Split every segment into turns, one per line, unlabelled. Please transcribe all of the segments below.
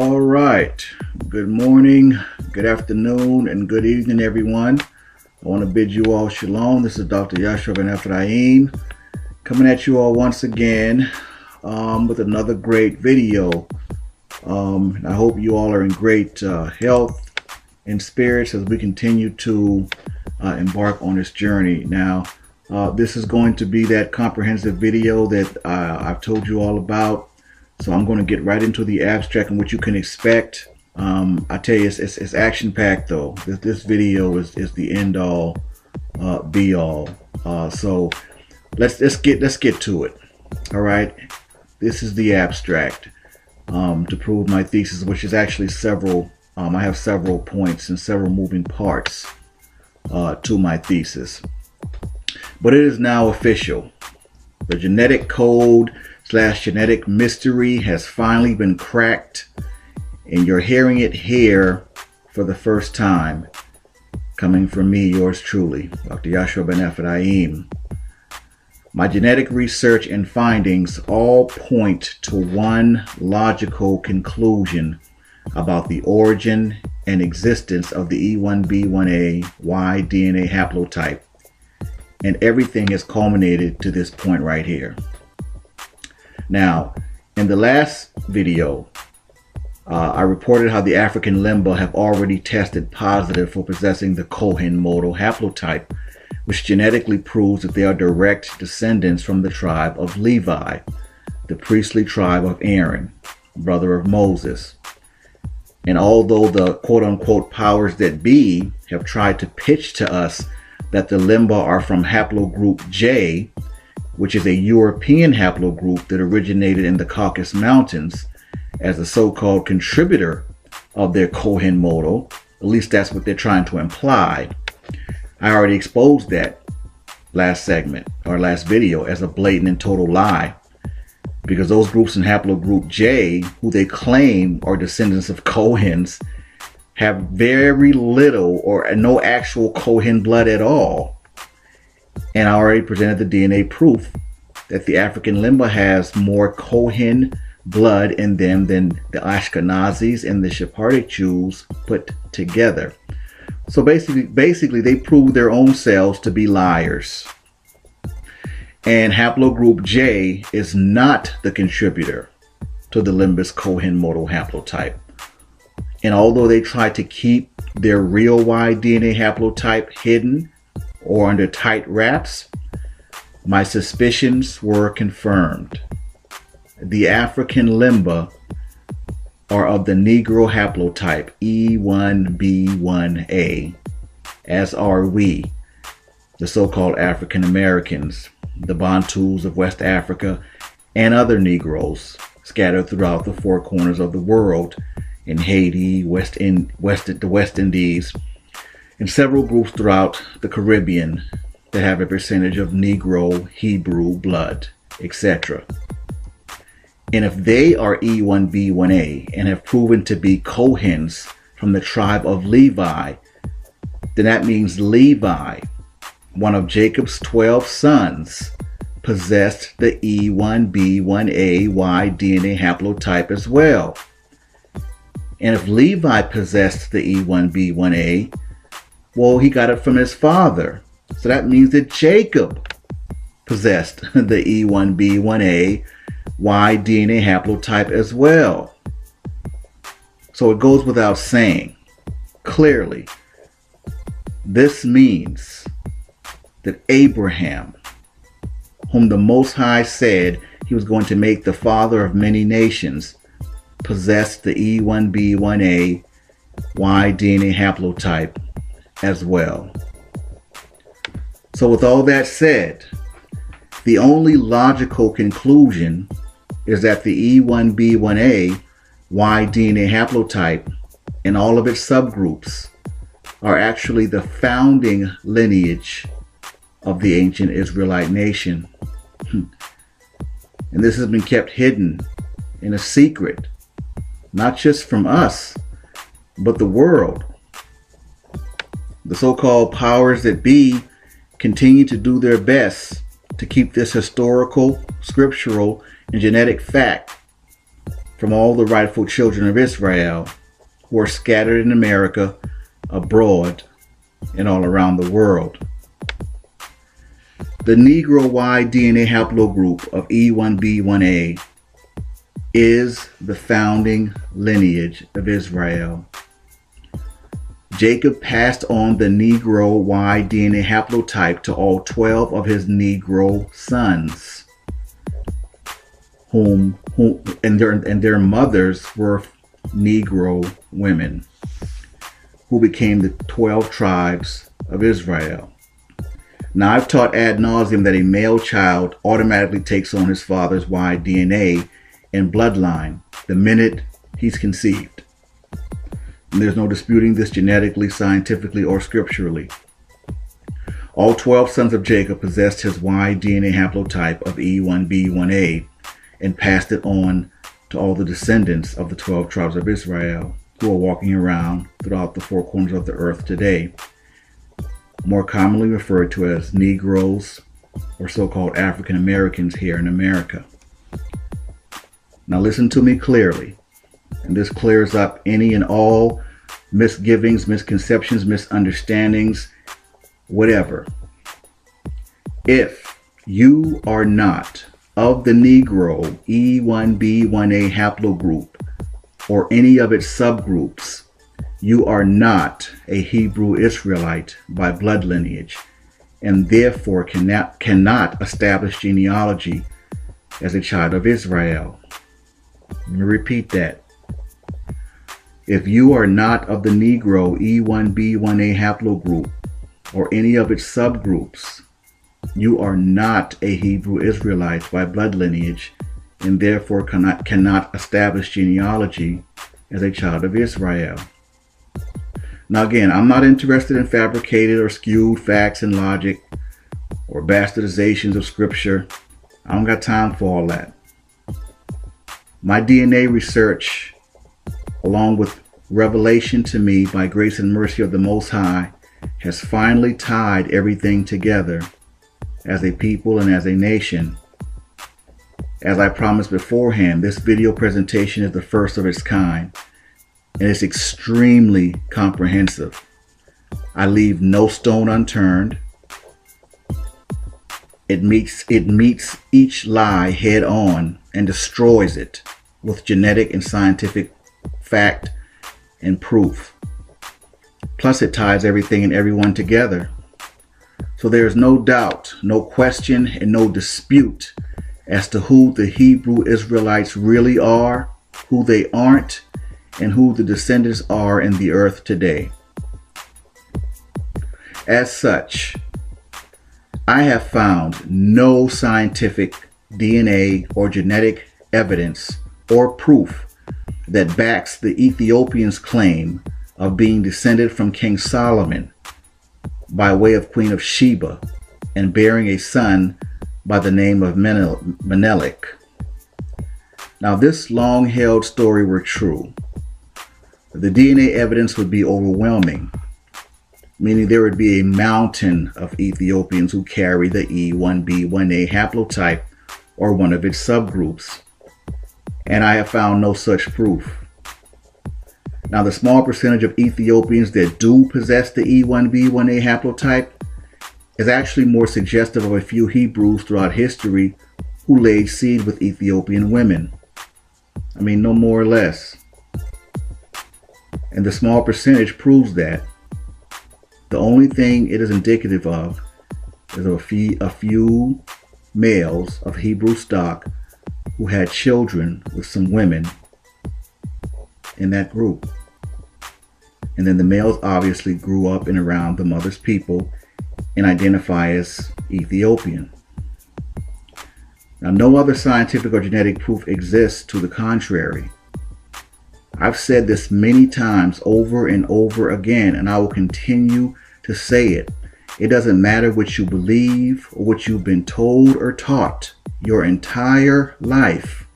All right. Good morning, good afternoon, and good evening, everyone. I want to bid you all shalom. This is Dr. Yashua Ben Ephraim coming at you all once again with another great video. I hope you all are in great health and spirits as we continue to embark on this journey. Now, this is going to be that comprehensive video that I've told you all about. So I'm going to get right into the abstract and what you can expect. I tell you, it's action packed though. This video is the end all, be all. So let's get to it. All right. This is the abstract to prove my thesis, which is actually several. I have several points and several moving parts to my thesis. But it is now official. The genetic code / genetic mystery has finally been cracked, and you're hearing it here for the first time, coming from me, yours truly, Dr. Yashua Ben Ephraim. My genetic research and findings all point to one logical conclusion about the origin and existence of the E1B1A Y DNA haplotype, and everything has culminated to this point right here. Now, in the last video, I reported how the African Limba have already tested positive for possessing the Cohen modal haplotype, which genetically proves that they are direct descendants from the tribe of Levi, the priestly tribe of Aaron, brother of Moses. And although the quote-unquote powers that be have tried to pitch to us that the Limba are from haplogroup J, which is a European haplogroup that originated in the Caucasus Mountains as a so-called contributor of their Cohen modal. At least that's what they're trying to imply. I already exposed that last segment or last video as a blatant and total lie, because those groups in haplogroup J, who they claim are descendants of Cohens, have very little or no actual Cohen blood at all. And I already presented the DNA proof that the African Limba has more Cohen blood in them than the Ashkenazis and the Sephardic Jews put together. So basically they prove their own selves to be liars. And haplogroup J is not the contributor to the Limba's Cohen modal haplotype. And although they try to keep their real Y DNA haplotype hidden or under tight wraps, my suspicions were confirmed. The African Limba are of the Negro haplotype E1B1A, as are we, the so-called African Americans, the Bantus of West Africa, and other Negroes scattered throughout the four corners of the world, in Haiti, the West Indies, and several groups throughout the Caribbean that have a percentage of Negro, Hebrew blood, etc. And if they are E1B1A and have proven to be Cohens from the tribe of Levi, then that means Levi, one of Jacob's 12 sons, possessed the E1B1A Y DNA haplotype as well. And if Levi possessed the E1B1A, well, he got it from his father. So that means that Jacob possessed the E1B1A Y DNA haplotype as well. So it goes without saying, clearly, this means that Abraham, whom the Most High said he was going to make the father of many nations, possessed the E1B1A Y DNA haplotype as well. So with all that said, the only logical conclusion is that the E1B1A Y DNA haplotype and all of its subgroups are actually the founding lineage of the ancient Israelite nation. And this has been kept hidden in a secret, not just from us, but the world. The so-called powers that be continue to do their best to keep this historical, scriptural, and genetic fact from all the rightful children of Israel who are scattered in America, abroad, and all around the world. The Negro-Y DNA haplogroup of E1B1A is the founding lineage of Israel. Jacob passed on the Negro-Y DNA haplotype to all 12 of his Negro sons, whom their mothers were Negro women, who became the 12 tribes of Israel. Now, I've taught ad nauseum that a male child automatically takes on his father's Y DNA and bloodline the minute he's conceived. And there's no disputing this genetically, scientifically, or scripturally. All 12 sons of Jacob possessed his Y DNA haplotype of E1B1A and passed it on to all the descendants of the 12 tribes of Israel who are walking around throughout the four corners of the earth today, more commonly referred to as Negroes or so-called African Americans here in America. Now listen to me clearly, and this clears up any and all misgivings, misconceptions, misunderstandings, whatever. If you are not of the Negro E1B1A haplogroup or any of its subgroups, you are not a Hebrew Israelite by blood lineage, and therefore cannot establish genealogy as a child of Israel. Let me repeat that. If you are not of the Negro E1B1A haplogroup or any of its subgroups, you are not a Hebrew Israelite by blood lineage, and therefore cannot establish genealogy as a child of Israel. Now again, I'm not interested in fabricated or skewed facts and logic or bastardizations of scripture. I don't got time for all that. My DNA research, along with revelation to me by grace and mercy of the Most High, has finally tied everything together as a people and as a nation. As I promised beforehand, this video presentation is the first of its kind, and it's extremely comprehensive. I leave no stone unturned. It meets each lie head on and destroys it with genetic and scientific fact and proof. Plus, it ties everything and everyone together. So there is no doubt, no question, and no dispute as to who the Hebrew Israelites really are, who they aren't, and who the descendants are in the earth today. As such, I have found no scientific DNA or genetic evidence or proof that backs the Ethiopians' claim of being descended from King Solomon by way of Queen of Sheba and bearing a son by the name of Menelik. Now, this long-held story were true, the DNA evidence would be overwhelming, meaning there would be a mountain of Ethiopians who carry the E1B1A haplotype or one of its subgroups. And I have found no such proof. Now, the small percentage of Ethiopians that do possess the E1B1A haplotype is actually more suggestive of a few Hebrews throughout history who laid seed with Ethiopian women. I mean, no more or less. And the small percentage proves that. The only thing it is indicative of is a few males of Hebrew stock who had children with some women in that group. And then the males obviously grew up and around the mother's people and identify as Ethiopian. Now, no other scientific or genetic proof exists to the contrary. I've said this many times over and over again, and I will continue to say it. It doesn't matter what you believe or what you've been told or taught your entire life.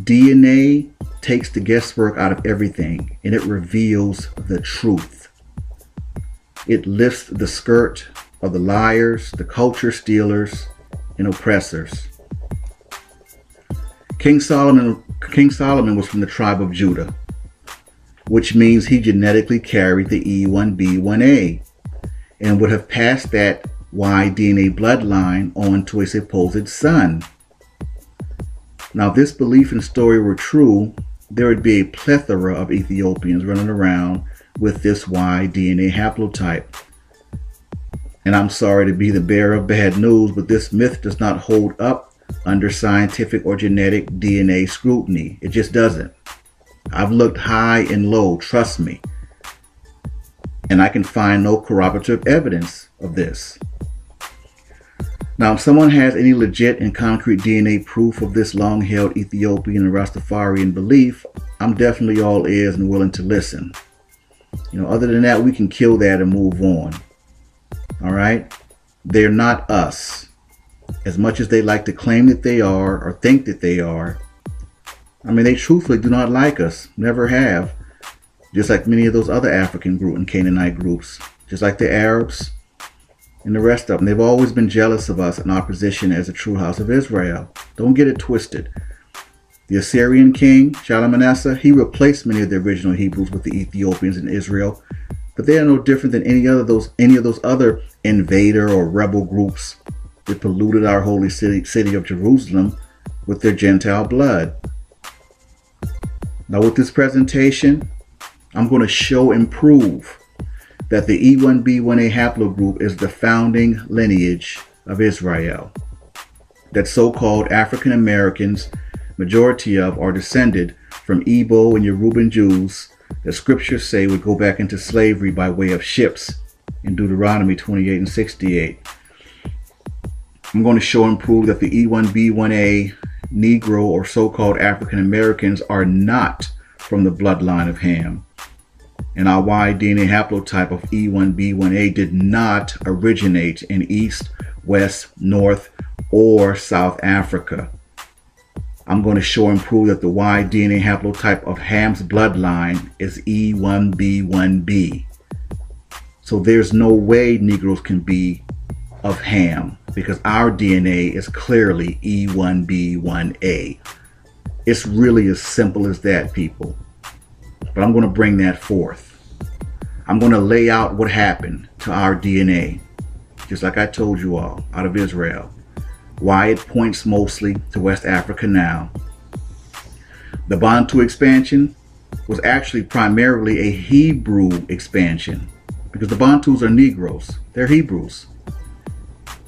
DNA takes the guesswork out of everything, and it reveals the truth. It lifts the skirt of the liars, the culture stealers, and oppressors. King Solomon King Solomon was from the tribe of Judah, which means he genetically carried the E1B1A and would have passed that Y DNA bloodline on to a supposed son. Now, if this belief and story were true, there would be a plethora of Ethiopians running around with this Y DNA haplotype. And I'm sorry to be the bearer of bad news, but this myth does not hold up under scientific or genetic DNA scrutiny. It just doesn't. I've looked high and low, trust me. And I can find no corroborative evidence of this. Now, if someone has any legit and concrete DNA proof of this long-held Ethiopian and Rastafarian belief, I'm definitely all ears and willing to listen. Other than that, we can kill that and move on. All right? They're not us. As much as they like to claim that they are or think that they are, they truthfully do not like us. Never have. Just like many of those other African group and Canaanite groups. Just like the Arabs and the rest of them. They've always been jealous of us and our position as a true house of Israel. Don't get it twisted. The Assyrian king, Shalmaneser, he replaced many of the original Hebrews with the Ethiopians in Israel. But they are no different than any of those other invader or rebel groups that polluted our holy city of Jerusalem with their Gentile blood. Now, with this presentation, I'm going to show and prove that the E1B1A haplogroup is the founding lineage of Israel. That so-called African Americans, majority of, are descended from Igbo and Yoruban Jews that scriptures say would go back into slavery by way of ships in Deuteronomy 28 and 68. I'm going to show and prove that the E1B1A Negro or so-called African Americans are not from the bloodline of Ham. And our Y DNA haplotype of E1B1A did not originate in East, West, North, or South Africa. I'm going to show and prove that the Y DNA haplotype of Ham's bloodline is E1B1B. So there's no way Negroes can be of Ham because our DNA is clearly E1B1A. It's really as simple as that, people. But I'm going to bring that forth. I'm going to lay out what happened to our DNA, just like I told you all, out of Israel. Why it points mostly to West Africa now. The Bantu expansion was actually primarily a Hebrew expansion because the Bantus are Negroes. They're Hebrews.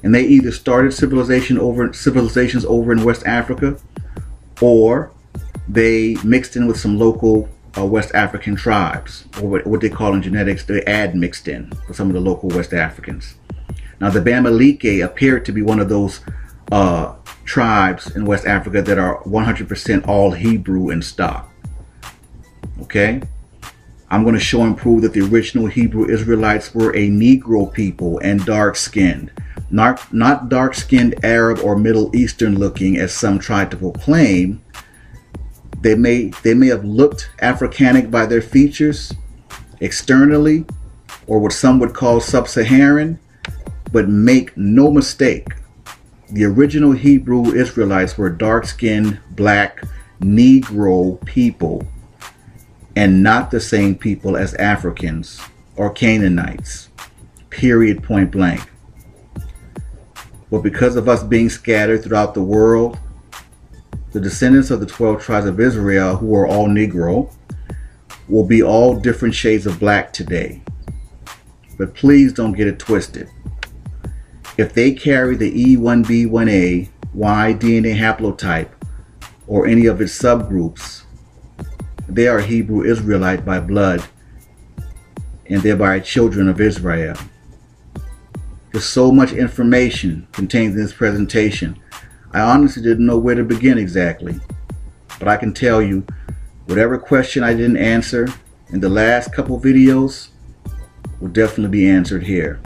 And they either started civilizations over in West Africa, or they mixed in with some local West African tribes, or what they call in genetics, the admixed in with some of the local West Africans. Now, the Bamileke appeared to be one of those tribes in West Africa that are 100% all Hebrew in stock. Okay? I'm going to show and prove that the original Hebrew Israelites were a Negro people and dark-skinned. Not dark-skinned Arab or Middle Eastern looking as some tried to proclaim. They may have looked Africanic by their features externally, or what some would call sub-Saharan, but make no mistake, the original Hebrew Israelites were dark-skinned, black, Negro people, and not the same people as Africans or Canaanites, period, point blank. But because of us being scattered throughout the world, the descendants of the 12 tribes of Israel, who are all Negro, will be all different shades of black today. But please don't get it twisted. If they carry the E1B1A Y DNA haplotype or any of its subgroups, they are Hebrew Israelite by blood and thereby children of Israel. There's so much information contained in this presentation. I honestly didn't know where to begin exactly, but I can tell you whatever question I didn't answer in the last couple videos will definitely be answered here.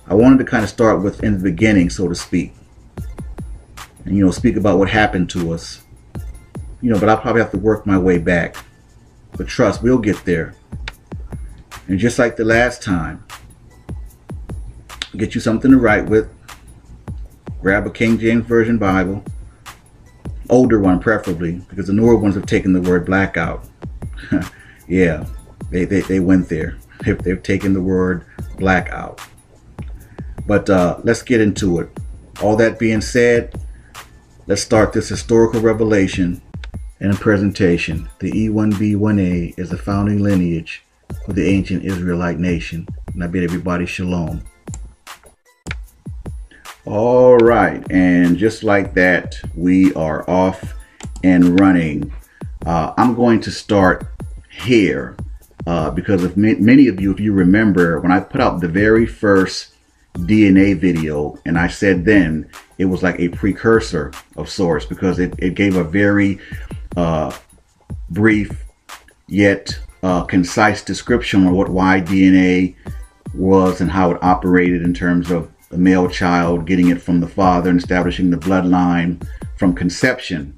I wanted to kind of start with in the beginning, so to speak, and speak about what happened to us, but I'll probably have to work my way back. But trust, we'll get there. And just like the last time, get you something to write with. Grab a King James Version Bible, older one preferably, because the newer ones have taken the word black out. Yeah, they went there. They've taken the word black out. But let's get into it. All that being said, let's start this historical revelation and presentation. The E1B1A is the founding lineage of the ancient Israelite nation. And I bid everybody shalom. All right, and just like that, we are off and running. I'm going to start here because of many of you, if you remember, when I put out the very first DNA video, and I said then it was like a precursor of sorts, because it gave a very brief yet concise description of what Y-DNA was and how it operated in terms of the male child getting it from the father and establishing the bloodline from conception.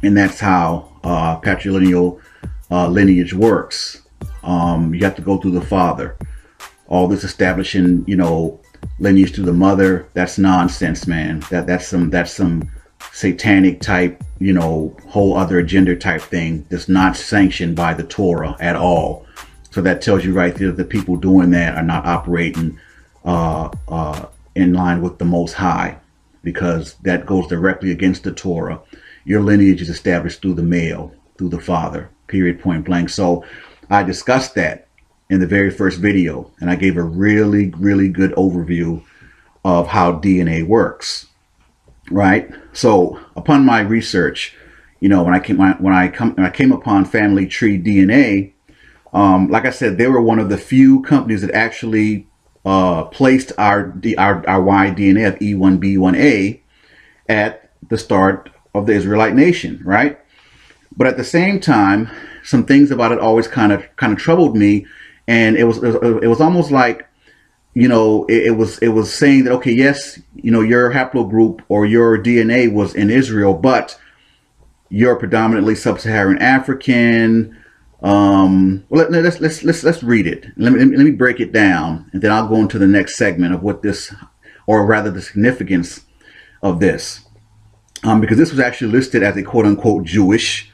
And that's how patrilineal lineage works. You have to go through the father. All this establishing, lineage to the mother, that's nonsense, man. That's some satanic type, whole other agenda type thing that's not sanctioned by the Torah at all. So that tells you right there that the people doing that are not operating in line with the Most High, because that goes directly against the Torah. Your lineage is established through the male, through the father, period, point blank. So I discussed that in the very first video, and I gave a really, really good overview of how DNA works, right? So upon my research, when I came upon Family Tree DNA, like I said, they were one of the few companies that actually placed our Y-DNA of E1B1A at the start of the Israelite nation, right? But at the same time, some things about it always kind of troubled me, and it was almost like, it was saying that, okay, yes, your haplogroup or your DNA was in Israel, but you're predominantly sub-Saharan African. Well, let's read it. Let me break it down, and then I'll go into the next segment of what this, or rather the significance of this, because this was actually listed as a quote-unquote Jewish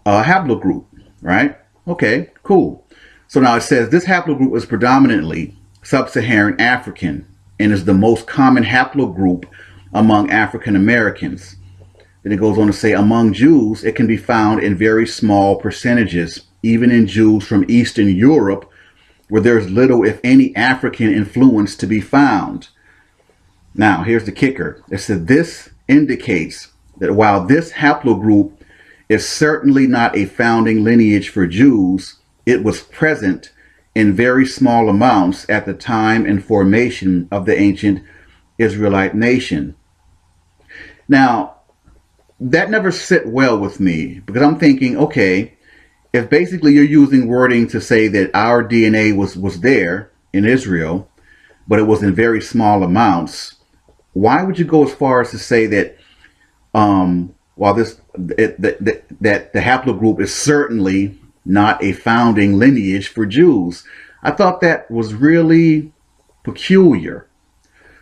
haplogroup, right? Okay, cool. So now it says this haplogroup is predominantly sub-Saharan African and is the most common haplogroup among African Americans. Then it goes on to say, among Jews, it can be found in very small percentages, even in Jews from Eastern Europe, where there's little, if any, African influence to be found. Now, here's the kicker. It said this indicates that while this haplogroup is certainly not a founding lineage for Jews, it was present in very small amounts at the time and formation of the ancient Israelite nation. Now, that never sit well with me, because I'm thinking, okay, if basically you're using wording to say that our DNA was there in Israel, but it was in very small amounts, why would you go as far as to say that while that the haplogroup is certainly not a founding lineage for Jews? I thought that was really peculiar.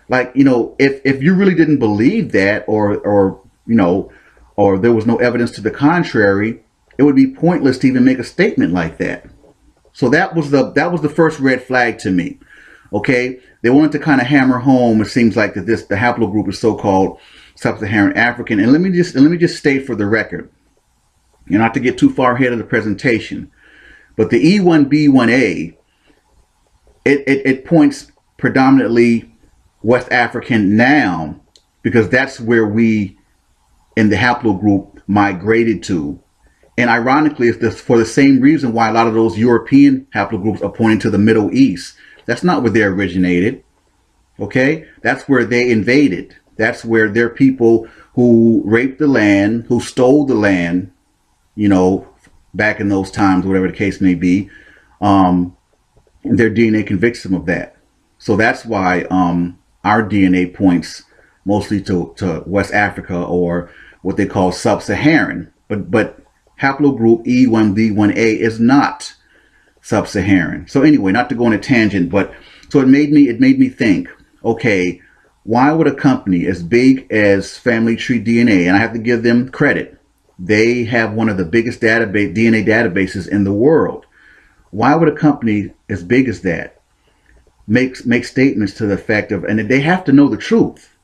Like, if you really didn't believe that, or there was no evidence to the contrary, it would be pointless to even make a statement like that. So that was the first red flag to me. Okay, they wanted to kind of hammer home, it seems like, that the haplogroup is so-called sub-Saharan African. And let me just state for the record, not to get too far ahead of the presentation, but the E1B1A, it points predominantly West African now, because that's where we in the haplogroup migrated to. And ironically, it's for the same reason why a lot of those European haplogroups are pointing to the Middle East. That's not where they originated. Okay, that's where they invaded. That's where they're people who raped the land, who stole the land, back in those times, whatever the case may be. Their DNA convicts them of that. So that's why our DNA points mostly to West Africa, or what they call sub-Saharan. But haplogroup E1B1A is not sub-Saharan. So anyway, not to go on a tangent, but so it made me think, okay, Why would a company as big as Family Tree DNA, and I have to give them credit, they have one of the biggest DNA databases in the world. Why would a company as big as that make statements to the effect of, and they have to know the truth,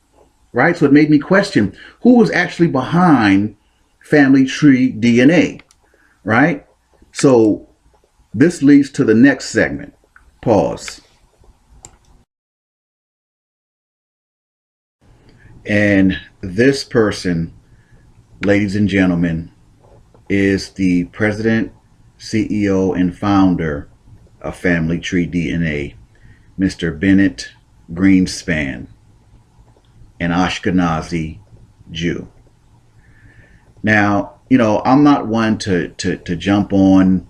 right? So it made me question who was actually behind Family Tree DNA, right? So this leads to the next segment. Pause. And this person, ladies and gentlemen, is the president, CEO, and founder of Family Tree DNA, Mr. Bennett Greenspan, an Ashkenazi Jew. Now, I'm not one to jump on,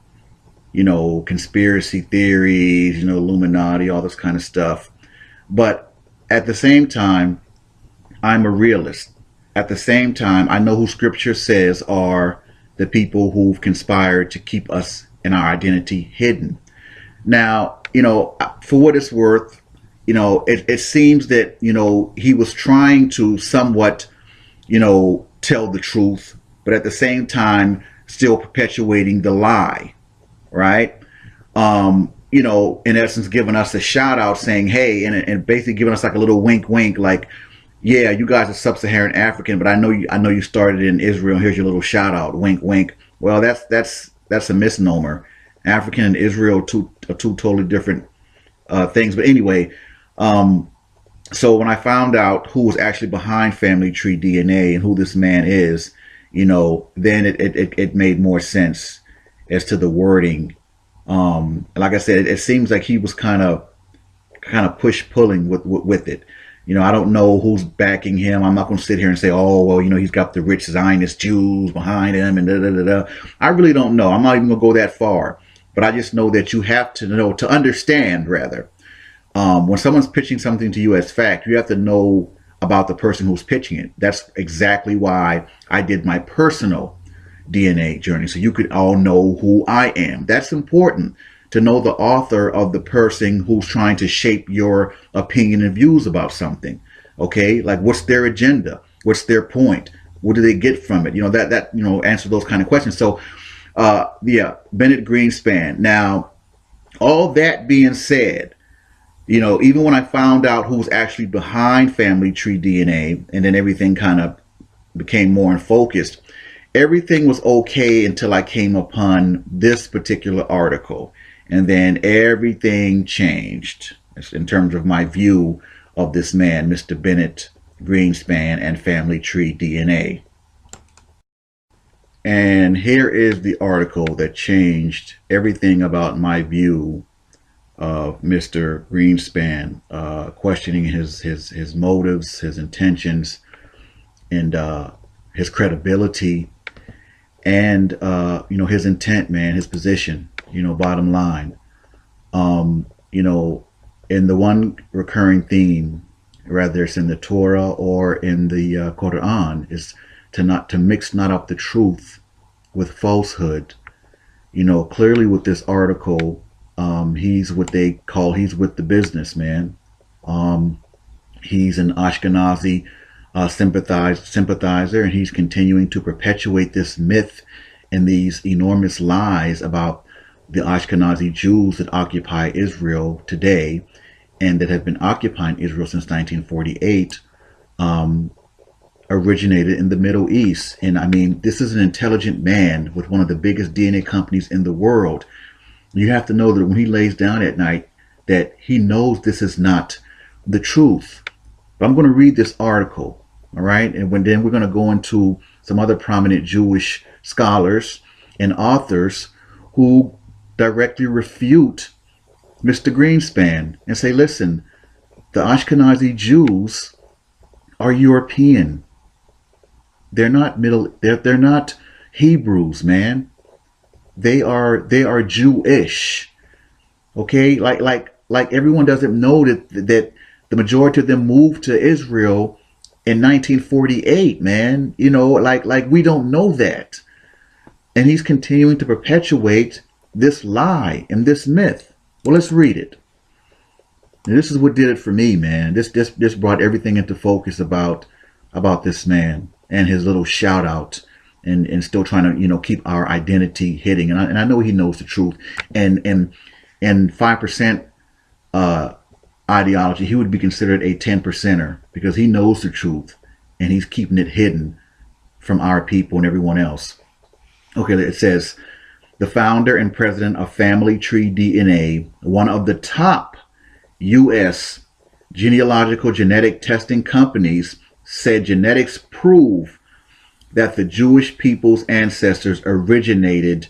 conspiracy theories, Illuminati, all this kind of stuff. But at the same time, I'm a realist. At the same time, I know who Scripture says are the people who've conspired to keep us and our identity hidden. Now, for what it's worth, it seems that, he was trying to somewhat, tell the truth, but at the same time, still perpetuating the lie, right? In essence, giving us a shout out saying, hey, and basically giving us like a little wink, wink, like, yeah, you guys are sub-Saharan African, but I know you started in Israel. Here's your little shout out, wink, wink. Well, that's a misnomer. African and Israel are two totally different things. But anyway, so when I found out who was actually behind Family Tree DNA and who this man is, then it made more sense as to the wording. Like I said, it seems like he was kind of push pulling with it. I don't know who's backing him. I'm not going to sit here and say, oh, well, he's got the rich Zionist Jews behind him and da da da da. I really don't know. I'm not even going to go that far. But I just know that you have to know, to understand, rather, when someone's pitching something to you as fact, you have to know about the person who's pitching it. That's exactly why I did my personal DNA journey, so you could all know who I am. That's important, to know the author of the person who's trying to shape your opinion and views about something. Okay, like what's their agenda? What's their point? What do they get from it? That answer those kind of questions. So, yeah, Bennett Greenspan. Now, all that being said, even when I found out who was actually behind Family Tree DNA, and then everything kind of became more in focus, everything was okay until I came upon this particular article. And then everything changed in terms of my view of this man, Mr. Bennett Greenspan and Family Tree DNA. And here is the article that changed everything about my view of Mr. Greenspan, questioning his motives, his intentions, and his credibility, and his intent, man, his position. Bottom line, in the one recurring theme, whether it's in the Torah or in the Quran, is to mix not up the truth with falsehood. Clearly with this article, he's with the business, man. He's an Ashkenazi sympathizer, and he's continuing to perpetuate this myth and these enormous lies about the Ashkenazi Jews that occupy Israel today and that have been occupying Israel since 1948, originated in the Middle East. And I mean, this is an intelligent man with one of the biggest DNA companies in the world. You have to know that when he lays down at night, that he knows this is not the truth. But I'm going to read this article, all right? And then we're going to go into some other prominent Jewish scholars and authors who directly refute Mr. Greenspan and say, listen, the Ashkenazi Jews are European. They're not they're not Hebrews, man. They are Jewish. Okay? Like everyone doesn't know that the majority of them moved to Israel in 1948, man. Like we don't know that. And he's continuing to perpetuate this lie and this myth. Well, let's read it. And this is what did it for me, man. This brought everything into focus about this man and his little shout out, and still trying to, you know, keep our identity hidden. And I know he knows the truth. And 5% ideology, he would be considered a 10%er because he knows the truth and he's keeping it hidden from our people and everyone else. Okay, it says, the founder and president of Family Tree DNA, one of the top U.S. genealogical genetic testing companies, said genetics prove that the Jewish people's ancestors originated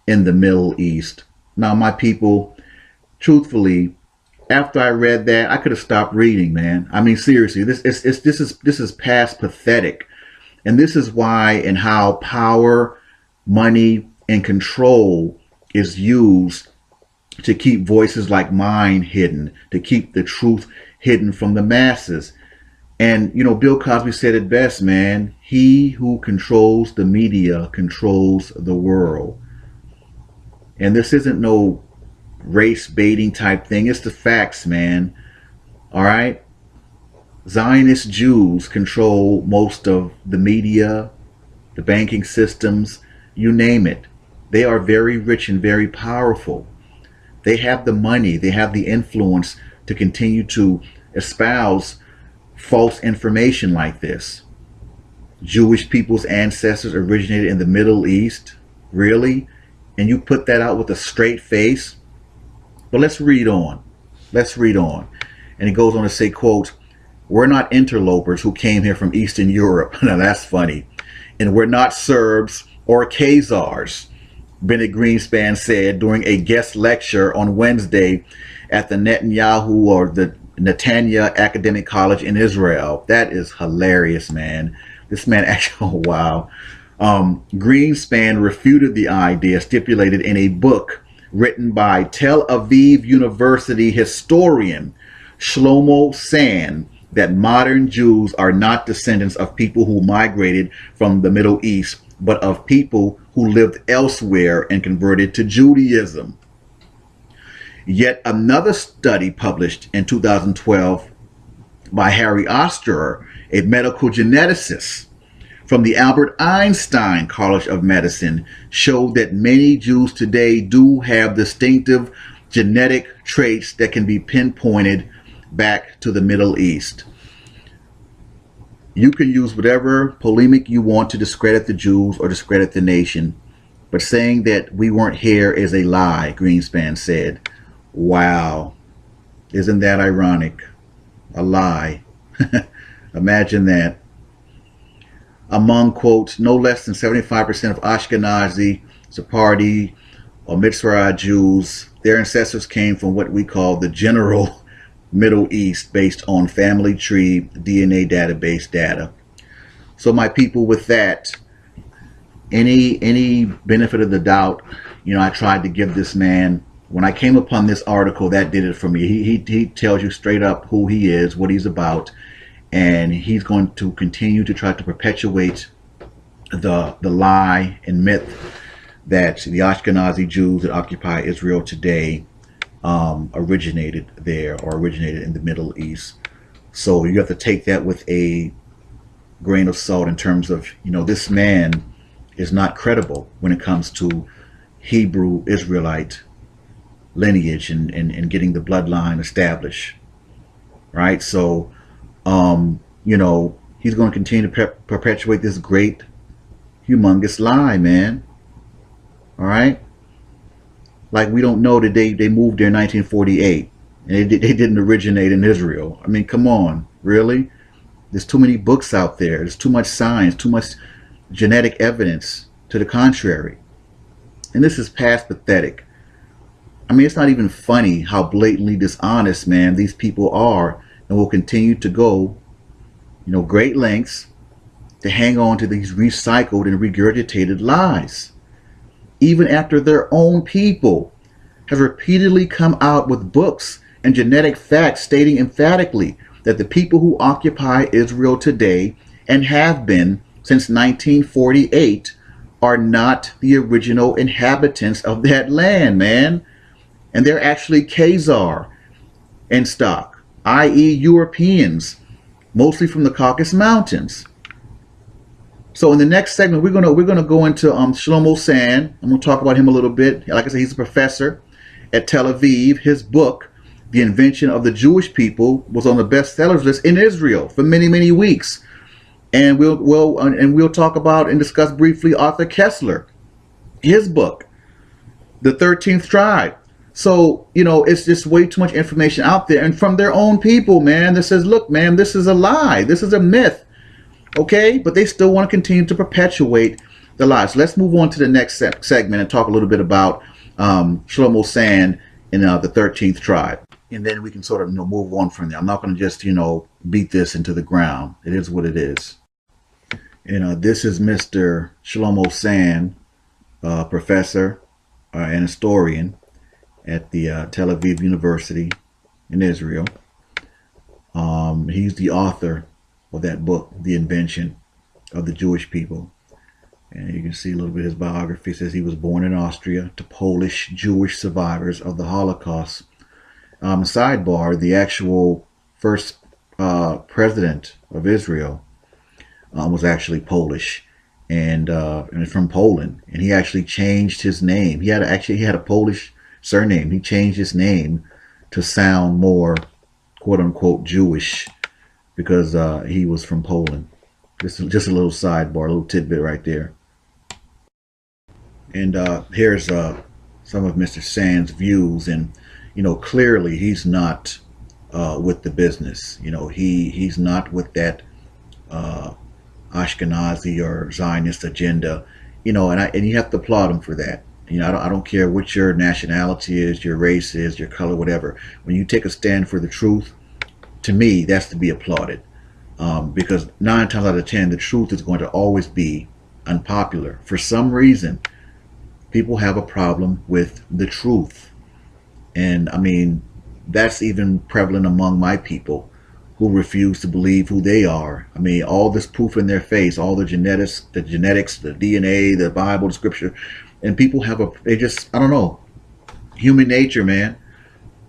in the Middle East. Now, my people, truthfully, after I read that, I could have stopped reading, man. I mean, seriously, this is past pathetic. And this is why and how power, money, and control is used to keep voices like mine hidden, to keep the truth hidden from the masses. And, you know, Bill Cosby said it best, man. He who controls the media controls the world. And this isn't no race baiting type thing. It's the facts, man. All right. Zionist Jews control most of the media, the banking systems, you name it. They are very rich and very powerful. They have the money, they have the influence to continue to espouse false information like this. Jewish people's ancestors originated in the Middle East? Really? And you put that out with a straight face? But let's read on. Let's read on. And it goes on to say, quote, we're not interlopers who came here from Eastern Europe. Now that's funny. And we're not Serbs or Khazars, Bennett Greenspan said during a guest lecture on Wednesday at the Netanyahu or the Netanya Academic College in Israel. That is hilarious, man. This man actually, oh, wow. Greenspan refuted the idea stipulated in a book written by Tel Aviv University historian Shlomo Sand that modern Jews are not descendants of people who migrated from the Middle East, but of people who lived elsewhere and converted to Judaism. Yet another study published in 2012 by Harry Osterer, a medical geneticist from the Albert Einstein College of Medicine, showed that many Jews today do have distinctive genetic traits that can be pinpointed back to the Middle East. You can use whatever polemic you want to discredit the Jews or discredit the nation, but saying that we weren't here is a lie, Greenspan said. Wow. Isn't that ironic? A lie. Imagine that. Among, quote, no less than 75% of Ashkenazi, Sephardi, or Mitzrayim Jews, their ancestors came from what we call the general Middle East based on family tree DNA database data. So my people, with that, any benefit of the doubt, you know, I tried to give this man. When I came upon this article, that did it for me. He tells you straight up who he is, what he's about, and he's going to continue to try to perpetuate the lie and myth that the Ashkenazi Jews that occupy Israel today originated there or originated in the Middle East. So you have to take that with a grain of salt in terms of, you know, this man is not credible when it comes to Hebrew Israelite lineage and getting the bloodline established, right? So, you know, he's going to continue to perpetuate this great, humongous lie, man. All right? Like we don't know that they moved there in 1948 and they didn't originate in Israel. I mean, come on, really? There's too many books out there. There's too much science, too much genetic evidence to the contrary. And this is past pathetic. I mean, it's not even funny how blatantly dishonest, man, these people are, and will continue to go, you know, great lengths to hang on to these recycled and regurgitated lies. Even after their own people have repeatedly come out with books and genetic facts stating emphatically that the people who occupy Israel today and have been since 1948 are not the original inhabitants of that land, man. And they're actually Khazar, in stock, i.e. Europeans, mostly from the Caucasus Mountains. So in the next segment, we're gonna go into Shlomo Sand. I'm gonna talk about him a little bit. Like I said, he's a professor at Tel Aviv. His book, The Invention of the Jewish People, was on the bestsellers list in Israel for many weeks. And we'll talk about and discuss briefly Arthur Koestler, his book, The 13th Tribe. So, it's just way too much information out there, and from their own people, man, that says, look, man, this is a lie. This is a myth. Okay? But they still want to continue to perpetuate the lies. So let's move on to the next segment and talk a little bit about Shlomo Sand in the 13th Tribe. And then we can sort of move on from there. I'm not going to just, beat this into the ground. It is what it is. This is Mr. Shlomo Sand, professor and historian at the Tel Aviv University in Israel. He's the author of that book, The Invention of the Jewish People. And you can see a little bit of his biography. It says he was born in Austria to Polish Jewish survivors of the Holocaust. Sidebar, the actual first president of Israel was actually Polish and from Poland. And he actually changed his name. He had a Polish surname. He changed his name to sound more quote unquote Jewish because he was from Poland. Just a little sidebar, a little tidbit right there. And here's some of Mr. Sand's views, and clearly he's not with the business. He's not with that Ashkenazi or Zionist agenda. And you have to applaud him for that. I don't care what your nationality is, your race is, your color, whatever. When you take a stand for the truth, to me, that's to be applauded. Because 9 times out of 10, the truth is going to always be unpopular. For some reason, people have a problem with the truth. And I mean, that's even prevalent among my people who refuse to believe who they are. I mean, all this proof in their face, all the genetics, the DNA, the Bible, the scripture, and people have I don't know, human nature, man.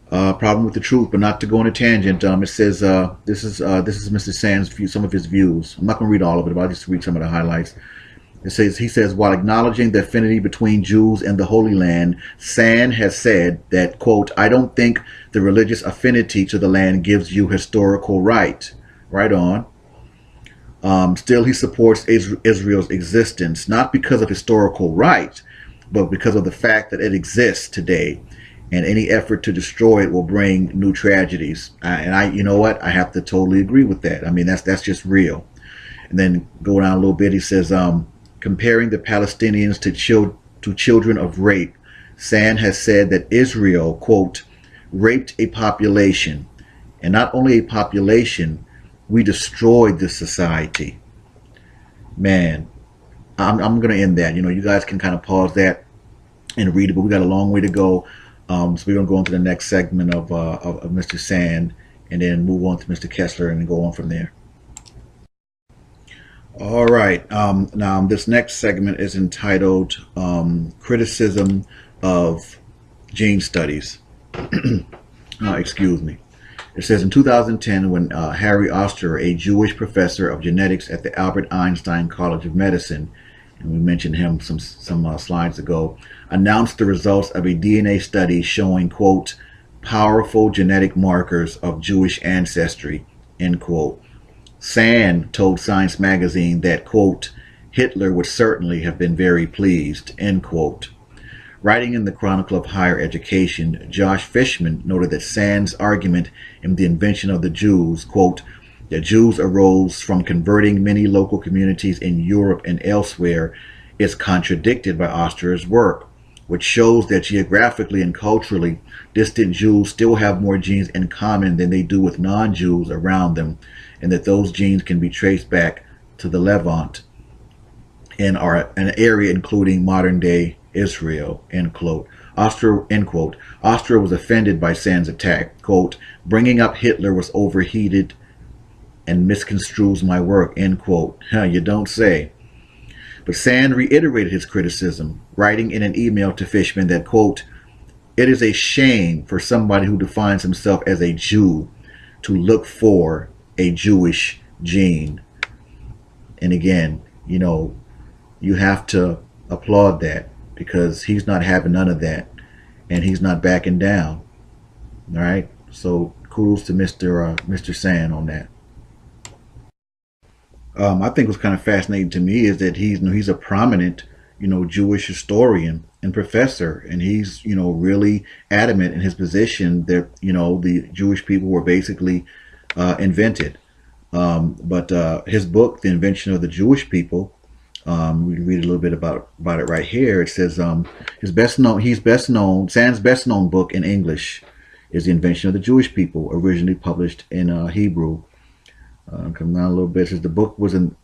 Problem with the truth. But not to go on a tangent. It says this is Mr. Sand's view, some of his views. I'm not going to read all of it, but I'll just read some of the highlights. He says, while acknowledging the affinity between Jews and the Holy Land, Sand has said that, quote, I don't think the religious affinity to the land gives you historical right. Right on. Still, he supports Israel's existence, not because of historical right, but because of the fact that it exists today. And any effort to destroy it will bring new tragedies. You know what? I have to totally agree with that. I mean, that's just real. And then go down a little bit. He says, comparing the Palestinians to children of rape, Sand has said that Israel, quote, raped a population. And not only a population, we destroyed this society. Man, I'm going to end that. You guys can kind of pause that and read it, but we got a long way to go. So we're going to go on to the next segment of Mr. Sand and then move on to Mr. Koestler and go on from there. All right. Now, this next segment is entitled Criticism of Gene Studies. Excuse me. It says in 2010, when Harry Oster, a Jewish professor of genetics at the Albert Einstein College of Medicine, and we mentioned him some slides ago, announced the results of a DNA study showing, quote, powerful genetic markers of Jewish ancestry, end quote. Sand told Science magazine that, quote, Hitler would certainly have been very pleased, end quote. Writing in the Chronicle of Higher Education, Josh Fishman noted that Sand's argument in The Invention of the Jews, quote, the Jews arose from converting many local communities in Europe and elsewhere, is contradicted by Oster's work, which shows that geographically and culturally distant Jews still have more genes in common than they do with non-Jews around them, and that those genes can be traced back to the Levant and are an area including modern-day Israel, end quote. Oster, end quote. Oster was offended by Sand's attack, quote, bringing up Hitler was overheated and misconstrues my work, end quote. You don't say. But Sand reiterated his criticism, writing in an email to Fishman that, quote, it is a shame for somebody who defines himself as a Jew to look for a Jewish gene. And again, you have to applaud that, because he's not having none of that, and he's not backing down. All right. So kudos to Mr. Sand on that. I think what's kind of fascinating to me is that he's a prominent, Jewish historian and professor, and he's, really adamant in his position that, the Jewish people were basically invented. But his book, The Invention of the Jewish People, we read a little bit about it right here. It says Sand's best known book in English is The Invention of the Jewish People, originally published in Hebrew. Come down a little bit. It says the book was in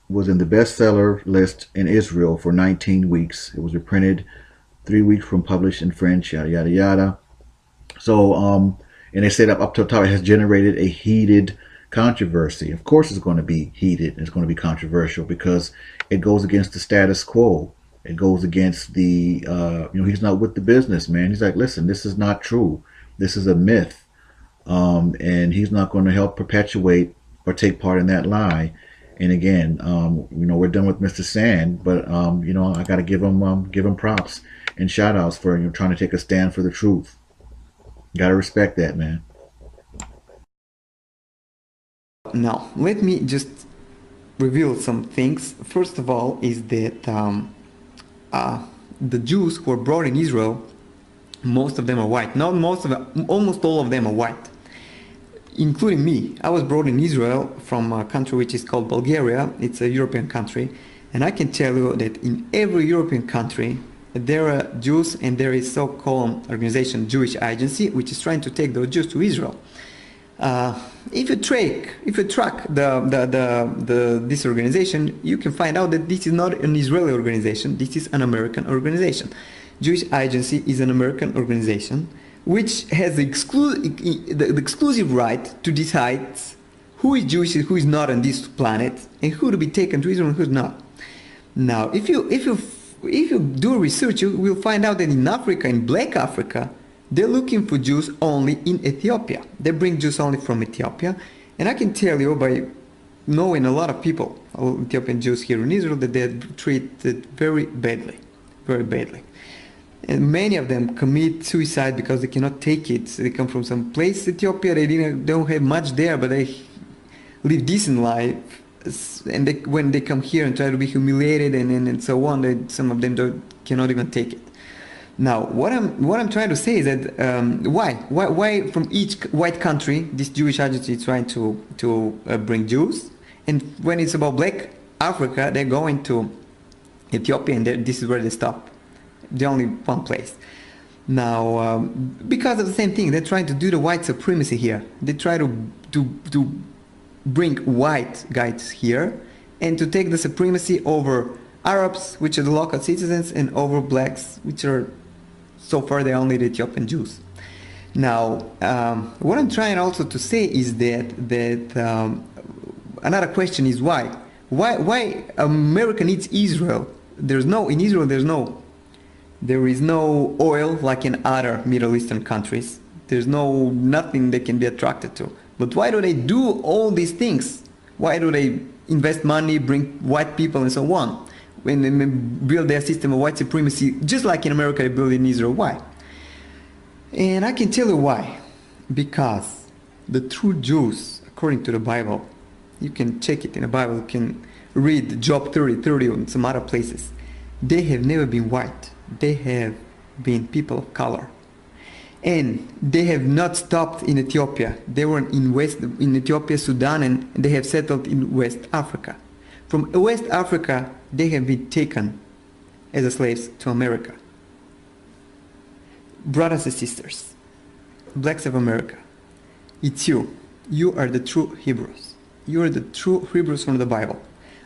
the bestseller list in Israel for 19 weeks. It was reprinted 3 weeks from published in French. Yada yada yada. So and they said up to the top, it has generated a heated controversy. Of course, it's going to be heated. It's going to be controversial because it goes against the status quo. It goes against the he's not with the business, man. He's like, listen, this is not true. This is a myth. And he's not going to help perpetuate or take part in that lie. And again, we're done with Mr. Sand, but I got to give him props and shout outs for trying to take a stand for the truth. Got to respect that, man.
Now, let me just reveal some things. First of all, is that the Jews who are brought in Israel, most of them are white. Not most of them, almost all of them are white, including me. I was brought in Israel from a country which is called Bulgaria. It's a European country, and I can tell you that in every European country there are Jews, and there is so-called organization, Jewish Agency, which is trying to take those Jews to Israel. If you track this organization, you can find out that this is not an Israeli organization. This is an American organization. Jewish Agency is an American organization which has the exclusive right to decide who is Jewish and who is not on this planet, and who to be taken to Israel and who's not. Now, if you do research, you will find out that in Africa, in Black Africa, they're looking for Jews only in Ethiopia. They bring Jews only from Ethiopia. And I can tell you by knowing a lot of people, Ethiopian Jews here in Israel, that they're treated very badly, very badly. And many of them commit suicide because they cannot take it. They come from some place, Ethiopia, they don't have much there, but they live decent life. And when they come here and try to be humiliated and so on, some of them cannot even take it. Now, what I'm trying to say is that why from each white country this Jewish agency is trying to bring Jews, and when it's about Black Africa, they're going to Ethiopia, and this is where they stop. The only one place. Now, because of the same thing, they're trying to do the white supremacy here. They try to bring white guys here and to take the supremacy over Arabs, which are the local citizens, and over blacks, which are so far they're only the Ethiopian Jews. Now, what I'm trying also to say is that another question is why America needs Israel. In Israel there is no oil like in other Middle Eastern countries. There's nothing they can be attracted to. But why do they do all these things? Why do they invest money, bring white people and so on? When they build their system of white supremacy, just like in America they build in Israel. Why? And I can tell you why. Because the true Jews, according to the Bible, you can check it in the Bible, you can read Job 30:30 and some other places. They have never been white. They have been people of color. And they have not stopped in Ethiopia. They were in Ethiopia, Sudan, and they have settled in West Africa. From West Africa, they have been taken as slaves to America. Brothers and sisters, blacks of America, it's you. You are the true Hebrews. You are the true Hebrews from the Bible.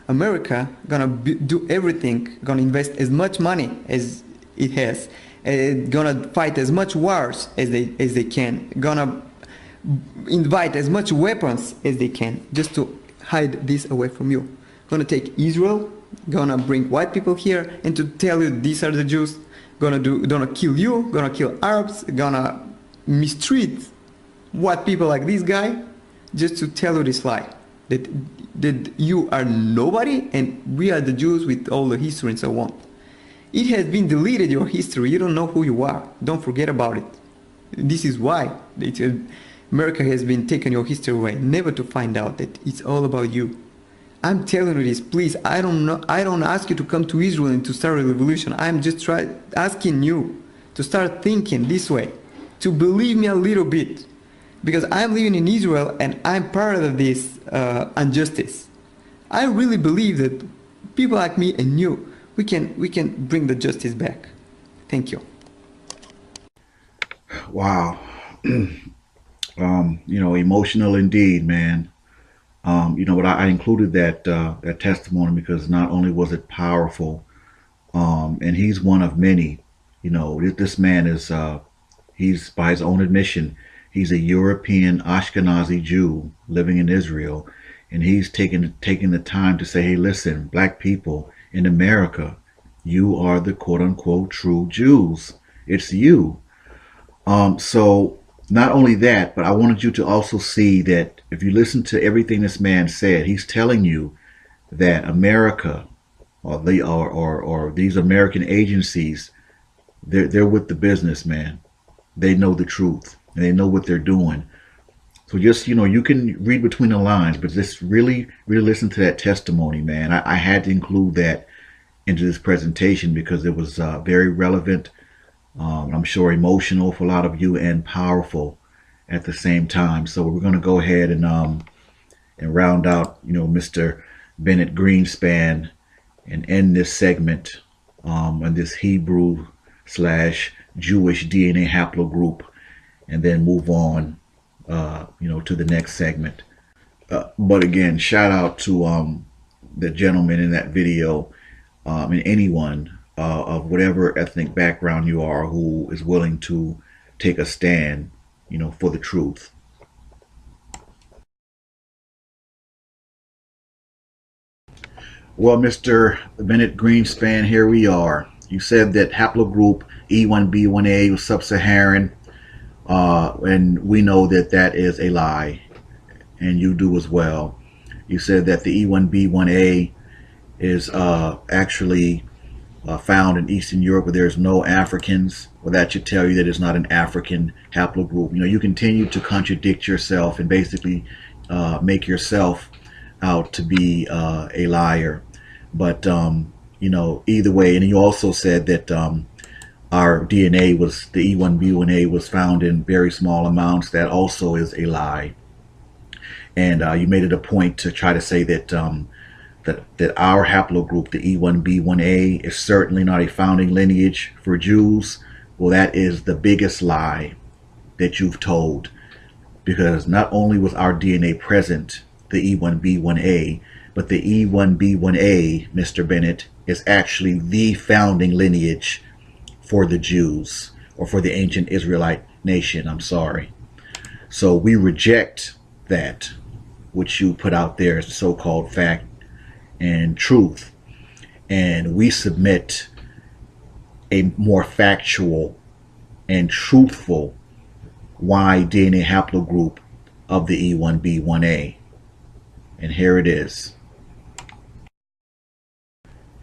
America gonna do everything, gonna invest as much money as it has, gonna fight as much wars as they can, gonna invite as much weapons as they can just to hide this away from you. Gonna take Israel, gonna bring white people here and to tell you these are the Jews, gonna kill you, gonna kill Arabs, gonna mistreat white people like this guy, just to tell you this lie that you are nobody and we are the Jews with all the history and so on. It has been deleted, your history. You don't know who you are. Don't forget about it. This is why America has been taking your history away, never to find out that it's all about you. I'm telling you this, please. I don't ask you to come to Israel and to start a revolution. I'm just asking you to start thinking this way, to believe me a little bit, because I'm living in Israel and I'm part of this injustice. I really believe that people like me and you, we can bring the justice back. Thank you.
Wow. Emotional indeed, man. But I included that testimony because not only was it powerful, and he's one of many. This man is he's, by his own admission, he's a European Ashkenazi Jew living in Israel, and he's taking the time to say, hey, listen, black people in America, you are the quote unquote true Jews. It's you. So not only that, but I wanted you to also see that if you listen to everything this man said, he's telling you that America or these American agencies, they're with the business, man. They know the truth and they know what they're doing. So just, you can read between the lines, but just really listen to that testimony, man. I had to include that into this presentation because it was very relevant. I'm sure emotional for a lot of you and powerful at the same time. So we're going to go ahead and round out, Mr. Bennett Greenspan and end this segment on this Hebrew / Jewish DNA haplogroup, and then move on, to the next segment. But again, shout out to the gentleman in that video, and anyone of whatever ethnic background you are who is willing to take a stand, for the truth. Well, Mr. Bennett Greenspan, here we are. You said that haplogroup E1B1A was sub-Saharan, and we know that that is a lie, and you do as well. You said that the E1B1A is actually found in Eastern Europe where there's no Africans. Well, that should tell you that it's not an African haplogroup. You continue to contradict yourself and basically make yourself out to be a liar. But either way, and you also said that our DNA was, the E1B1A was found in very small amounts. That also is a lie. And you made it a point to try to say that that our haplogroup, the E1B1A, is certainly not a founding lineage for Jews. Well, that is the biggest lie that you've told, because not only was our DNA present, the E1B1A, but the E1B1A, Mr. Bennett, is actually the founding lineage for the Jews, or for the ancient Israelite nation, I'm sorry. So we reject that, which you put out there as so-called fact and truth, and we submit a more factual and truthful Y DNA haplogroup of the E1B1A, and here it is.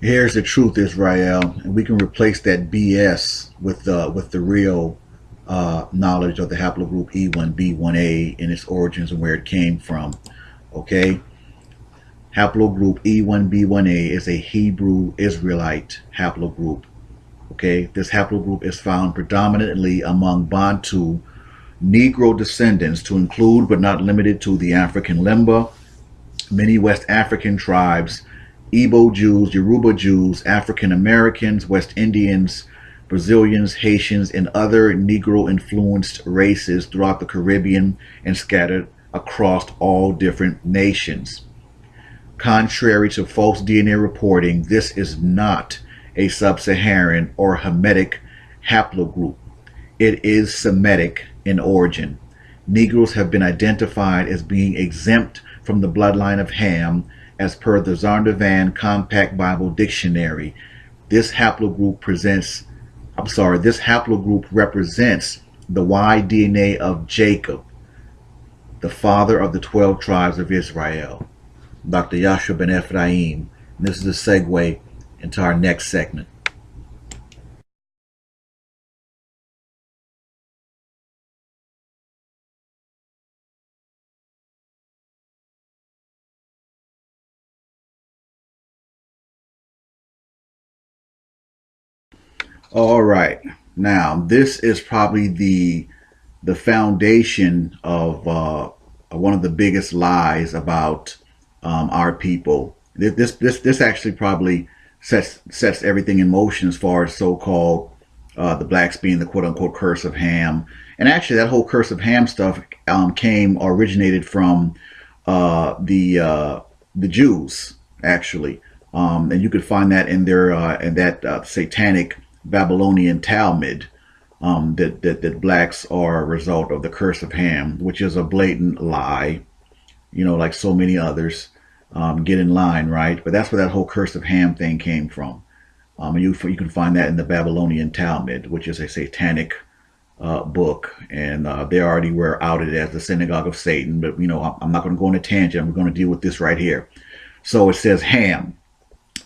Here's the truth, Israel, and we can replace that BS with the real knowledge of the haplogroup E1B1A and its origins and where it came from. Okay. Haplogroup E1B1A is a Hebrew Israelite haplogroup. Okay, this haplogroup is found predominantly among Bantu Negro descendants, to include but not limited to the African Limba, many West African tribes, Igbo Jews, Yoruba Jews, African Americans, West Indians, Brazilians, Haitians, and other Negro-influenced races throughout the Caribbean and scattered across all different nations. Contrary to false DNA reporting, this is not a sub-Saharan or Hamitic haplogroup. It is Semitic in origin. Negroes have been identified as being exempt from the bloodline of Ham as per the Zondervan Compact Bible Dictionary. This haplogroup presents a I'm sorry, this haplogroup represents the Y DNA of Jacob, the father of the 12 tribes of Israel, Dr. Yashua ben Ephraim. And this is a segue into our next segment. All right. Now, this is probably the foundation of one of the biggest lies about our people. This actually probably sets everything in motion as far as so-called the blacks being the quote-unquote curse of Ham. And actually, that whole curse of Ham stuff originated from the Jews, actually. And you could find that in their in that satanic Babylonian Talmud, that blacks are a result of the curse of Ham, which is a blatant lie, like so many others. Get in line, right? But that's where that whole curse of Ham thing came from. And you can find that in the Babylonian Talmud, which is a satanic book, and they already were outed as the synagogue of Satan. But I'm not going to go on a tangent. We're going to deal with this right here. So it says Ham,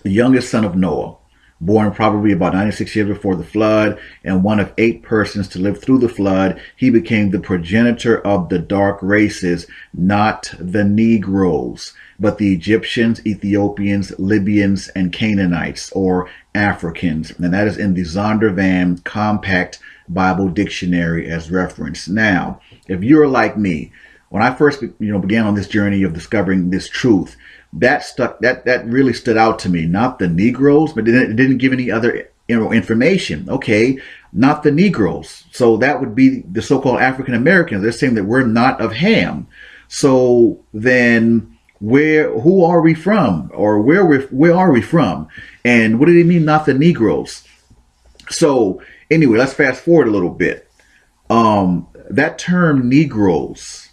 the youngest son of Noah, born probably about 96 years before the flood, and one of 8 persons to live through the flood. He became the progenitor of the dark races, not the Negroes, but the Egyptians, Ethiopians, Libyans, and Canaanites, or Africans. And that is in the Zondervan Compact Bible Dictionary as reference. Now, if you're like me, when I first began on this journey of discovering this truth, that really stood out to me. Not the Negroes, but it didn't give any other information. Okay, not the Negroes. So that would be the so-called African Americans. They're saying that we're not of Ham. So then who are we from, or where are we from? And what did it mean, not the Negroes? So anyway, let's fast forward a little bit. That term Negroes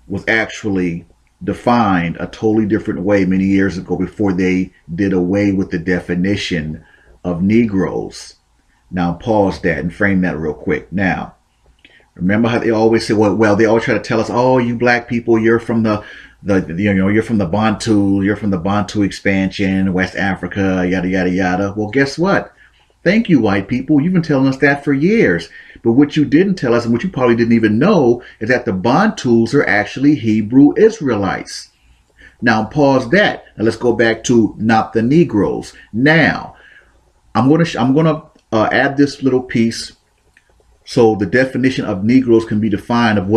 was actually defined a totally different way many years ago, before they did away with the definition of Negroes. Now pause that and frame that real quick. Now, remember how they always say, well, they always try to tell us, oh, you black people, you're from you're from the Bantu expansion, West Africa, yada yada yada. Well, guess what? Thank you, white people. You've been telling us that for years. But what you didn't tell us, and what you probably didn't even know, is that the Bantus are actually Hebrew Israelites. Now pause that. Now let's go back to not the Negroes. Now I'm gonna add this little piece, so the definition of Negroes can be defined of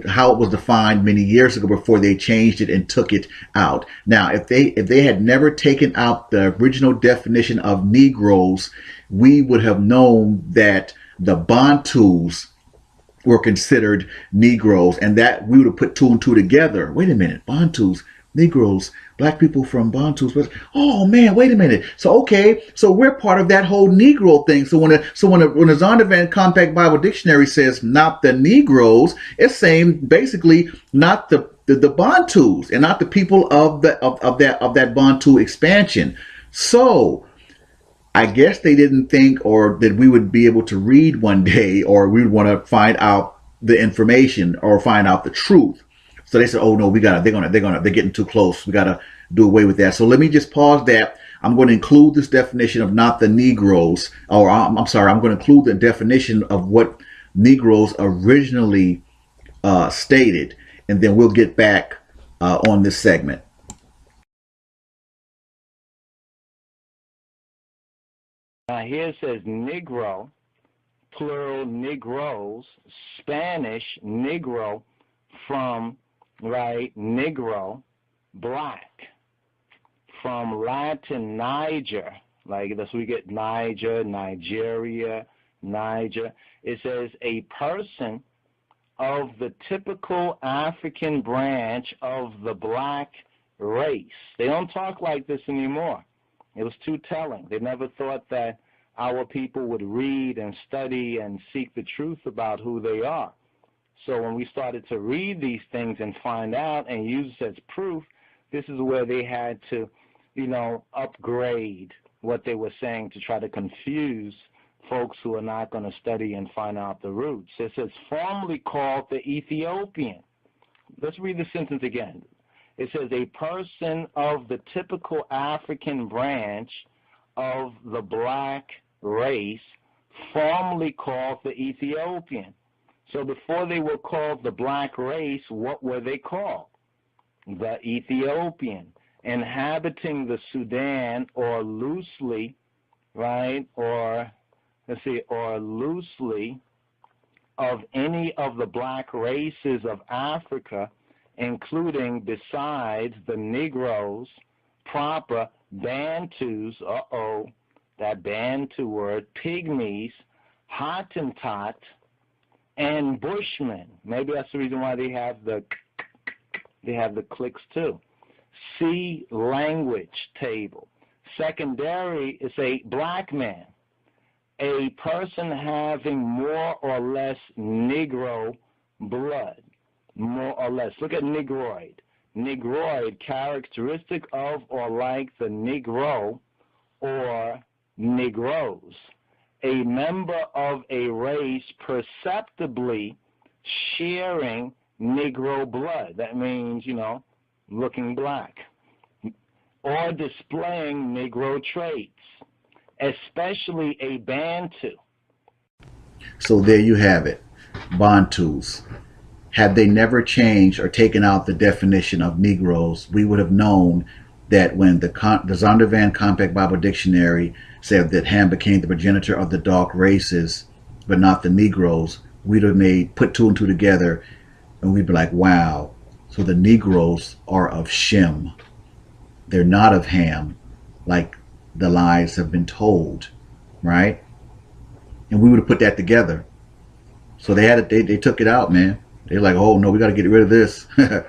how it was defined many years ago before they changed it and took it out. Now, if they had never taken out the original definition of Negroes, we would have known that the Bantus were considered Negroes, and that we would have put 2 and 2 together. Wait a minute, Bantus, Negroes, black people from Bantus. Oh man, wait a minute. So okay, so we're part of that whole Negro thing. So when the Zondervan Compact Bible Dictionary says not the Negroes, it's saying basically not the Bantus, and not the people of that Bantu expansion. So I guess they didn't think, or that we would be able to read one day, or we would want to find out the information or find out the truth. So they said, "Oh no, they're getting too close. We gotta do away with that." So let me just pause that. I'm going to include this definition of not the Negroes, or I'm sorry, I'm going to include the definition of what Negroes originally stated, and then we'll get back on this segment.
Here it says Negro, plural Negroes, Spanish Negro, from, right, Negro, black, from Latin Niger, like that's we get Niger, Nigeria, Niger. It says a person of the typical African branch of the black race. They don't talk like this anymore. It was too telling. They never thought that our people would read and study and seek the truth about who they are. So when we started to read these things and find out and use it as proof, this is where they had to, upgrade what they were saying to try to confuse folks who are not going to study and find out the roots. It says, formerly called the Ethiopian. Let's read the sentence again. It says, a person of the typical African branch of the black race, formerly called the Ethiopian. So before they were called the black race, what were they called? The Ethiopian, inhabiting the Sudan, or loosely, right, or loosely of any of the black races of Africa, including, besides the Negroes proper, Bantus, that Bantu word, Pygmies, Hottentot, and Bushmen. Maybe that's the reason why they have the clicks too. See language table. Secondary is a black man, a person having more or less Negro blood, more or less. Look at Negroid. Negroid, characteristic of or like the Negro or Negroes, a member of a race perceptibly sharing Negro blood. That means, looking black, or displaying Negro traits, especially a Bantu.
So there you have it, Bantus. Had they never changed or taken out the definition of Negroes, we would have known that when the Zondervan Compact Bible Dictionary said that Ham became the progenitor of the dark races, but not the Negroes, we'd have put two and two together, and we'd be like, wow, so the Negroes are of Shem. They're not of Ham, like the lies have been told, right? And we would have put that together. So they took it out, man. They're like, oh no, we got to get rid of this. They're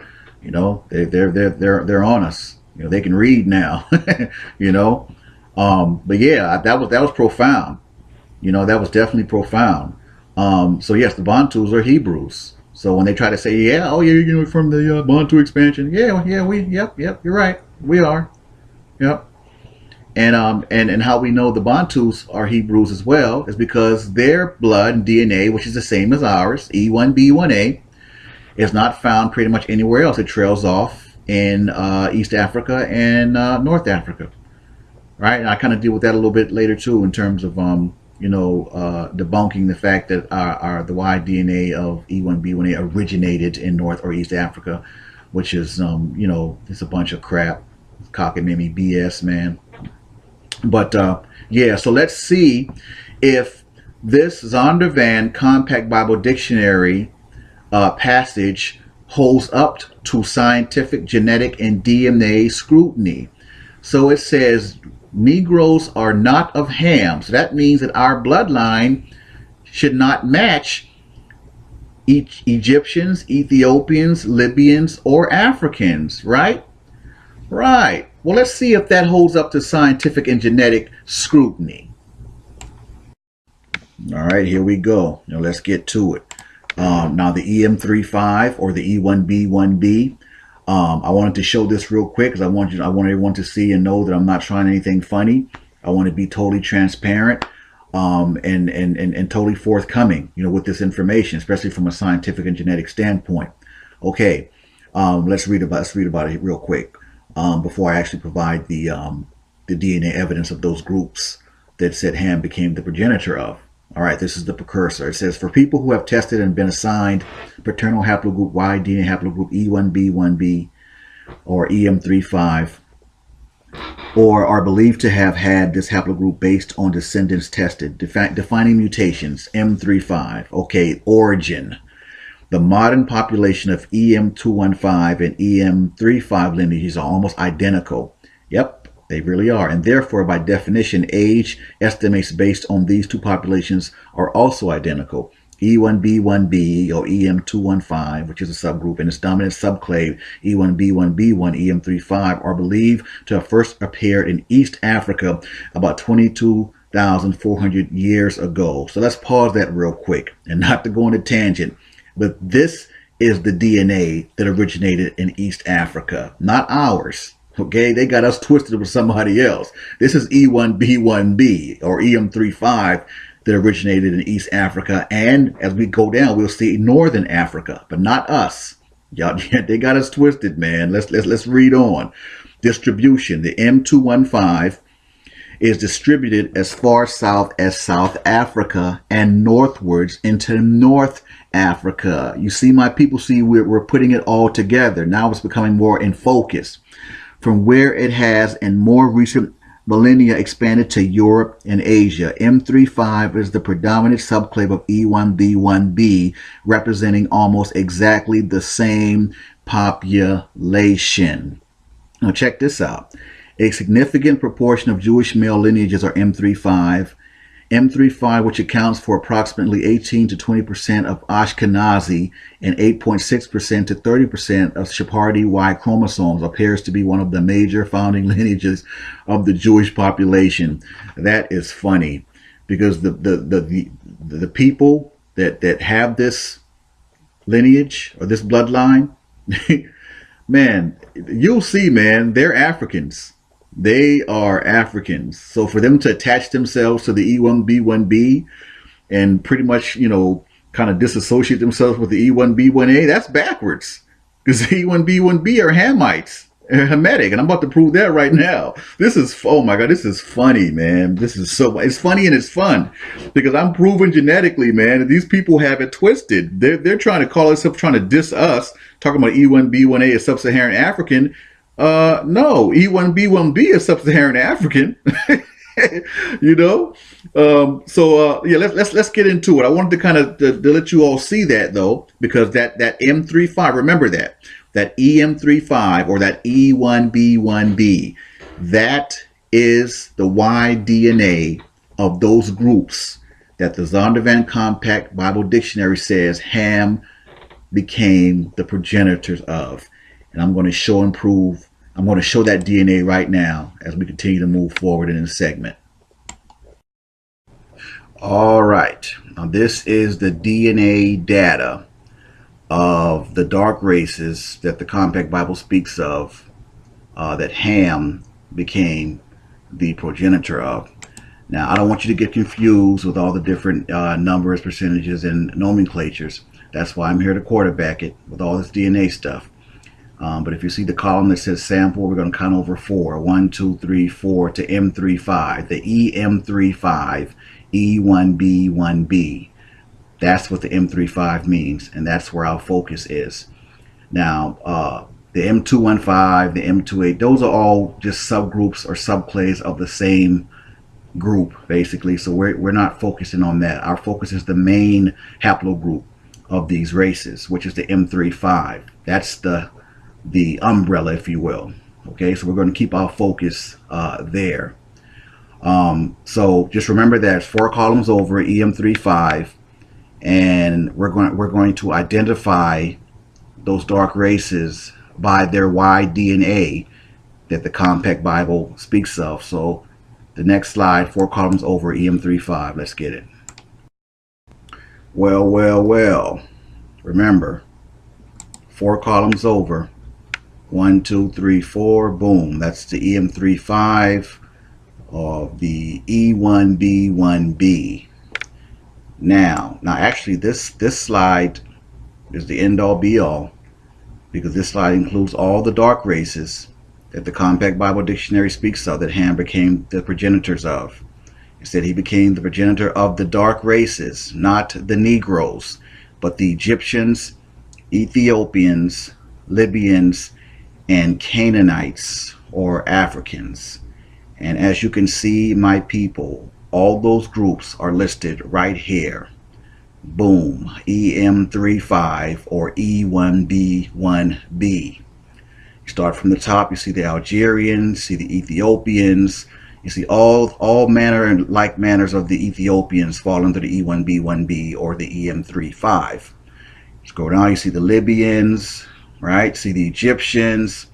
on us. They can read now. But yeah, that was profound. That was definitely profound. So yes, the Bantus are Hebrews. So when they try to say, yeah, from the Bantu expansion, yep, you're right, we are, yep. And how we know the Bantus are Hebrews as well is because their blood and DNA, which is the same as ours, E1B1A, is not found pretty much anywhere else. It trails off in East Africa and North Africa, right? And I kind of deal with that a little bit later too, in terms of debunking the fact that the Y DNA of E1B1A originated in North or East Africa, which is it's a bunch of crap, cockamamie BS, man. But yeah, so let's see if this Zondervan Compact Bible Dictionary passage holds up to scientific, genetic, and DNA scrutiny. So it says Negroes are not of Ham. So that means that our bloodline should not match Egyptians, Ethiopians, Libyans, or Africans, right? Right. Well, let's see if that holds up to scientific and genetic scrutiny. All right, here we go. Now let's get to it. Now the EM35 or the E1B1B. I wanted to show this real quick because I want everyone to see and know that I'm not trying anything funny. I want to be totally transparent and totally forthcoming, with this information, especially from a scientific and genetic standpoint. Okay, let's read about it real quick before I actually provide the DNA evidence of those groups that said Ham became the progenitor of. All right, this is the precursor. It says, for people who have tested and been assigned paternal haplogroup Y DNA haplogroup E1B1B or EM35, or are believed to have had this haplogroup based on descendants tested, defining mutations, M35. Okay, origin. The modern population of EM215 and EM35 lineages are almost identical. Yep. They really are, and therefore, by definition, age estimates based on these two populations are also identical. E1B1B or EM215, which is a subgroup, and its dominant subclave E1B1B1 EM35 are believed to have first appeared in East Africa about 22,400 years ago. So let's pause that real quick, and not to go on a tangent, but this is the DNA that originated in East Africa, not ours. Okay, they got us twisted with somebody else. This is E1B1B or EM35 that originated in East Africa. And as we go down, we'll see Northern Africa, but not us. Y'all, they got us twisted, man. Let's read on. Distribution. The M215 is distributed as far south as South Africa and northwards into North Africa. You see, my people, see, we're putting it all together. Now it's becoming more in focus. From where it has in more recent millennia expanded to Europe and Asia. M35 is the predominant subclave of E1b1b, representing almost exactly the same population. Now check this out. A significant proportion of Jewish male lineages are M35. M35, which accounts for approximately 18 to 20% of Ashkenazi and 8.6% to 30% of Sephardi Y chromosomes, appears to be one of the major founding lineages of the Jewish population. That is funny, because the people that have this lineage or this bloodline, man, you'll see, man, they're Africans. They are Africans. So for them to attach themselves to the E1b1b and pretty much, you know, kind of disassociate themselves with the E1b1a, that's backwards. Because the E1b1b are Hamites, Hamitic, and I'm about to prove that right now. This is, oh my God, this is funny, man. This is so, it's funny and it's fun, because I'm proving genetically, man, that these people have it twisted. They're trying to call us up, trying to diss us, talking about E1b1a as sub-Saharan African. No, E1b1b is sub-Saharan African. You know, yeah, let's get into it. I wanted to kind of to let you all see that, though, because that M35, remember that EM35 or that E1b1b, that is the Y DNA of those groups that the Zondervan Compact Bible Dictionary says Ham became the progenitors of. And I'm going to show and prove, I'm going to show that DNA right now as we continue to move forward in this segment. All right, now this is the DNA data of the dark races that the Compact Bible speaks of, that Ham became the progenitor of. Now, I don't want you to get confused with all the different numbers, percentages, and nomenclatures. That's why I'm here to quarterback it with all this DNA stuff. But if you see the column that says sample, we're going to count over 4. 1, 2, 3, 4 to M35. The EM35, E1b1b. That's what the M35 means, and that's where our focus is. Now, the M215, the M28, those are all just subgroups or subclades of the same group, basically. So we're not focusing on that. Our focus is the main haplogroup of these races, which is the M35. That's the umbrella, if you will. Okay, so we're going to keep our focus there. So just remember that it's 4 columns over EM35, and we're going to identify those dark races by their Y DNA that the Compact Bible speaks of. So the next slide, 4 columns over EM35. Let's get it. Well. Remember, 4 columns over. 1, 2, 3, 4. Boom. That's the EM35 of the E1b1b. Now actually this slide is the end all be all, because this slide includes all the dark races that the Compact Bible Dictionary speaks of that Ham became the progenitors of. It said he became the progenitor of the dark races, not the Negroes, but the Egyptians, Ethiopians, Libyans, and Canaanites, or Africans. And as you can see, my people, all those groups are listed right here. Boom, EM35 or E1b1b. You start from the top, you see the Algerians, see the Ethiopians, you see all manner and like manners of the Ethiopians fall under the E1b1b or the EM35. Scroll down, you see the Libyans, right? See the Egyptians,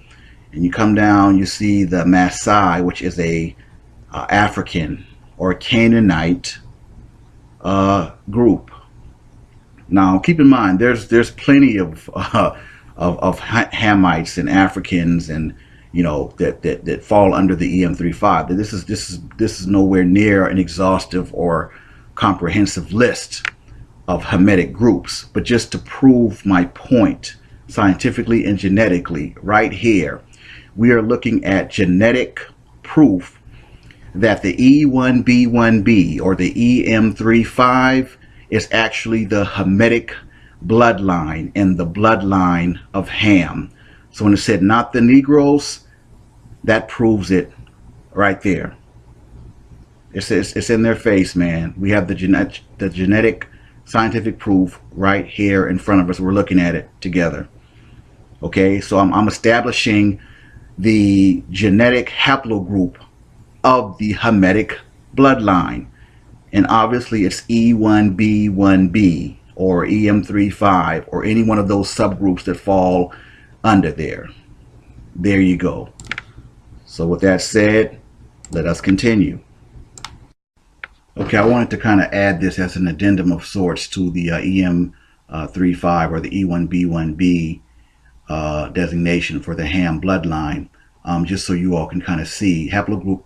and you come down, you see the Maasai, which is a African or Canaanite group. Now, keep in mind, there's plenty of Hamites and Africans, and you know that fall under the EM35. This is nowhere near an exhaustive or comprehensive list of Hamitic groups, but just to prove my point scientifically and genetically right here, we are looking at genetic proof that the E1B1B or the EM35 is actually the Hamitic bloodline and the bloodline of Ham. So when it said not the Negroes, that proves it right there. It's in their face, man. We have the genetic scientific proof right here in front of us. We're looking at it together. Okay, so I'm establishing the genetic haplogroup of the Hamitic bloodline, and obviously it's E1B1B or EM35 or any one of those subgroups that fall under there. There you go. So with that said, let us continue. Okay, I wanted to kind of add this as an addendum of sorts to the EM35 or the E1B1B designation for the Ham bloodline, just so you all can kind of see. Haplogroup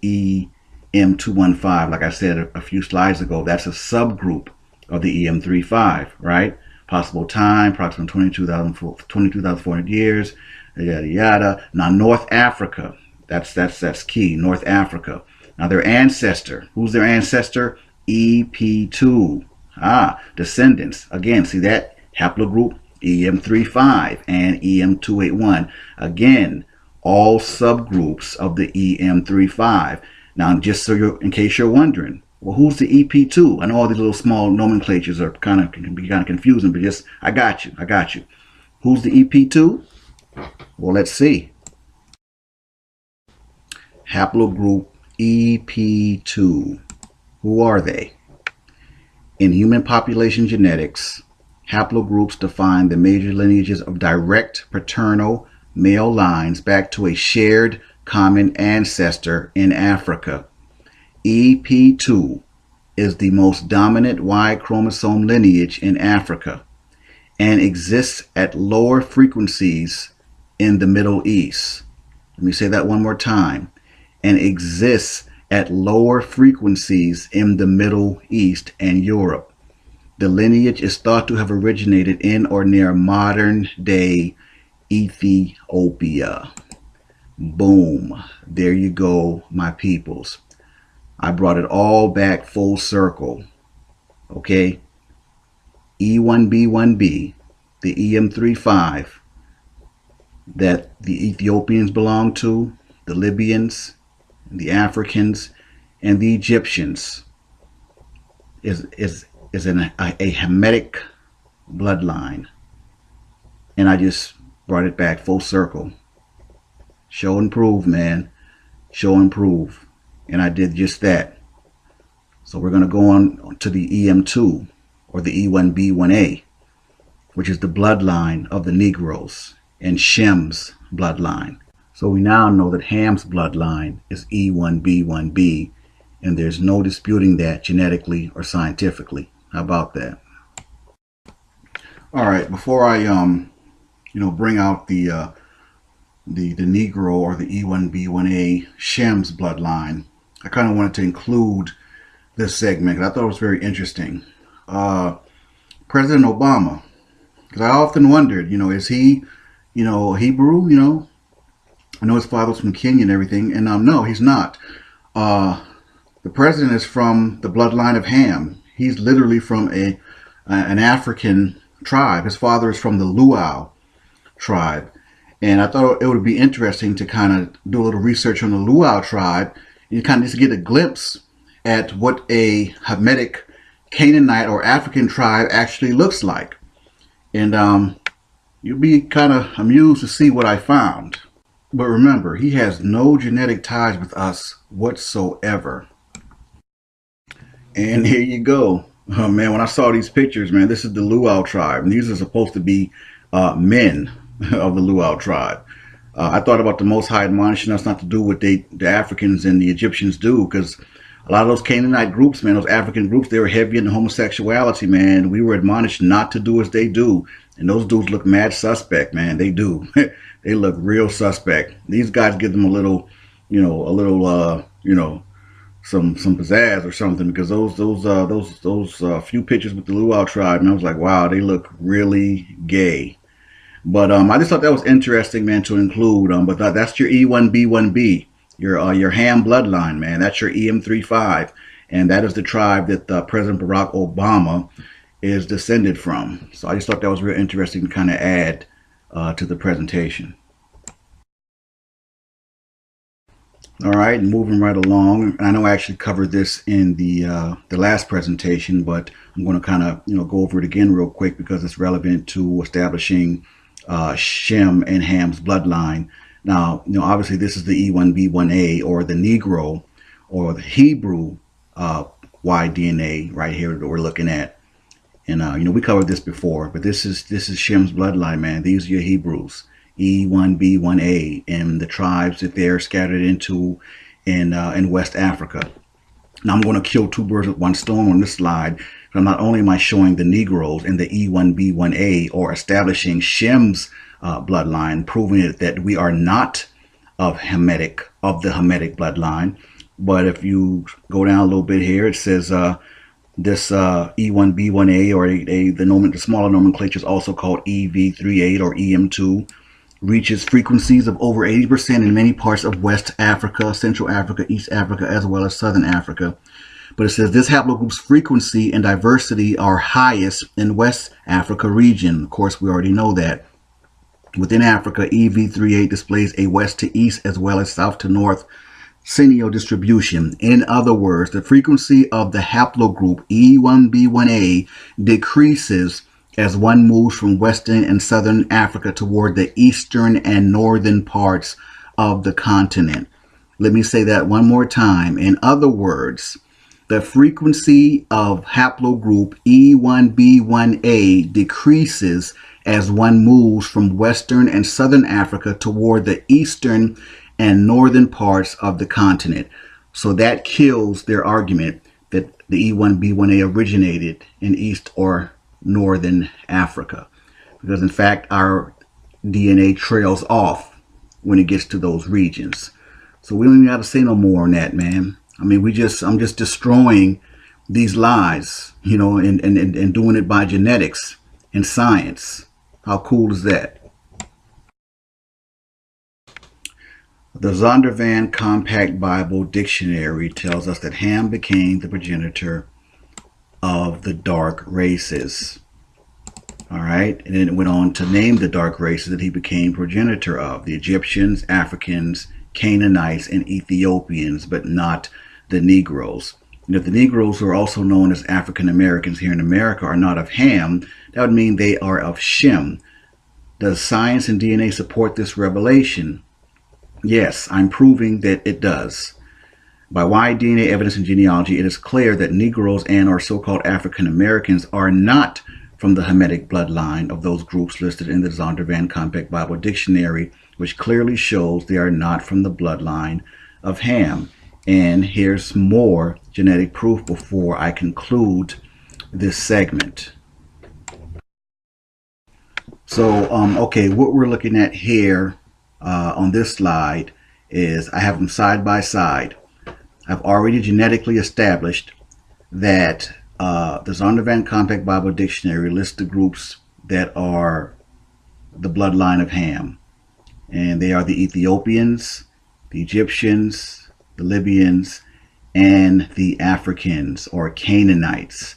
EM215, like I said a few slides ago, that's a subgroup of the EM35, right? Possible time, approximately 22,400 years, yada yada. Now North Africa, that's key. North Africa. Now their ancestor, who's their ancestor? EP2. Descendants. Again, see that haplogroup EM35 and EM281. Again, all subgroups of the EM35. Now, just so in case you're wondering, well, who's the EP2? I know all these little small nomenclatures can be kind of confusing, but just I got you. Who's the EP2? Well, let's see. Haplogroup EP2. Who are they? In human population genetics, haplogroups define the major lineages of direct paternal male lines back to a shared common ancestor in Africa. EP2 is the most dominant Y chromosome lineage in Africa and exists at lower frequencies in the Middle East. Let me say that one more time. And exists at lower frequencies in the Middle East and Europe. The lineage is thought to have originated in or near modern day Ethiopia. Boom. There you go, my peoples. I brought it all back full circle. Okay? E1B1B, the EM35 that the Ethiopians belong to, the Libyans, the Africans, and the Egyptians is a Hamitic bloodline. And I just brought it back full circle. Show and prove, man. Show and prove. And I did just that. So we're going to go on to the EM2 or the E1B1A, which is the bloodline of the Negroes and Shem's bloodline. So we now know that Ham's bloodline is E1B1B, and there's no disputing that genetically or scientifically. How about that? All right, before I bring out the Negro or the E1B1A Shem's bloodline, I kind of wanted to include this segment because I thought it was very interesting. President Obama, because I often wondered, is he, Hebrew, I know his father was from Kenya and everything, and no, he's not. The president is from the bloodline of Ham. He's literally from an African tribe. His father is from the Luau tribe. And I thought it would be interesting to kind of do a little research on the Luau tribe. You kind of just get a glimpse at what a Hamitic Canaanite or African tribe actually looks like. And you'll be kind of amused to see what I found. But remember, he has no genetic ties with us whatsoever. And here you go. Oh, man, when I saw these pictures, man, this is the Luau tribe. And these are supposed to be men of the Luau tribe. I thought about the Most High admonishing us not to do what the Africans and the Egyptians do, because a lot of those Canaanite groups, man, those African groups, they were heavy in homosexuality, man. We were admonished not to do as they do. And those dudes look mad suspect, man. They do. They look real suspect. These guys give them a little some pizzazz or something, because those few pictures with the Luau tribe, and I was like, wow, they look really gay. But I just thought that was interesting, man, to include. But that's your E1B1B, your Ham bloodline, man. That's your EM35, and that is the tribe that President Barack Obama is descended from. So I just thought that was real interesting to kind of add to the presentation. All right, moving right along. I know I actually covered this in the last presentation, but I'm going to kind of go over it again real quick because it's relevant to establishing Shem and Ham's bloodline. Now, obviously this is the E1B1A, or the Negro or the Hebrew Y DNA right here that we're looking at. And we covered this before, but this is Shem's bloodline, man. These are your Hebrews, E1B1A, and the tribes that they're scattered into in West Africa. Now I'm going to kill two birds with one stone on this slide. Not only am I showing the Negroes in the E1B1A, or establishing Shem's bloodline, proving that we are not of the Hamitic bloodline, but if you go down a little bit here, it says this E1B1A, or the smaller nomenclature is also called EV38 or EM2, reaches frequencies of over 80% in many parts of West Africa, Central Africa, East Africa, as well as Southern Africa. But it says this haplogroup's frequency and diversity are highest in West Africa region. Of course, we already know that. Within Africa, EV38 displays a west to east as well as south to north Cineo distribution. In other words, the frequency of the haplogroup E1B1A decreases as one moves from Western and Southern Africa toward the eastern and northern parts of the continent. Let me say that one more time. In other words, the frequency of haplogroup E1B1A decreases as one moves from Western and Southern Africa toward the eastern and northern parts of the continent. So that kills their argument that the E1B1A originated in East or Northern Africa, because in fact our DNA trails off when it gets to those regions. So we don't even have to say no more on that, man. I mean, I'm just destroying these lies, and doing it by genetics and science. How cool is that? The Zondervan Compact Bible Dictionary tells us that Ham became the progenitor of the dark races. All right, and then it went on to name the dark races that he became progenitor of: the Egyptians, Africans, Canaanites, and Ethiopians, but not the Negroes. And if the Negroes, who are also known as African Americans here in America, are not of Ham, that would mean they are of Shem. Does science and DNA support this revelation? Yes, I'm proving that it does. By wide DNA evidence and genealogy, it is clear that Negroes and or so-called African Americans are not from the Hamitic bloodline of those groups listed in the Zondervan Compact Bible Dictionary, which clearly shows they are not from the bloodline of Ham. And here's more genetic proof before I conclude this segment. So, okay, what we're looking at here on this slide is I have them side by side. I've already genetically established that the Zondervan Compact Bible Dictionary lists the groups that are the bloodline of Ham. And they are the Ethiopians, the Egyptians, the Libyans, and the Africans or Canaanites.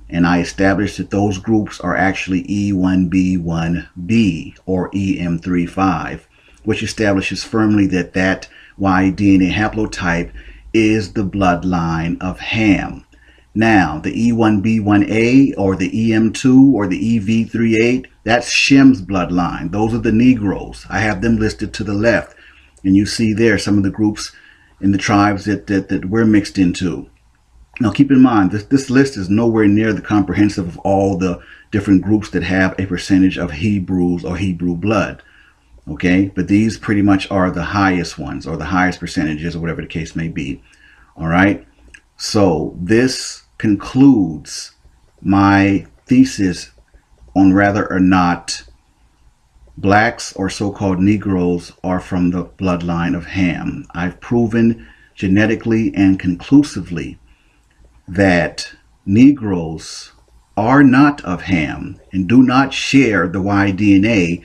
And I established that those groups are actually E1B1B or EM35, which establishes firmly that that Y DNA haplotype is the bloodline of Ham. Now, the E1B1A or the EM2 or the EV38, that's Shem's bloodline. Those are the Negroes. I have them listed to the left. And you see there some of the groups in the tribes that we're mixed into. Now, keep in mind, this list is nowhere near the comprehensive of all the different groups that have a percentage of Hebrews or Hebrew blood. Okay, but these pretty much are the highest ones, or the highest percentages, or whatever the case may be. All right, so this concludes my thesis on whether or not blacks or so-called Negroes are from the bloodline of Ham. I've proven genetically and conclusively that Negroes are not of Ham and do not share the Y DNA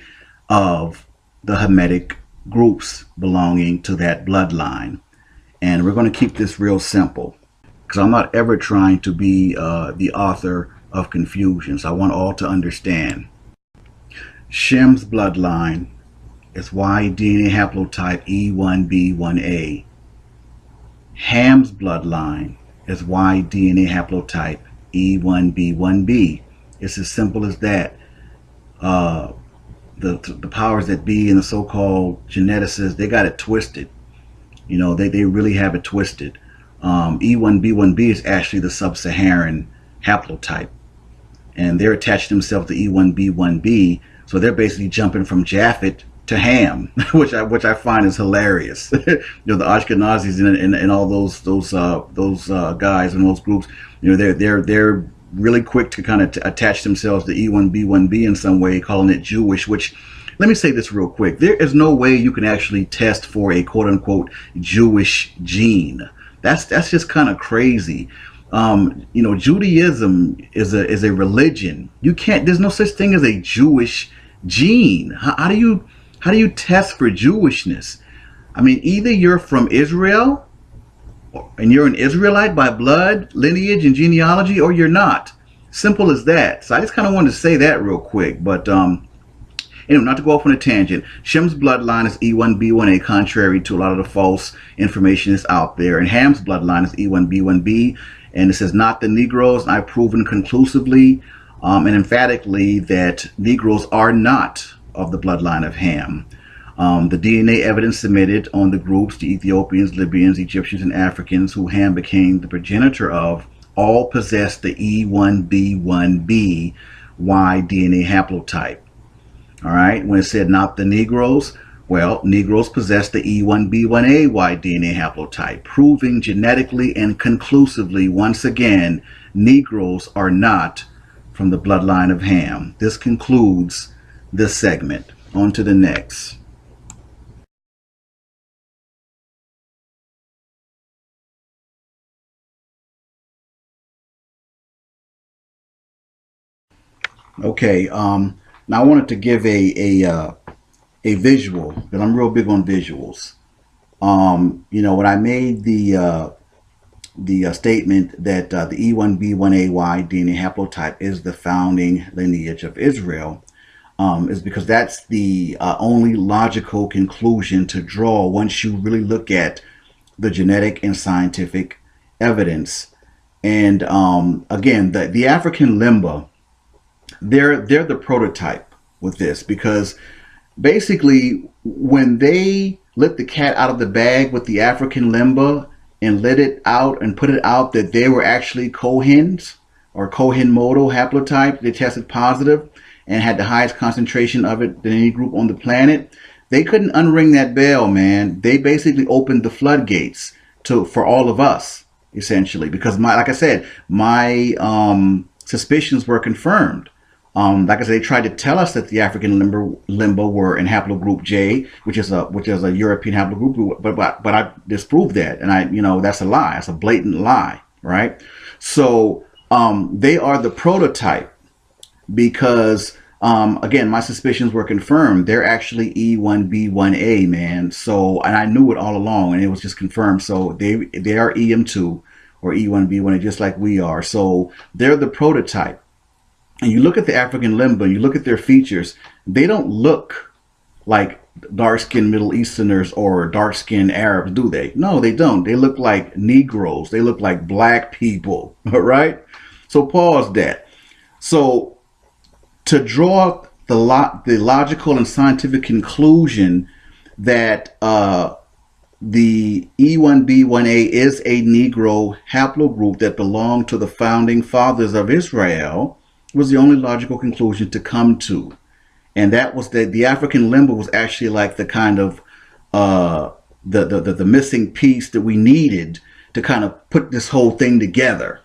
of the Hamitic groups belonging to that bloodline. And we're going to keep this real simple because I'm not ever trying to be the author of confusion. So I want all to understand. Shem's bloodline is Y DNA haplotype E1B1A. Ham's bloodline is Y DNA haplotype E1B1B. It's as simple as that. The powers that be and the so-called geneticists, they got it twisted. You know, they really have it twisted. E1B1B is actually the sub-Saharan haplotype, and they're attaching themselves to E1B1B, so they're basically jumping from Japhet to Ham, which I find is hilarious. You know, the Ashkenazis and all those guys in those groups, you know, they're really quick to kind of attach themselves to E1B1B in some way, calling it Jewish. Which, let me say this real quick: there is no way you can actually test for a quote-unquote Jewish gene. That's just kind of crazy. You know, Judaism is a religion. You can't. There's no such thing as a Jewish gene. How do you test for Jewishness? I mean, either you're from Israel and you're an Israelite by blood, lineage, and genealogy, or you're not. Simple as that. So I just kind of wanted to say that real quick. But anyway, not to go off on a tangent, Shem's bloodline is E1B1A, contrary to a lot of the false information that's out there. And Ham's bloodline is E1B1B, and it says not the Negroes. And I've proven conclusively and emphatically that Negroes are not of the bloodline of Ham. The DNA evidence submitted on the groups, the Ethiopians, Libyans, Egyptians, and Africans who Ham became the progenitor of, all possess the E1B1B Y DNA haplotype. All right, when it said not the Negroes, well, Negroes possess the E1B1A Y DNA haplotype, proving genetically and conclusively, once again, Negroes are not from the bloodline of Ham. This concludes this segment. On to the next. Okay, now I wanted to give a visual, because I'm real big on visuals. You know, when I made the statement that the E1B1AY DNA haplotype is the founding lineage of Israel, is because that's the only logical conclusion to draw once you really look at the genetic and scientific evidence. And again, the African Limba, they're the prototype with this, because basically when they let the cat out of the bag with the African Limba and let it out and put it out that they were actually Cohens or Cohen modal haplotype, they tested positive and had the highest concentration of it than any group on the planet, they couldn't unring that bell, man. They basically opened the floodgates for all of us, essentially, because like I said, my suspicions were confirmed. Like I said, they tried to tell us that the African Limba were in haplogroup J, which is a European haplogroup, but I disproved that, and you know, that's a lie. That's a blatant lie, right? So they are the prototype, because again, my suspicions were confirmed. They're actually E1B1A, man. So, and I knew it all along, and it was just confirmed. So they are EM2 or E1B1A, just like we are. So they're the prototype. And you look at the African Limba, you look at their features, they don't look like dark-skinned Middle Easterners or dark-skinned Arabs, do they? No, they don't. They look like Negroes. They look like black people, all right? So pause that. So to draw the logical and scientific conclusion that the E1B1A is a Negro haplogroup that belonged to the founding fathers of Israel was the only logical conclusion to come to. And that was that the African Limba was actually like the kind of the missing piece that we needed to kind of put this whole thing together.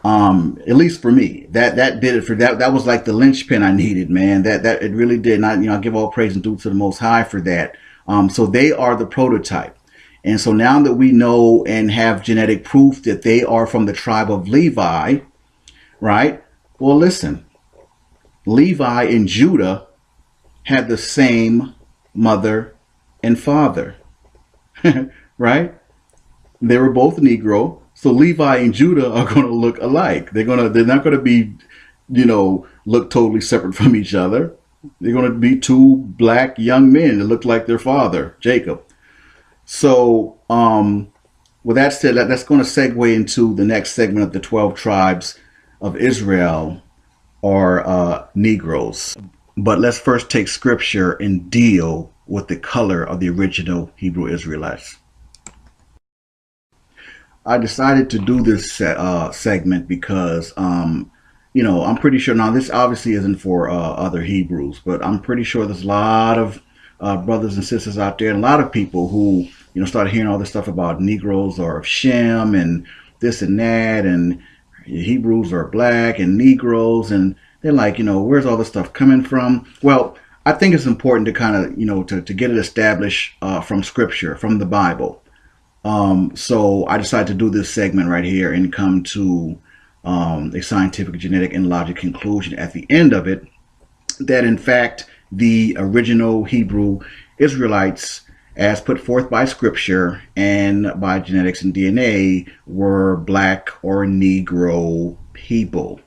At least for me, that did it for that. That was like the linchpin I needed, man. That it really did. And I give all praise and due to the Most High for that. So they are the prototype. And so now that we know and have genetic proof that they are from the tribe of Levi, right? Well, listen, Levi and Judah had the same mother and father, right? They were both Negro. So Levi and Judah are going to look alike. They're not going to be, look totally separate from each other. They're going to be two black young men that look like their father, Jacob. So, with that said, that's going to segue into the next segment of the 12 tribes of Israel, or Negroes. But let's first take scripture and deal with the color of the original Hebrew Israelites. I decided to do this segment because, I'm pretty sure, now this obviously isn't for other Hebrews, but I'm pretty sure there's a lot of brothers and sisters out there, and a lot of people who, started hearing all this stuff about Negroes or Shem and this and that, and Hebrews are black and Negroes, and they're like, where's all this stuff coming from? Well, I think it's important to kind of, to get it established from scripture, from the Bible. So I decided to do this segment right here and come to a scientific, genetic, and logic conclusion at the end of it, that in fact, the original Hebrew Israelites, as put forth by scripture and by genetics and DNA, were black or Negro people.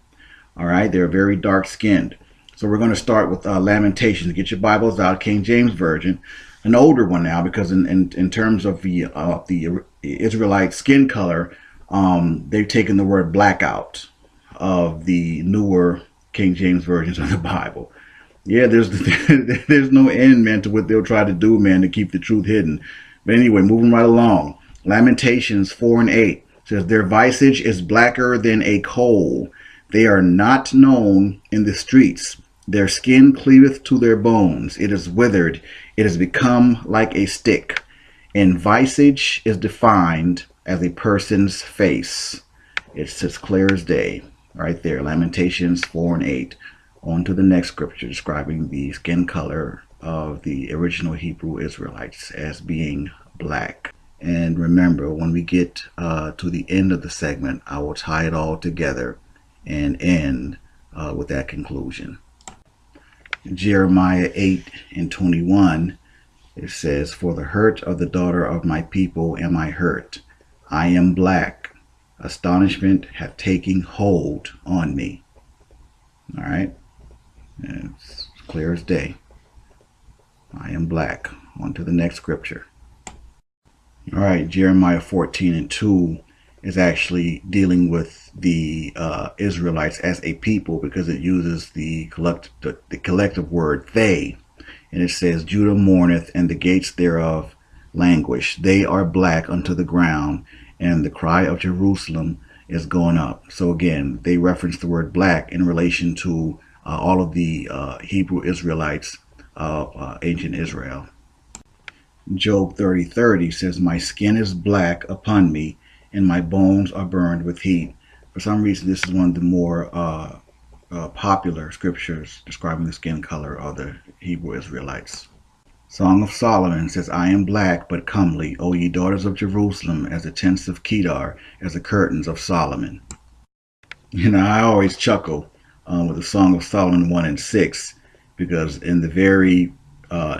All right, they're very dark skinned. So we're going to start with Lamentations. Get your Bibles out, King James Version, an older one now, because in terms of the Israelite skin color, they've taken the word black out of the newer King James versions of the Bible. Yeah, there's no end, man, to what they'll try to do, man, to keep the truth hidden. But anyway, moving right along. Lamentations 4:8 says, their visage is blacker than a coal. They are not known in the streets. Their skin cleaveth to their bones. It is withered. It has become like a stick. And visage is defined as a person's face. It's as clear as day. Right there, Lamentations 4:8. On to the next scripture describing the skin color of the original Hebrew Israelites as being black. And remember, when we get to the end of the segment, I will tie it all together and end with that conclusion. Jeremiah 8:21, it says, for the hurt of the daughter of my people am I hurt. I am black. Astonishment hath taken hold on me. All right. And it's clear as day. I am black. On to the next scripture. All right. Jeremiah 14:2 is actually dealing with the Israelites as a people, because it uses the collective word they. And it says, Judah mourneth, and the gates thereof languish. They are black unto the ground, and the cry of Jerusalem is going up. So again, they reference the word black in relation to all of the Hebrew Israelites of ancient Israel. Job 30:30 says, my skin is black upon me, and my bones are burned with heat. For some reason, this is one of the more popular scriptures describing the skin color of the Hebrew Israelites. Song of Solomon says, I am black but comely, O ye daughters of Jerusalem, as the tents of Kedar, as the curtains of Solomon. I always chuckle with the Song of Solomon 1:6, because in the very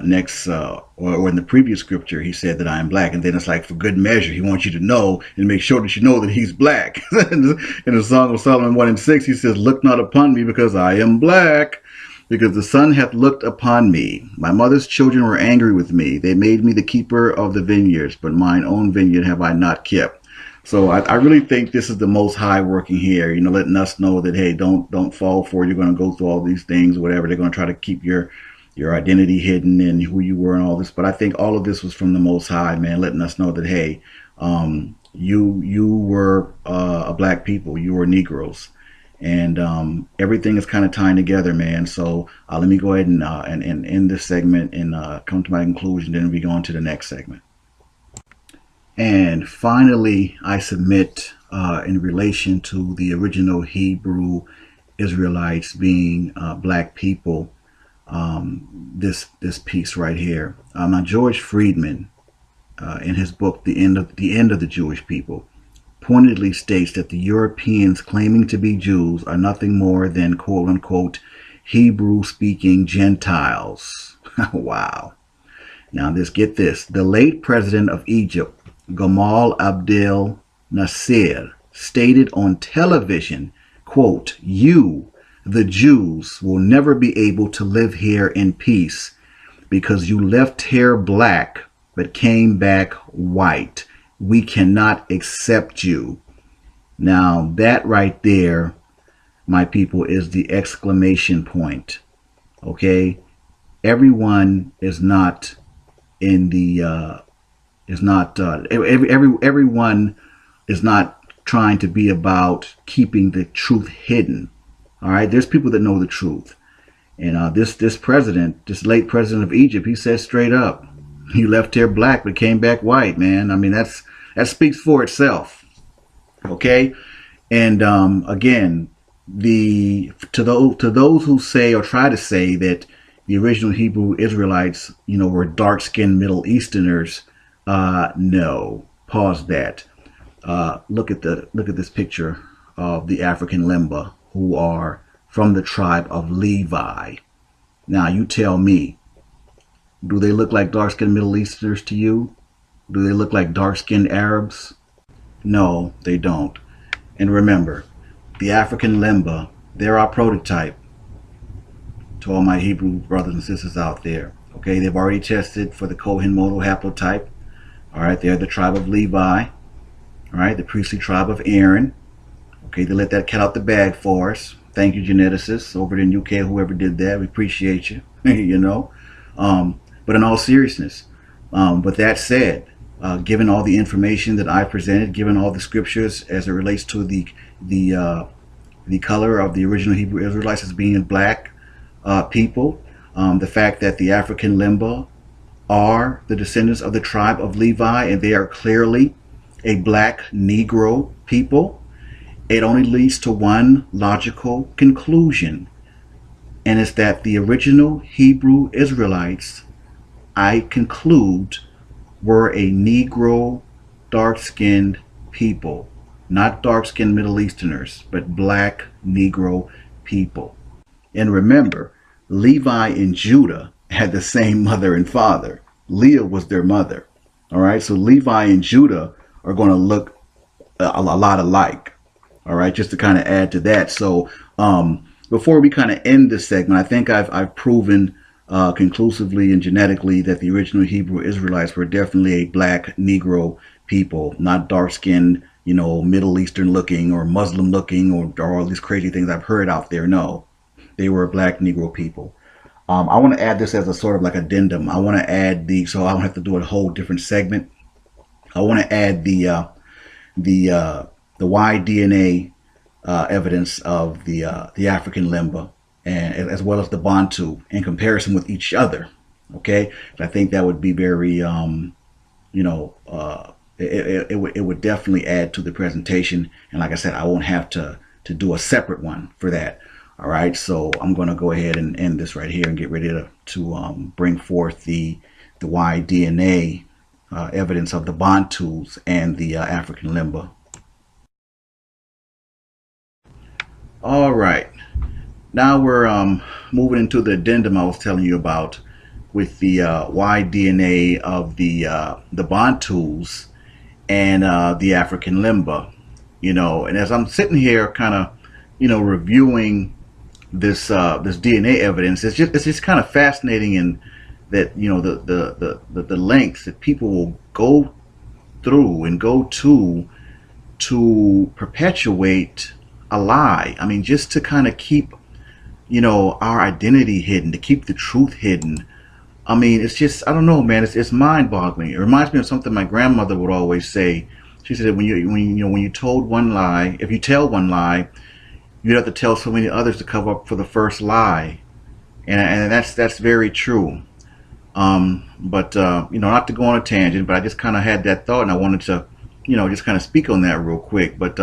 next, or in the previous scripture, he said that I am black, and then it's like, for good measure, he wants you to know and make sure that you know that he's black. In the Song of Solomon 1:6, he says, look not upon me, because I am black, because the sun hath looked upon me. My mother's children were angry with me. They made me the keeper of the vineyards, but mine own vineyard have I not kept. So I really think this is the Most High working here, letting us know that, hey, don't fall for it. You're going to go through all these things, whatever. They're going to try to keep your identity hidden and who you were and all this. But I think all of this was from the Most High, man, letting us know that, hey, you were a black people. You were Negroes. And everything is kind of tying together, man. So let me go ahead and end this segment and come to my conclusion. Then we go on to the next segment. And finally, I submit in relation to the original Hebrew Israelites being black people, this piece right here. Now, George Friedman, in his book, The End of the Jewish People, pointedly states that the Europeans claiming to be Jews are nothing more than quote unquote Hebrew-speaking Gentiles. Wow. Now get this. The late president of Egypt, Gamal Abdel Nasser, stated on television, quote, "You, the Jews, will never be able to live here in peace because you left here black but came back white. We cannot accept you." Now that right there, my people, is the exclamation point. Okay, everyone is not in the everyone is not trying to be about keeping the truth hidden. All right, there's people that know the truth, and this president, this late president of Egypt, he said straight up, he left here black but came back white. Man, I mean, that speaks for itself. Okay, and again, to those who say or try to say that the original Hebrew Israelites, were dark-skinned Middle Easterners, no. Pause that. Look at this picture of the African Limba, who are from the tribe of Levi. Now you tell me, do they look like dark-skinned Middle Easterners to you? Do they look like dark-skinned Arabs? No, they don't. And remember, the African Limba, they're our prototype. To all my Hebrew brothers and sisters out there, okay, they've already tested for the Cohen modal haplotype. All right, they're the tribe of Levi. All right, the priestly tribe of Aaron. Okay, they let that cat out the bag for us. Thank you, geneticists over in UK, whoever did that. We appreciate you. But in all seriousness, with that said, given all the information that I presented, given all the scriptures as it relates to the color of the original Hebrew Israelites as being black people, the fact that the African Limba are the descendants of the tribe of Levi, and they are clearly a black Negro people, it only leads to one logical conclusion, and it's that the original Hebrew Israelites, I conclude, were a Negro dark-skinned people, not dark-skinned Middle Easterners, but black Negro people. And remember, Levi and Judah had the same mother and father. Leah was their mother. All right, so Levi and Judah are going to look a lot alike. All right, just to kind of add to that. So before we kind of end this segment, I think I've proven conclusively and genetically that the original Hebrew Israelites were definitely a black Negro people, not dark-skinned, Middle Eastern looking or Muslim looking or all these crazy things I've heard out there. No, they were a black Negro people. I want to add this as a sort of like addendum. I want to add so I don't have to do a whole different segment. I want to add the Y-DNA evidence of the African Limba, and as well as the Bantu in comparison with each other. Okay, I think that would be very, it would definitely add to the presentation. And like I said, I won't have to do a separate one for that. All right, so I'm going to go ahead and end this right here and get ready to bring forth the Y-DNA evidence of the Bantus and the African Limba. All right, now we're moving into the addendum I was telling you about with the Y-DNA of the Bantus and the African Limba. And as I'm sitting here kind of reviewing this DNA evidence, it's just kind of fascinating, in that the lengths that people will go through and go to perpetuate a lie. I mean, just to kind of keep our identity hidden, to keep the truth hidden. I mean, it's just, I don't know, man, it's mind-boggling. It reminds me of something my grandmother would always say. She said that when you told one lie, if you tell one lie, you'd have to tell so many others to cover up for the first lie, and that's very true. But not to go on a tangent, but I just kind of had that thought, and I wanted to, just kind of speak on that real quick. But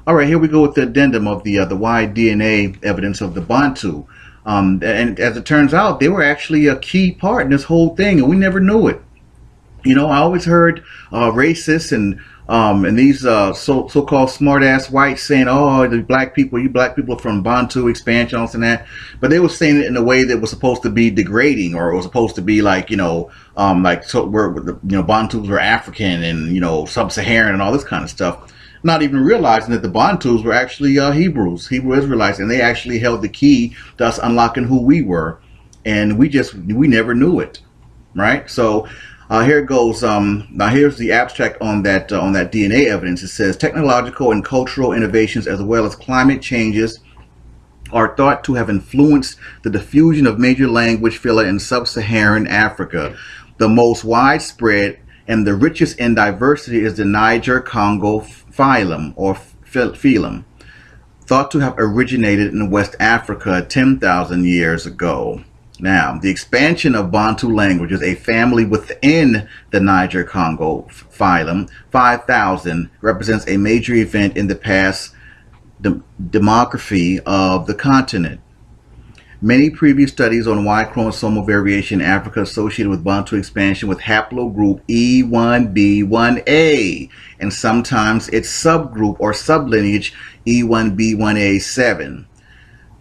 all right, here we go with the addendum of the Y-DNA evidence of the Bantu, and as it turns out, they were actually a key part in this whole thing, and we never knew it. I always heard racists and these so-called smart-ass whites saying, "Oh, the black people, you black people are from Bantu expansion and that," but they were saying it in a way that was supposed to be degrading, or it was supposed to be like, like, so where Bantus were African and sub-Saharan and all this kind of stuff. Not even realizing that the Bantus were actually Hebrew Israelites, and they actually held the key to us unlocking who we were, and we never knew it, right? So here it goes. Now here's the abstract on that DNA evidence. It says technological and cultural innovations as well as climate changes are thought to have influenced the diffusion of major language phyla in sub-Saharan Africa. The most widespread and the richest in diversity is the Niger-Congo phylum or phylum, thought to have originated in West Africa 10,000 years ago. Now, the expansion of Bantu languages, a family within the Niger-Congo phylum, 5,000, represents a major event in the past demography of the continent. Many previous studies on Y chromosomal variation in Africa associated with Bantu expansion with haplogroup E1B1A, and sometimes its subgroup or sublineage E1B1A7.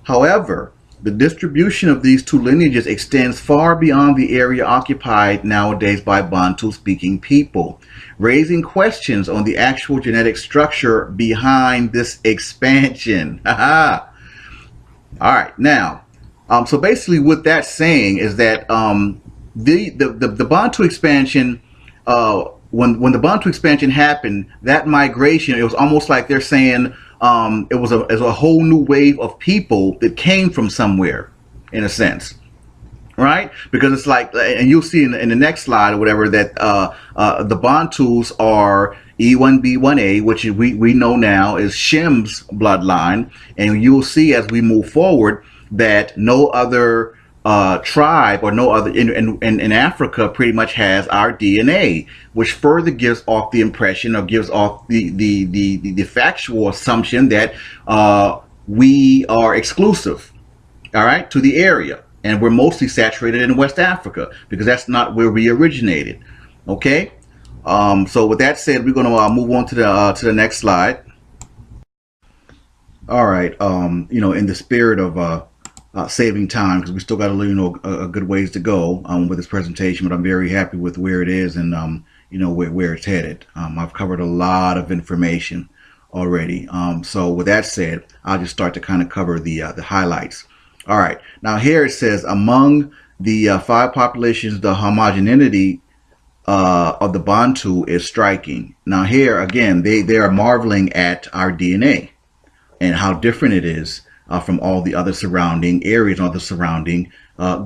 However, the distribution of these two lineages extends far beyond the area occupied nowadays by Bantu-speaking people, raising questions on the actual genetic structure behind this expansion. All right, now, so basically what that's saying is that the Bantu expansion, when the Bantu expansion happened, that migration, it was almost like they're saying, it was a whole new wave of people that came from somewhere, in a sense, right? Because it's like, and you'll see in the next slide or whatever that the Bantus are E1B1A, which we know now is Shem's bloodline, and you'll see as we move forward that no other tribe or no other in Africa pretty much has our DNA, which further gives off the impression or gives off the factual assumption that we are exclusive, all right, to the area, and we're mostly saturated in West Africa because that's not where we originated. Okay, so with that said, we're going to move on to the next slide. All right, in the spirit of saving time, because we still got a good ways to go with this presentation, but I'm very happy with where it is and where it's headed. I've covered a lot of information already. So with that said, I'll just start to kind of cover the highlights. All right, now here it says among the 5 populations, the homogeneity of the Bantu is striking. Now here again, they are marveling at our DNA and how different it is from all the other surrounding areas, all the surrounding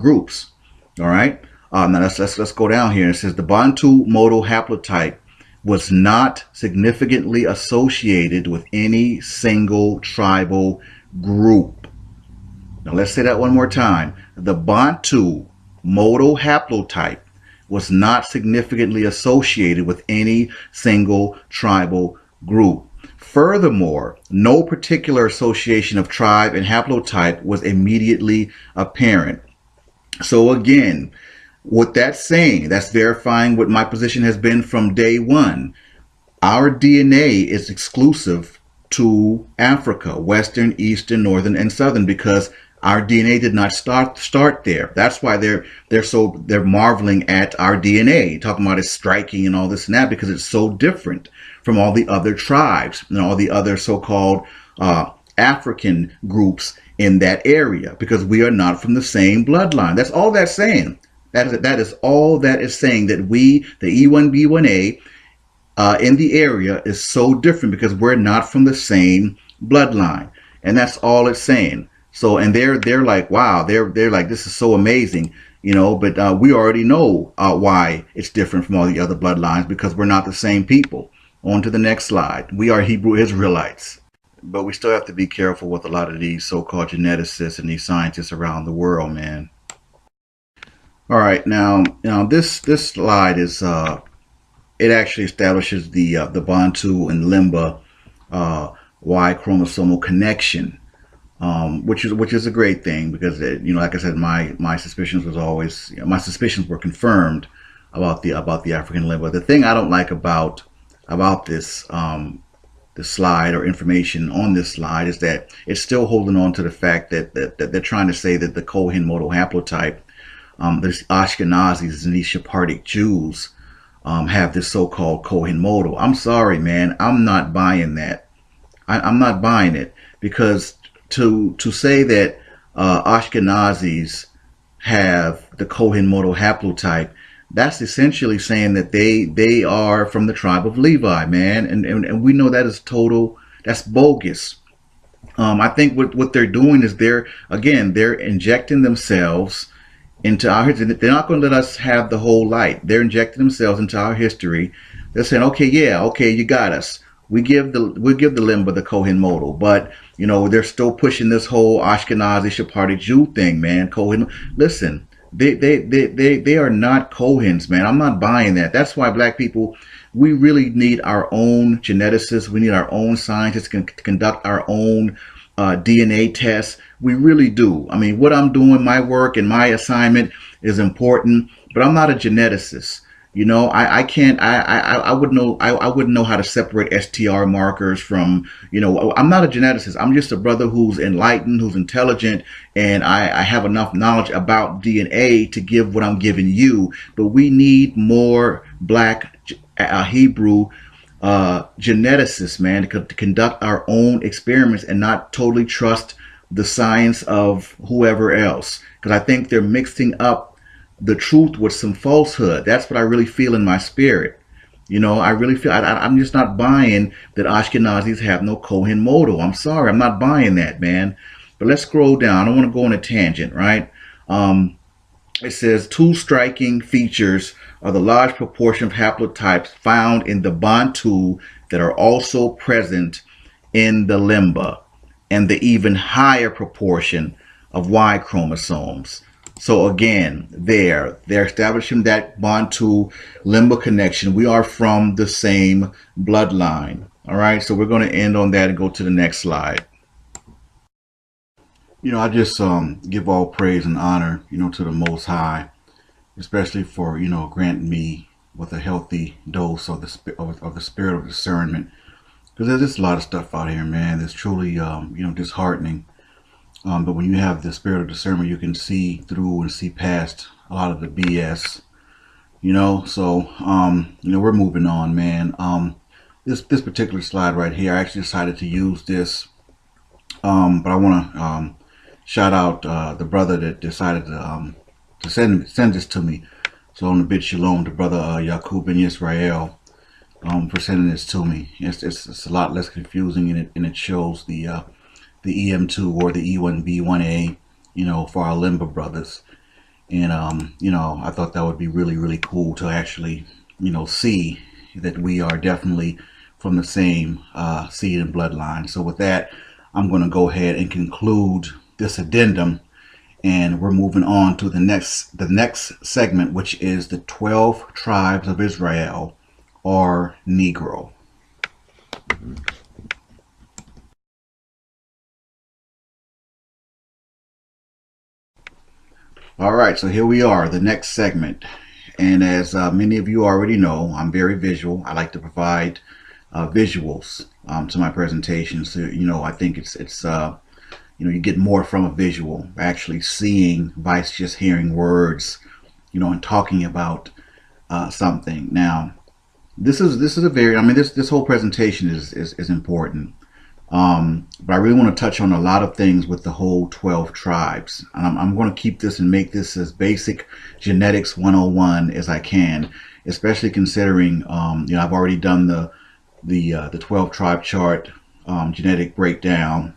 groups. All right. Now let's go down here. It says the Bantu modal haplotype was not significantly associated with any single tribal group. Now let's say that one more time. The Bantu modal haplotype was not significantly associated with any single tribal group. Furthermore, no particular association of tribe and haplotype was immediately apparent. So again, what that's saying, that's verifying what my position has been from day one. Our DNA is exclusive to Africa, Western, Eastern, Northern, and Southern, because our DNA did not start there. That's why they're marveling at our DNA, talking about it striking and all this and that, because it's so different from all the other tribes and all the other so-called African groups in that area, because we are not from the same bloodline. That's all that's saying. That is all that is saying, that we, the E1B1A in the area, is so different because we're not from the same bloodline, and that's all it's saying. So, and they're like, wow, they're like, this is so amazing, but we already know why it's different from all the other bloodlines, because we're not the same people. On to the next slide. We are Hebrew Israelites, but we still have to be careful with a lot of these so-called geneticists and these scientists around the world, man. All right, now this slide is it actually establishes the Bantu and Limba Y chromosomal connection, which is a great thing, because like I said, my suspicions was always, my suspicions were confirmed about the African Limba. The thing I don't like about this the slide or information on this slide is that it's still holding on to the fact that they're trying to say that the Kohen modal haplotype, these Ashkenazis and these Sephardic Jews have this so-called Kohen modal. I'm sorry, man, I'm not buying that. I'm not buying it, because to say that Ashkenazis have the Kohen modal haplotype, that's essentially saying that they are from the tribe of Levi, man, and we know that is that's bogus. I think what they're doing is they're injecting themselves into our history. They're not going to let us have the whole light. They're injecting themselves into our history. They're saying, okay, yeah, okay, you got us. We'll give the Limba the Kohen modal, but you know they're still pushing this whole Ashkenazi Sephardic Jew thing, man. Kohen, listen. They are not Kohens, man. I'm not buying that. That's why black people, we really need our own geneticists. We need our own scientists to conduct our own DNA tests. We really do. I mean, what I'm doing, my work and my assignment is important, but I'm not a geneticist. You know, I can't, I wouldn't know how to separate STR markers from, you know, I'm not a geneticist. I'm just a brother who's enlightened, who's intelligent, and I have enough knowledge about DNA to give what I'm giving you. But we need more black Hebrew geneticists, man, to conduct our own experiments and not totally trust the science of whoever else. Because I think they're mixing up the truth with some falsehood. That's what I really feel in my spirit. You know, I really feel, I'm just not buying that Ashkenazis have no Kohen modal. I'm sorry, I'm not buying that, man. But let's scroll down. I don't want to go on a tangent, right? It says, two striking features are the large proportion of haplotypes found in the Bantu that are also present in the Limba, and the even higher proportion of Y chromosomes. So again, they're establishing that Bantu Limba connection. We are from the same bloodline. All right, so we're going to end on that and go to the next slide. You know, I just give all praise and honor, you know, to the Most High, especially for, you know, granting me with a healthy dose of the spirit of discernment, because there's just a lot of stuff out here, man, that's truly, you know, disheartening. But when you have the spirit of discernment, you can see through and see past a lot of the BS, you know. So, you know, we're moving on, man. This particular slide right here, I actually decided to use this, but I want to shout out the brother that decided to send this to me. So on the bit shalom to brother Yakub Ben Yisrael for sending this to me. It's a lot less confusing, and it shows the EM2 or the E1B1A, you know, for our Limba brothers. And, you know, I thought that would be really, really cool to actually, you know, see that we are definitely from the same seed and bloodline. So with that, I'm going to go ahead and conclude this addendum, and we're moving on to the next segment, which is the 12 tribes of Israel, or Negro. All right, so here we are, the next segment. And as many of you already know, I'm very visual. I like to provide visuals to my presentations. So, you know, I think it's you know, you get more from a visual, actually seeing versus just hearing words, you know, and talking about something. Now, this is a very, I mean, this whole presentation is important. But I really want to touch on a lot of things with the whole 12 tribes. I'm going to keep this and make this as basic genetics 101 as I can, especially considering, you know, I've already done the 12 tribe chart genetic breakdown.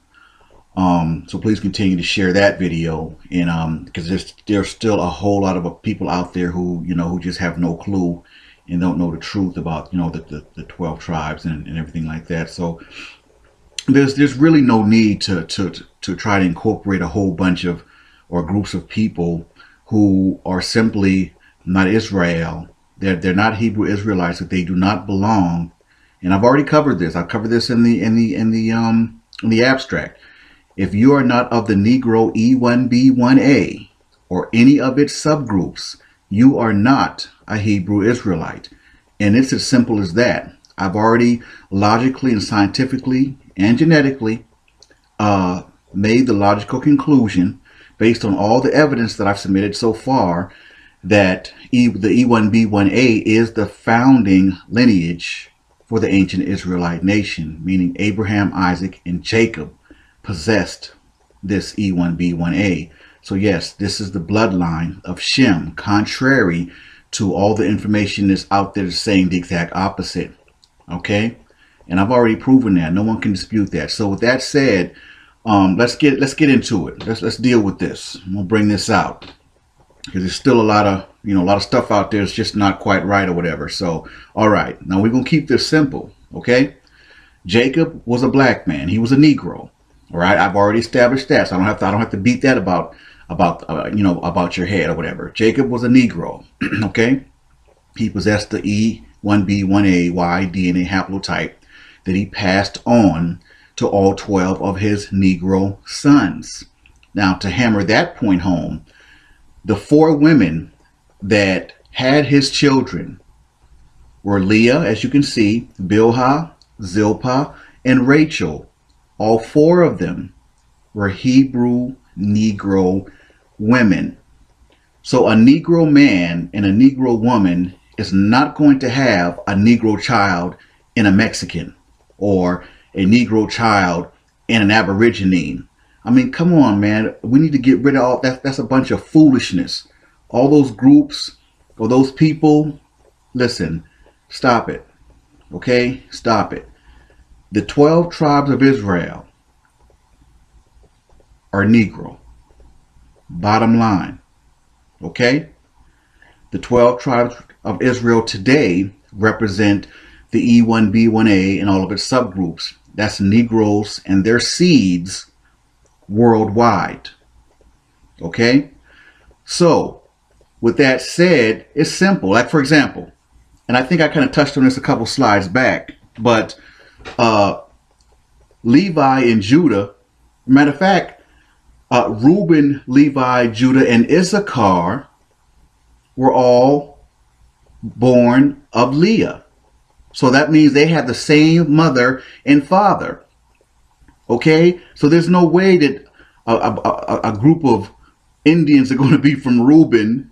So please continue to share that video, and because there's still a whole lot of people out there who, you know, who just have no clue and don't know the truth about, you know, the 12 tribes and everything like that. So there's really no need to try to incorporate a whole bunch of or groups of people who are simply not Israel. They're not Hebrew Israelites, that they do not belong. And I've already covered this. I covered this in the abstract. If you are not of the Negro E1B1A or any of its subgroups, you are not a Hebrew Israelite. And it's as simple as that. I've already logically and scientifically and genetically made the logical conclusion based on all the evidence that I've submitted so far that the E1B1A is the founding lineage for the ancient Israelite nation, meaning Abraham, Isaac, and Jacob possessed this E1B1A. So yes, this is the bloodline of Shem, contrary to all the information that's out there saying the exact opposite. Okay, and I've already proven that. No one can dispute that. So with that said, let's get into it. Let's deal with this. I'm gonna bring this out because there's still a lot of stuff out there that's just not quite right or whatever. So all right, now we're gonna keep this simple. Okay, Jacob was a black man. He was a Negro. All right, I've already established that, so I don't have to beat that about your head or whatever. Jacob was a Negro. Okay, he possessed the E1B1A Y DNA haplotype that he passed on to all 12 of his Negro sons. Now, to hammer that point home, the 4 women that had his children were Leah, as you can see, Bilhah, Zilpah, and Rachel. All 4 of them were Hebrew Negro women. So a Negro man and a Negro woman is not going to have a Negro child in a Mexican or a Negro child in an Aborigine. I mean, come on, man. We need to get rid of all that. That's a bunch of foolishness. All those groups or those people, listen, stop it. Okay? Stop it. The 12 tribes of Israel are Negro. Bottom line. Okay? The 12 tribes of Israel today represent the E1B1A and all of its subgroups. That's Negroes and their seeds worldwide. Okay? So, with that said, it's simple. Like, for example, and I think I kind of touched on this a couple slides back, but Levi and Judah, matter of fact, Reuben, Levi, Judah, and Issachar were all born of Leah. So that means they had the same mother and father. Okay? So there's no way that a group of Indians are going to be from Reuben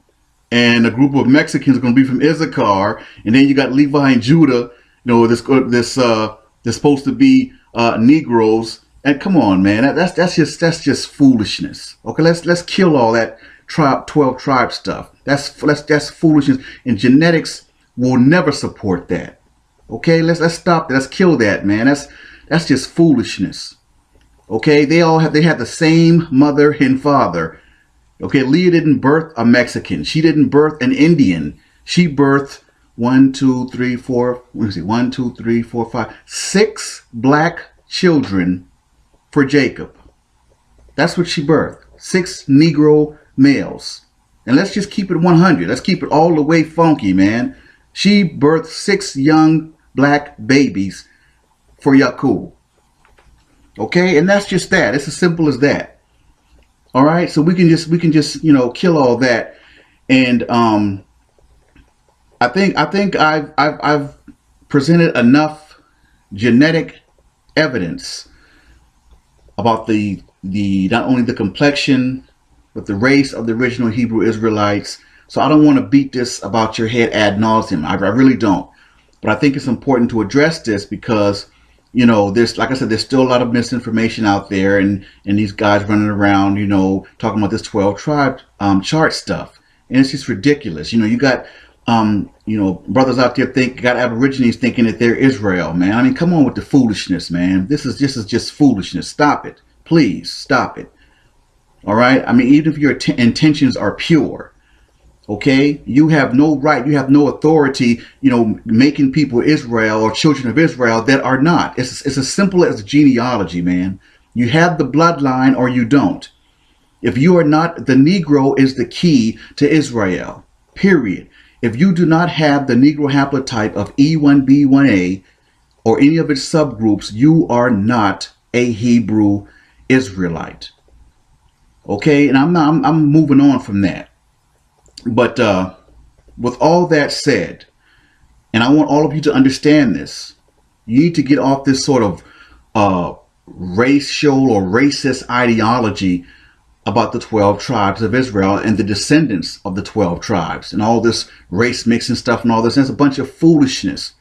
and a group of Mexicans are going to be from Issachar, and then you got Levi and Judah, this supposed to be Negroes. And come on, man, that's just foolishness. Okay, let's kill all that 12 tribe stuff. That's foolishness, and genetics will never support that. Okay, let's stop that. Let's kill that, man. That's just foolishness. Okay, they had the same mother and father. Okay, Leah didn't birth a Mexican. She didn't birth an Indian. She birthed 6 black children for Jacob. That's what she birthed. 6 Negro males. And let's just keep it 100. Let's keep it all the way funky, man. She birthed 6 young black babies for Yaqub. Okay, and that's just that. It's as simple as that. All right, so we can just kill all that, and I think I've presented enough genetic evidence about the not only the complexion but the race of the original Hebrew Israelites. So I don't want to beat this about your head ad nauseum. I really don't. But I think it's important to address this because, there's, like I said, there's still a lot of misinformation out there, and these guys running around, talking about this 12 tribe chart stuff. And it's just ridiculous. You got, brothers out there got Aborigines thinking that they're Israel, man. I mean, come on with the foolishness, man. This is just foolishness. Stop it. Please stop it. All right. I mean, even if your intentions are pure, okay, you have no right, you have no authority, making people Israel or children of Israel that are not. It's as simple as genealogy, man. You have the bloodline or you don't. If you are not, the Negro is the key to Israel, period. If you do not have the Negro haplotype of E1B1A or any of its subgroups, you are not a Hebrew Israelite. Okay, and I'm moving on from that. But with all that said, and I want all of you to understand this, you need to get off this sort of racial or racist ideology about the 12 tribes of Israel and the descendants of the 12 tribes and all this race mixing stuff and all this. That's a bunch of foolishness.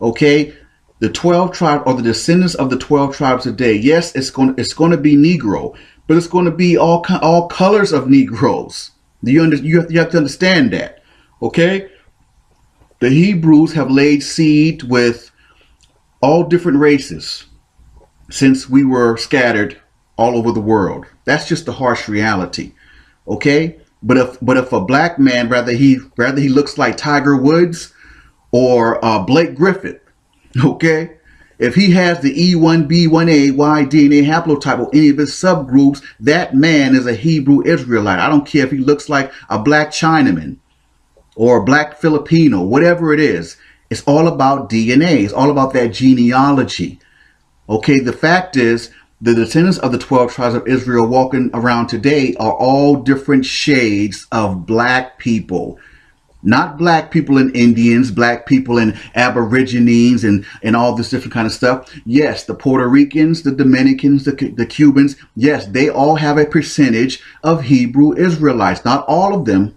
Okay? The 12 tribes or the descendants of the 12 tribes today, yes, it's going to be Negro, but it's going to be all colors of Negroes. You have to understand that. Okay? The Hebrews have laid seed with all different races since we were scattered all over the world. That's just the harsh reality. Okay? But if a black man, rather he looks like Tiger Woods or Blake Griffin, okay? If he has the E1B1A Y DNA haplotype or any of his subgroups, that man is a Hebrew Israelite. I don't care if he looks like a black Chinaman or a black Filipino, whatever it is. It's all about DNA. It's all about that genealogy. Okay, the fact is, the descendants of the 12 tribes of Israel walking around today are all different shades of black people. Not black people and Indians, black people and Aborigines and all this different kind of stuff. Yes, the Puerto Ricans, the Dominicans, the Cubans, yes, they all have a percentage of Hebrew Israelites. Not all of them,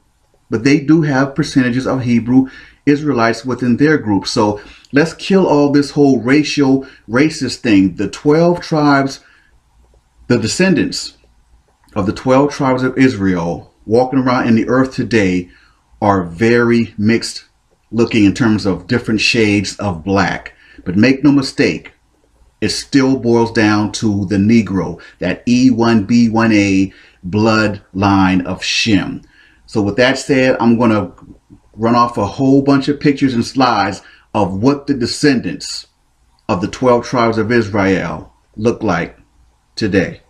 but they do have percentages of Hebrew Israelites within their group. So let's kill all this whole racist thing. The 12 tribes, the descendants of the 12 tribes of Israel walking around in the earth today are very mixed looking in terms of different shades of black. But make no mistake, it still boils down to the Negro, that E1B1A bloodline of Shem. So with that said, I'm going to run off a whole bunch of pictures and slides of what the descendants of the 12 tribes of Israel look like today.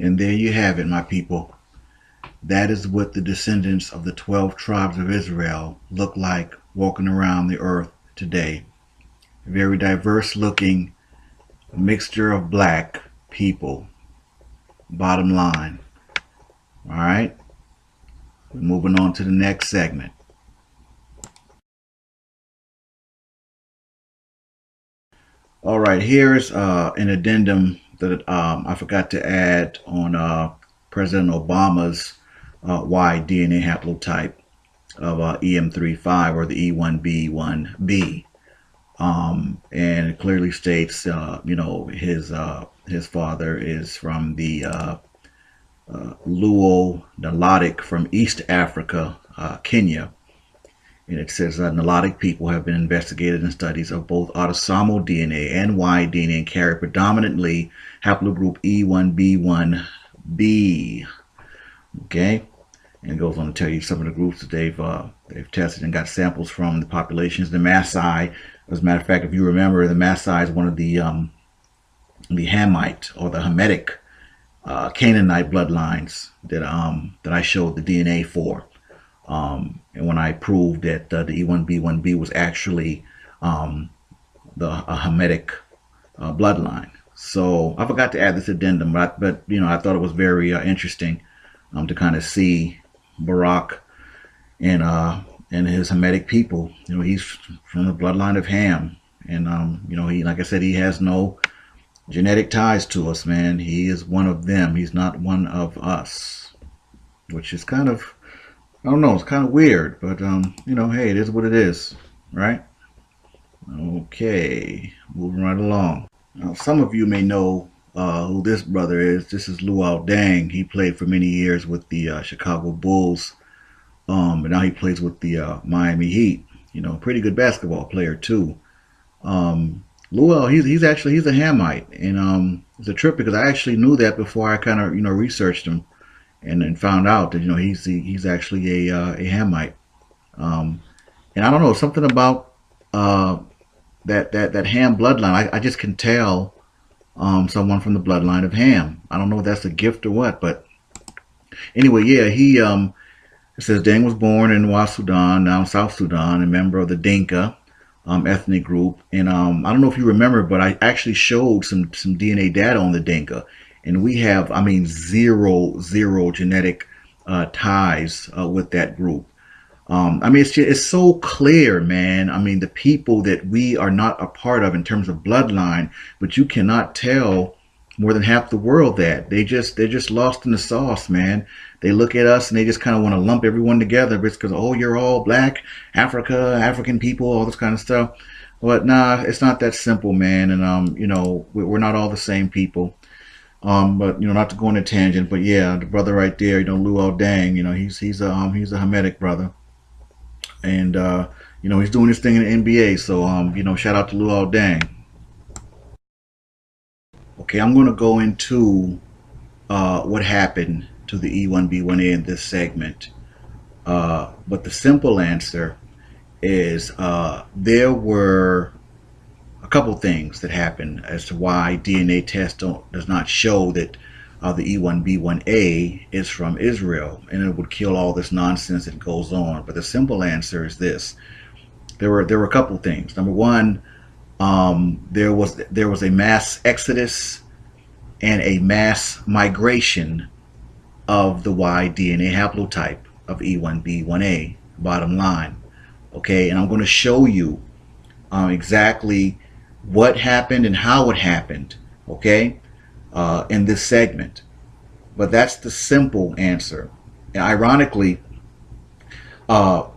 And there you have it, my people. That is what the descendants of the 12 tribes of Israel look like walking around the earth today. Very diverse looking mixture of black people. Bottom line. All right. We're moving on to the next segment. All right. Here's an addendum that I forgot to add on President Obama's Y DNA haplotype of EM35 or the E1B1B. And it clearly states, you know, his father is from the Luo Nilotic from East Africa, Kenya. And it says that melodic people have been investigated in studies of both autosomal DNA and Y DNA and carry predominantly haplogroup E1B1B. Okay, and it goes on to tell you some of the groups that they've tested and got samples from the populations. The Maasai, as a matter of fact, if you remember, the Maasai is one of the Hamite or the Hamitic Canaanite bloodlines that I showed the DNA for. And when I proved that the E1B1B was actually the Hamitic bloodline. So I forgot to add this addendum, but you know, I thought it was very interesting to kind of see Barak and his Hamitic people. You know, he's from the bloodline of Ham, and you know, he, like I said, he has no genetic ties to us, man. He is one of them. He's not one of us, which is kind of, I don't know, it's kind of weird, but you know, hey, it is what it is, right? Okay, moving right along. Now, some of you may know who this brother is. This is Luol Deng. He played for many years with the Chicago Bulls, but now he plays with the Miami Heat. You know, pretty good basketball player too. Luol, he's a Hamite, and it's a trip because I actually knew that before I kind of, you know, researched him. And found out that, you know, he's actually a Hamite, and I don't know, something about that Ham bloodline. I just can tell someone from the bloodline of Ham. I don't know if that's a gift or what, but anyway, yeah, he it says Deng was born in West Sudan, now South Sudan, a member of the Dinka ethnic group, and I don't know if you remember, but I actually showed some DNA data on the Dinka. And we have, I mean, zero genetic ties with that group. I mean, it's so clear, man. I mean, the people that we are not a part of in terms of bloodline, but you cannot tell more than half the world that. they're just lost in the sauce, man. They look at us and they just kind of want to lump everyone together because, oh, you're all black, African people, all this kind of stuff. But nah, it's not that simple, man. And you know, we're not all the same people. But you know, not to go on a tangent, but yeah, the brother right there, you know, Luol Deng, you know, he's a Hamitic brother, and you know, he's doing his thing in the NBA. So you know, shout out to Luol Deng. Okay, I'm going to go into what happened to the E1B1A in this segment, but the simple answer is there were a couple things that happen as to why DNA test does not show that the E1B1A is from Israel, and it would kill all this nonsense that goes on. But the simple answer is this: there were a couple things. Number one, there was a mass exodus and a mass migration of the Y DNA haplotype of E1B1A. Bottom line, okay, and I'm going to show you exactly what happened and how it happened, okay, in this segment. But that's the simple answer. And ironically, the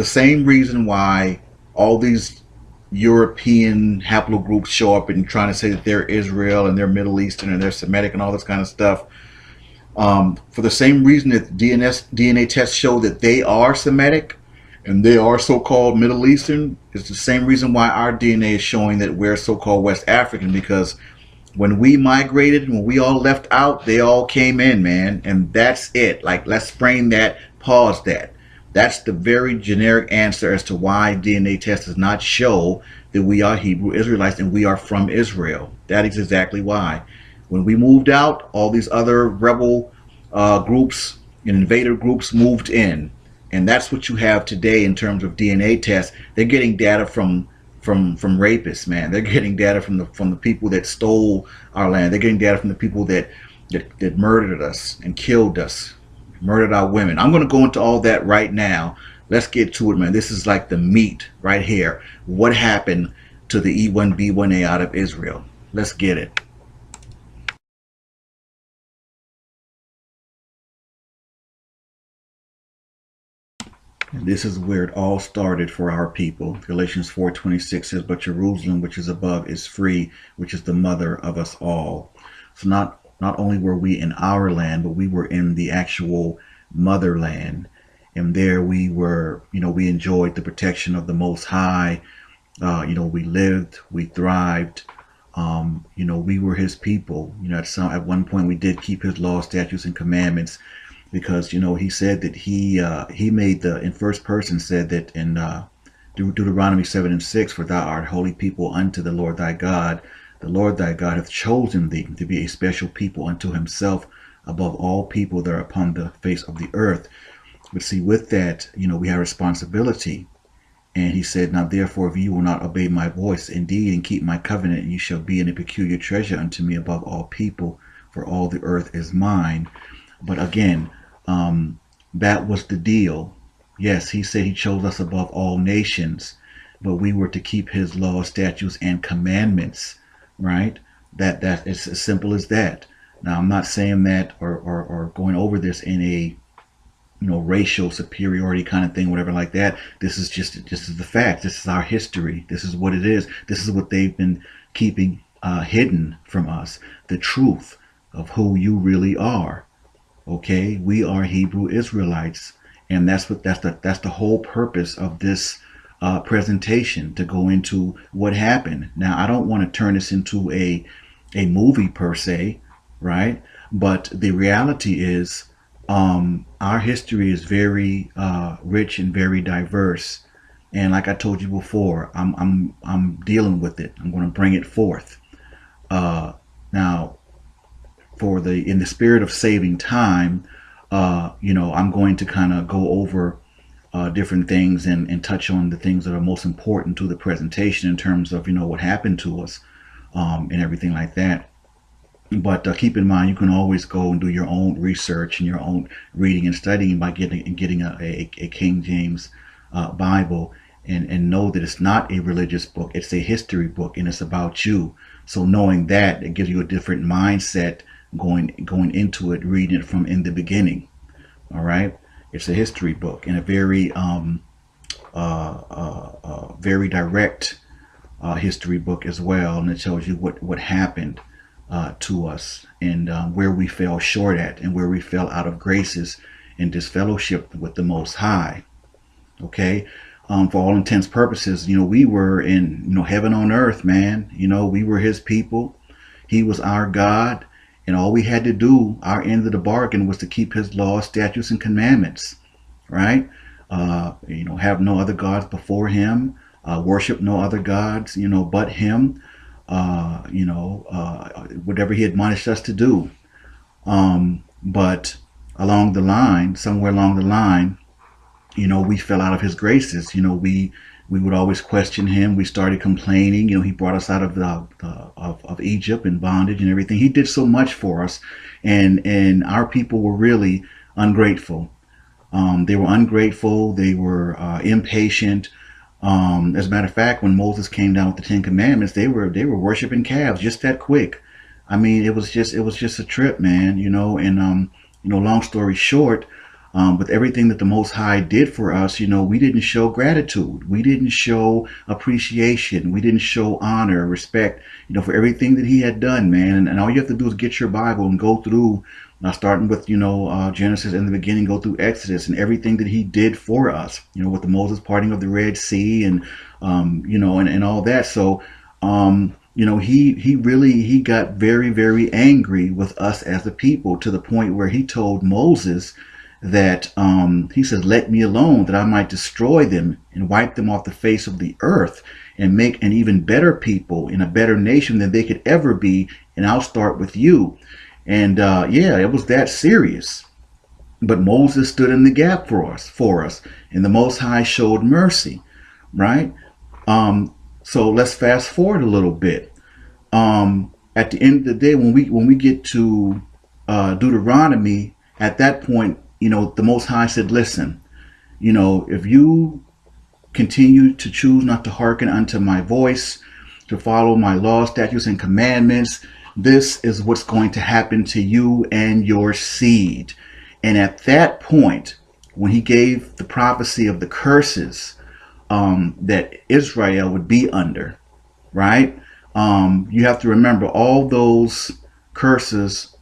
same reason why all these European haplogroups show up and trying to say that they're Israel and they're Middle Eastern and they're Semitic and all this kind of stuff, for the same reason that DNA tests show that they are Semitic and they are so-called Middle Eastern, it's the same reason why our DNA is showing that we're so-called West African, because when we migrated, when we all left out, they all came in, man, and that's it. Like, let's frame that, pause that. That's the very generic answer as to why DNA test does not show that we are Hebrew Israelites and we are from Israel. That is exactly why. When we moved out, all these other rebel groups and invader groups moved in. And that's what you have today in terms of DNA tests. They're getting data from rapists, man. They're getting data from the people that stole our land. They're getting data from the people that murdered us and killed us, murdered our women. I'm going to go into all that right now. Let's get to it, man. This is like the meat right here. What happened to the E1B1A out of Israel? Let's get it. And this is where it all started for our people. Galatians 4:26 says, "But Jerusalem, which is above, is free, which is the mother of us all." So not only were we in our land, but we were in the actual motherland. And there we were, we enjoyed the protection of the Most High. We lived, we thrived. We were his people. At one point we did keep his laws, statutes, and commandments, because he said that he made in first person, said that in Deuteronomy 7:6, for thou art holy people unto the Lord thy God. The Lord thy God hath chosen thee to be a special people unto himself above all people that are upon the face of the earth. But see, with that, we have responsibility. And he said, now therefore, if you will not obey my voice indeed and keep my covenant, you shall be in a peculiar treasure unto me above all people, for all the earth is mine. But again, that was the deal. Yes, he said he chose us above all nations, but we were to keep his laws, statutes, and commandments, right? That it's as simple as that. Now, I'm not saying that or going over this in a racial superiority kind of thing, whatever like that. This is the fact. This is our history. This is what it is. This is what they've been keeping hidden from us. The truth of who you really are. Okay, we are Hebrew Israelites, and that's the whole purpose of this presentation, to go into what happened. Now, I don't want to turn this into a movie per se, right? But the reality is, our history is very rich and very diverse, and like I told you before, I'm dealing with it. I'm going to bring it forth. Now, in the spirit of saving time, I'm going to kind of go over different things and touch on the things that are most important to the presentation in terms of what happened to us and everything like that. But keep in mind, you can always go and do your own research and your own reading and studying by getting a King James Bible, and know that it's not a religious book. It's a history book, and it's about you. So knowing that, it gives you a different mindset going into it, reading it from in the beginning. All right, it's a history book, and a very very direct history book as well, and it tells you what happened to us, and where we fell short at, and where we fell out of graces and disfellowship with the Most High. Okay, for all intents purposes, we were in heaven on earth, man. We were his people. He was our God, and all we had to do, our end of the bargain, was to keep his laws, statutes, and commandments. Right? Have no other gods before him. Worship no other gods, but him. Whatever he admonished us to do. But somewhere along the line, we fell out of his graces. We would always question him. We started complaining. He brought us out of Egypt and bondage and everything. He did so much for us, and our people were really ungrateful. They were ungrateful. They were impatient. As a matter of fact, when Moses came down with the Ten Commandments, they were worshiping calves just that quick. I mean, it was just a trip, man. And long story short, with everything that the Most High did for us, we didn't show gratitude. We didn't show appreciation. We didn't show honor, respect, for everything that he had done, man. And all you have to do is get your Bible and go through, starting with, Genesis in the beginning, go through Exodus and everything that he did for us, with the Moses parting of the Red Sea and, and all that. So, he got very, very angry with us as a people, to the point where he told Moses that he says, let me alone, that I might destroy them and wipe them off the face of the earth, and make an even better people and a better nation than they could ever be. And I'll start with you. And it was that serious. But Moses stood in the gap for us, and the Most High showed mercy, right? So let's fast forward a little bit. At the end of the day, when we get to Deuteronomy, at that point, the Most High said, listen, if you continue to choose not to hearken unto my voice, to follow my laws, statutes, and commandments, this is what's going to happen to you and your seed. And at that point, when he gave the prophecy of the curses that Israel would be under, right? You have to remember, all those curses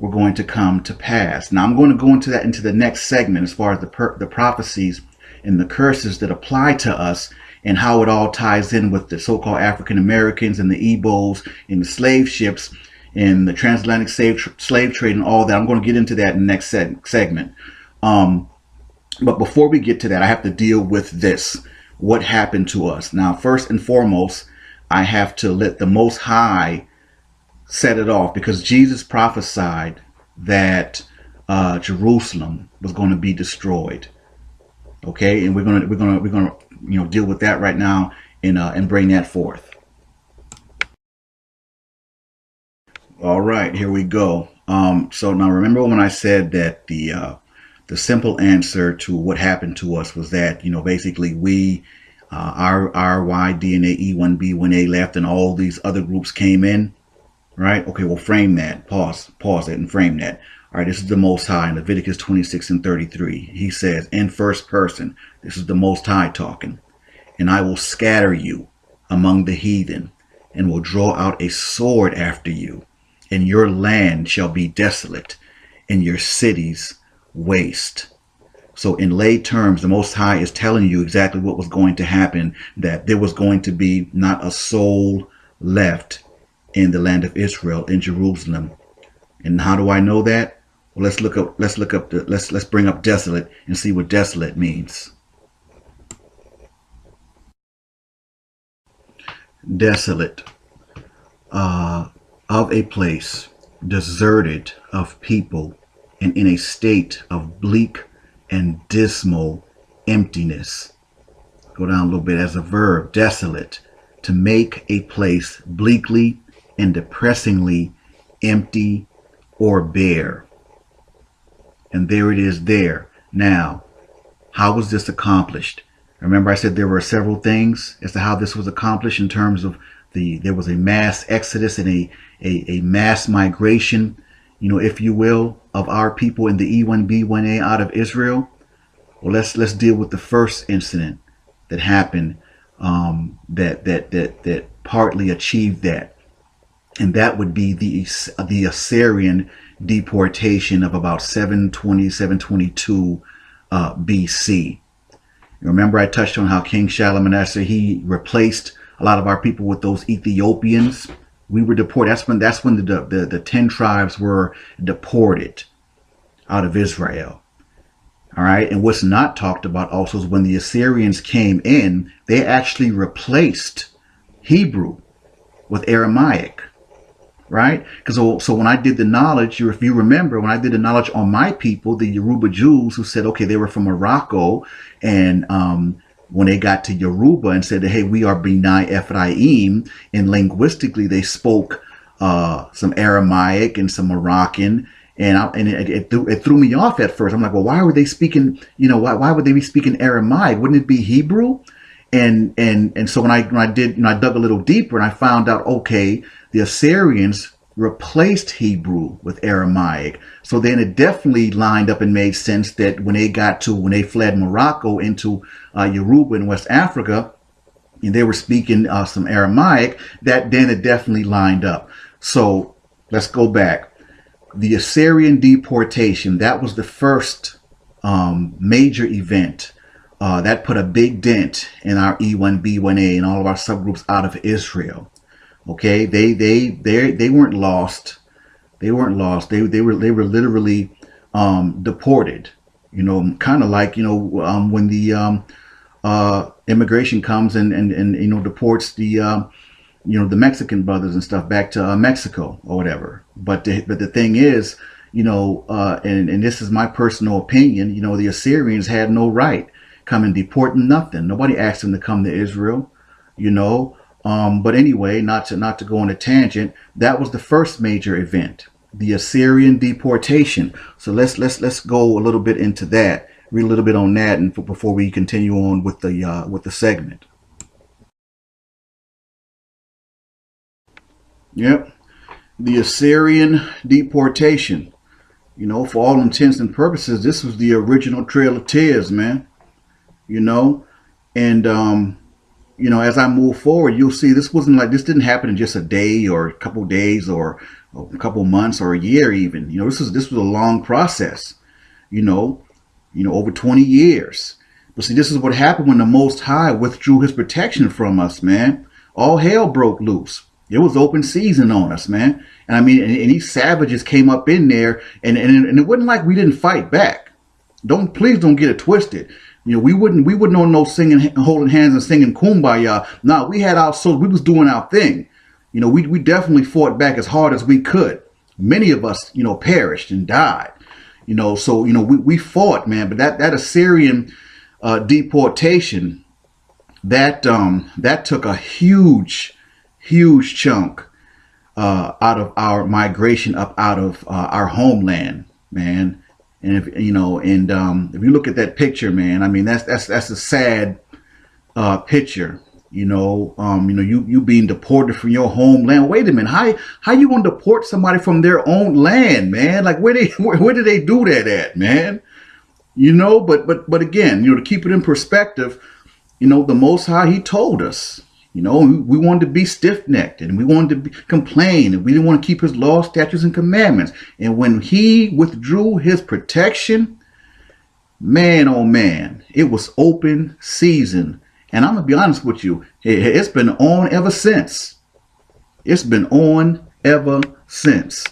were going to come to pass. Now I'm going to go into that into the next segment as far as the prophecies and the curses that apply to us and how it all ties in with the so-called African Americans and the Igbos and the slave ships and the transatlantic slave trade and all that. I'm going to get into that in the next segment. But before we get to that, I have to deal with this. What happened to us? Now, first and foremost, I have to let the Most High set it off, because Jesus prophesied that Jerusalem was going to be destroyed. Okay, and we're gonna deal with that right now and bring that forth. All right, here we go. So now remember when I said that the simple answer to what happened to us was that, basically we, our Y, DNA, E1, B1A left and all these other groups came in, right? Okay, we'll frame that. Pause it and frame that. All right, this is the Most High in Leviticus 26:33. He says in first person, this is the Most High talking, and I will scatter you among the heathen and will draw out a sword after you, and your land shall be desolate and your cities waste. So in lay terms, the Most High is telling you exactly what was going to happen, that there was going to be not a soul left in the land of Israel, in Jerusalem. And how do I know that? Well, let's bring up desolate and see what desolate means. Desolate, of a place deserted of people and in a state of bleak and dismal emptiness. Go down a little bit as a verb, desolate, to make a place bleakly and depressingly empty or bare. And there it is there. Now, how was this accomplished? Remember I said there were several things as to how this was accomplished in terms of there was a mass exodus and a mass migration, if you will, of our people in the E1B1A out of Israel. Well, let's deal with the first incident that happened that partly achieved that. And that would be the Assyrian deportation of about 720, 722 BC. Remember I touched on how King Shalmaneser, he replaced a lot of our people with those Ethiopians. We were deported. That's when the 10 tribes were deported out of Israel. All right. And what's not talked about also is when the Assyrians came in, they actually replaced Hebrew with Aramaic. Right? Because so when I did the knowledge, if you remember, when I did the knowledge on my people, the Yoruba Jews, who said, okay, they were from Morocco, and when they got to Yoruba and said, hey, we are B'nai Ephraim, and linguistically they spoke some Aramaic and some Moroccan, and it threw me off at first. I'm like, well, why were they speaking? Why would they be speaking Aramaic? Wouldn't it be Hebrew? And so when I did, I dug a little deeper and I found out, okay, the Assyrians replaced Hebrew with Aramaic. So then it definitely lined up and made sense that when they fled Morocco into Yoruba in West Africa, and they were speaking some Aramaic, then it definitely lined up. So let's go back. The Assyrian deportation, that was the first major event. That put a big dent in our E1B1A and all of our subgroups out of Israel. Okay, they weren't lost. They weren't lost. They were literally deported. Kind of like when the immigration comes and deports the Mexican brothers and stuff back to Mexico or whatever. But the thing is, and this is my personal opinion. The Assyrians had no right come and deport nothing. Nobody asked them to come to Israel. But anyway, not to go on a tangent, that was the first major event, the Assyrian deportation. So let's go a little bit into that, read a little bit on that, and before we continue on with the segment. Yep, the Assyrian deportation. For all intents and purposes, this was the original Trail of Tears, man. And you know, as I move forward, you'll see this didn't happen in just a day or a couple days or a couple months or a year even. You know, this was a long process, you know, over 20 years. But see, this is what happened when the Most High withdrew his protection from us, man. All hell broke loose. It was open season on us, man. And I mean, and these savages came up in there, and it wasn't like we didn't fight back. Please don't get it twisted. You know, we wouldn't on no singing, holding hands and singing Kumbaya. No, we had our souls. We was doing our thing. You know, we definitely fought back as hard as we could. Many of us, you know, perished and died. You know, so, you know, we fought, man. But that Assyrian deportation, that took a huge chunk out of our migration up out of our homeland, man. And if you know, if you look at that picture, man, I mean that's a sad picture. You know, you being deported from your homeland. Wait a minute, how you gonna deport somebody from their own land, man? Like where did they do that at, man? You know, but again, you know, to keep it in perspective, you know, the Most High, he told us. You know, we wanted to be stiff-necked and we wanted to complain and we didn't want to keep his laws, statutes, and commandments. And when he withdrew his protection, man, oh man, it was open season. And I'm going to be honest with you, it's been on ever since. It's been on ever since.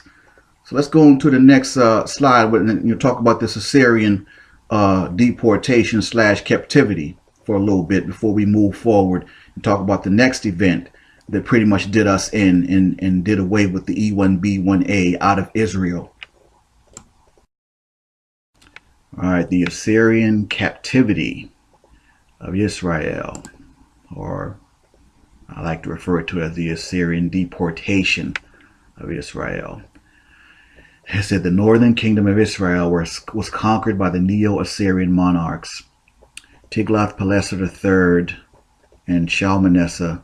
So let's go on to the next slide and you know, talk about this Assyrian deportation / captivity for a little bit before we move forward and talk about the next event that pretty much did us in and did away with the E1B1A out of Israel. All right, the Assyrian captivity of Israel, or I like to refer to it as the Assyrian deportation of Israel. It said the northern kingdom of Israel was conquered by the Neo-Assyrian monarchs Tiglath-Pileser III and Shalmaneser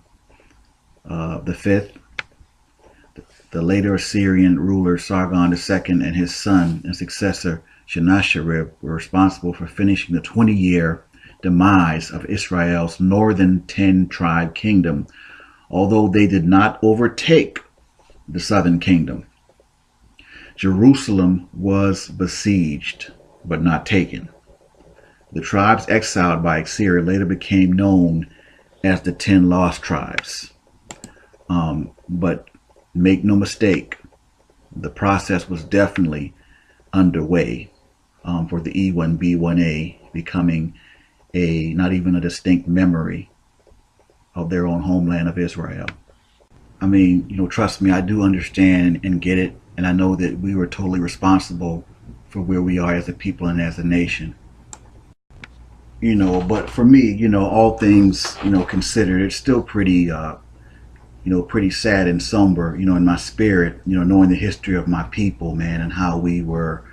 V. The later Assyrian ruler Sargon II and his son and successor Sennacherib were responsible for finishing the 20-year demise of Israel's northern 10-tribe kingdom, although they did not overtake the southern kingdom. Jerusalem was besieged, but not taken. The tribes exiled by Assyria later became known as the 10 lost tribes. But make no mistake, the process was definitely underway for the E1B1A becoming not even a distinct memory of their own homeland of Israel. I mean, you know, trust me, I do understand and get it. And I know that we were totally responsible for where we are as a people and as a nation. You know, but for me, you know, all things, you know, considered, it's still pretty, you know, pretty sad and somber, you know, in my spirit, you know, knowing the history of my people, man, and how we were,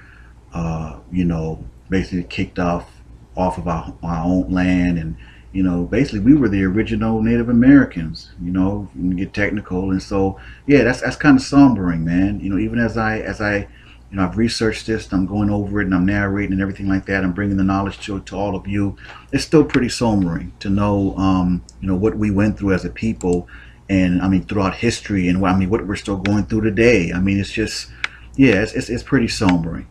you know, basically kicked off of our own land. And, you know, basically we were the original Native Americans, you know, you can get technical. And so, yeah, that's kind of sombering, man. You know, even as I, you know, I've researched this, I'm going over it and I'm narrating and everything like that. I'm bringing the knowledge to all of you. It's still pretty sombering to know, you know, what we went through as a people. And I mean, throughout history and I mean, what we're still going through today. I mean, it's just, yeah, it's pretty sombering.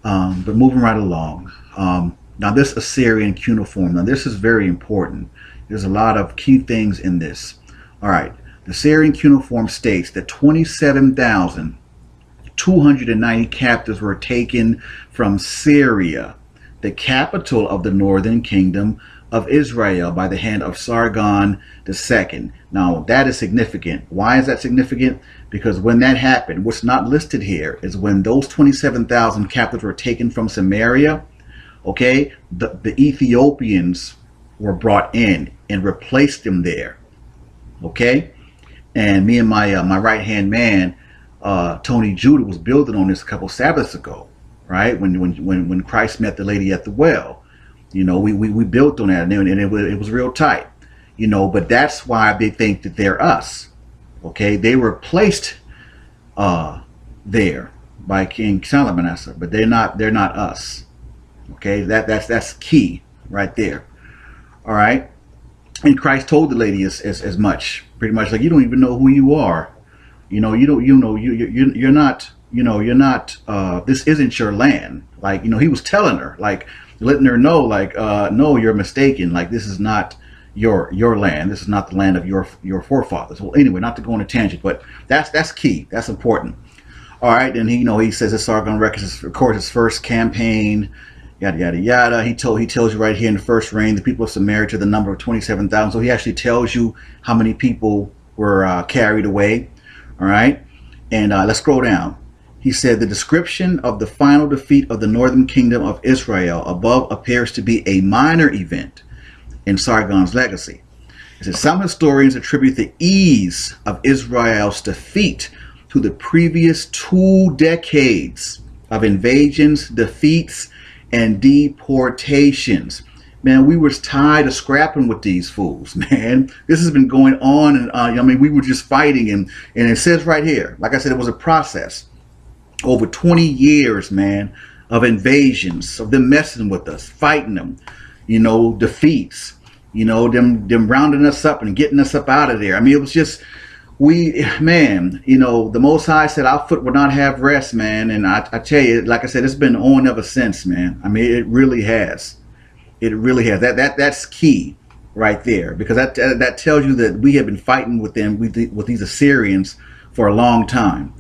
But moving right along. Now this Assyrian cuneiform, now this is very important. There's a lot of key things in this. All right. The Assyrian cuneiform states that 27,290 captives were taken from Syria, the capital of the northern kingdom of Israel, by the hand of Sargon II. Now that is significant. Why is that significant? Because when that happened, what's not listed here is when those 27,000 captives were taken from Samaria, okay, the Ethiopians were brought in and replaced them there, okay? And me and my right-hand man, Tony Judah, was building on this a couple Sabbaths ago, right? When Christ met the lady at the well. You know, we built on that, and it was real tight, you know, but that's why they think that they're us, okay? They were placed there by King Shalmaneser, but they're not us, okay? That's key right there. All right. And Christ told the lady as much, pretty much, like, you don't even know who you are. You know, you don't, you know, you're not, you know, you're not, this isn't your land. Like, you know, he was telling her, like, letting her know, like, no, you're mistaken. Like, this is not your land. This is not the land of your forefathers. Well, anyway, not to go on a tangent, but that's key. That's important. All right. And he, you know, he says that Sargon records, of course, his first campaign, yada, yada, yada. He tells you right here in the first reign, the people of Samaria to the number of 27,000. So he actually tells you how many people were carried away. All right. And let's scroll down. He said the description of the final defeat of the northern kingdom of Israel above appears to be a minor event in Sargon's legacy. It says some historians attribute the ease of Israel's defeat to the previous 2 decades of invasions, defeats, and deportations. Man, we were tired of scrapping with these fools, man. This has been going on, and I mean, we were just fighting, and it says right here, like I said, it was a process. Over 20 years, man, of invasions, of them messing with us, fighting them, you know, defeats, you know, them rounding us up and getting us up out of there. I mean, it was just, man, you know, the Most High said our foot would not have rest, man. And I tell you, like I said, it's been on ever since, man. I mean, it really has. It really has. That's key right there, because that tells you that we have been fighting with them, with these Assyrians for a long time.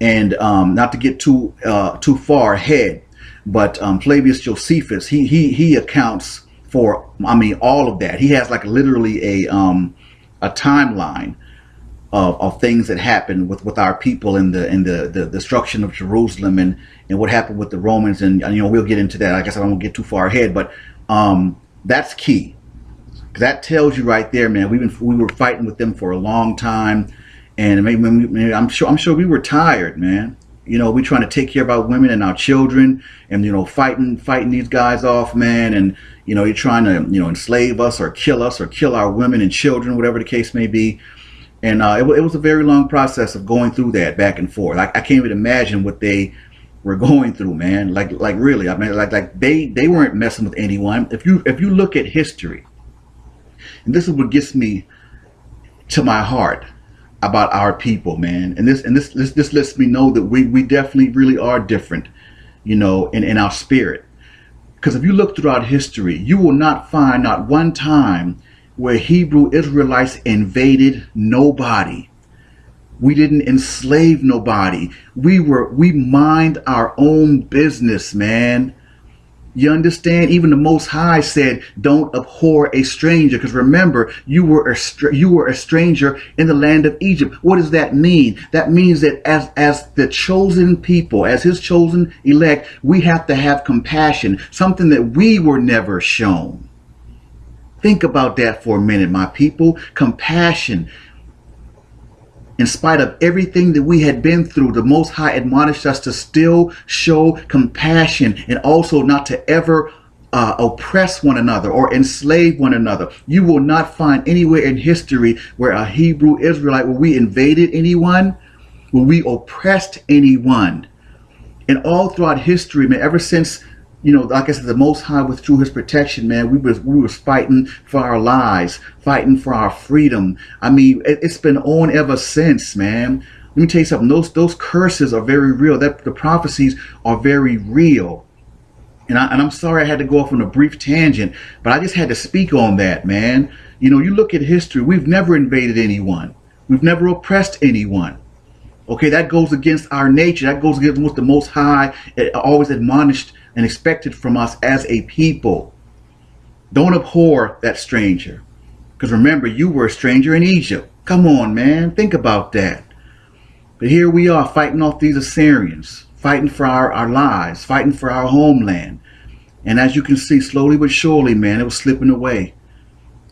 And not to get too far ahead, but Flavius Josephus, he accounts for, I mean, all of that. He has like literally a timeline of things that happened with our people in the destruction of Jerusalem and what happened with the Romans, and you know, we'll get into that. Like I said, I won't get too far ahead, but that's key. That tells you right there, man. We were fighting with them for a long time. And maybe I'm sure we were tired, man. You know, we trying to take care of our women and our children, and you know, fighting these guys off, man. And you know, you're trying to, you know, enslave us or kill our women and children, whatever the case may be. And it was a very long process of going through that back and forth. I can't even imagine what they were going through, man. Like really, I mean, like they weren't messing with anyone. If you look at history, and this is what gets me to my heart about our people, man, and this lets me know that we definitely really are different, you know, in our spirit. Because if you look throughout history, you will not find not one time where Hebrew Israelites invaded nobody. We didn't enslave nobody. We mind our own business, man. You understand? Even the Most High said, don't abhor a stranger. Because remember, you were a stranger in the land of Egypt. What does that mean? That means that as the chosen people, as his chosen elect, we have to have compassion, something that we were never shown. Think about that for a minute, my people. Compassion. In spite of everything that we had been through, the Most High admonished us to still show compassion, and also not to ever oppress one another or enslave one another. You will not find anywhere in history where a Hebrew Israelite, where we invaded anyone, where we oppressed anyone. And all throughout history, man, ever since, you know, like I said, the Most High withdrew his protection, man, we was fighting for our lives, fighting for our freedom. I mean, it's been on ever since, man. Let me tell you something. Those curses are very real. The prophecies are very real. And I'm sorry I had to go off on a brief tangent, but I just had to speak on that, man. You know, you look at history, we've never invaded anyone. We've never oppressed anyone. Okay, that goes against our nature. That goes against what the Most High always admonished and expected from us as a people. Don't abhor that stranger. Because remember, you were a stranger in Egypt. Come on, man. Think about that. But here we are fighting off these Assyrians, fighting for our lives, fighting for our homeland. And as you can see, slowly but surely, man, it was slipping away.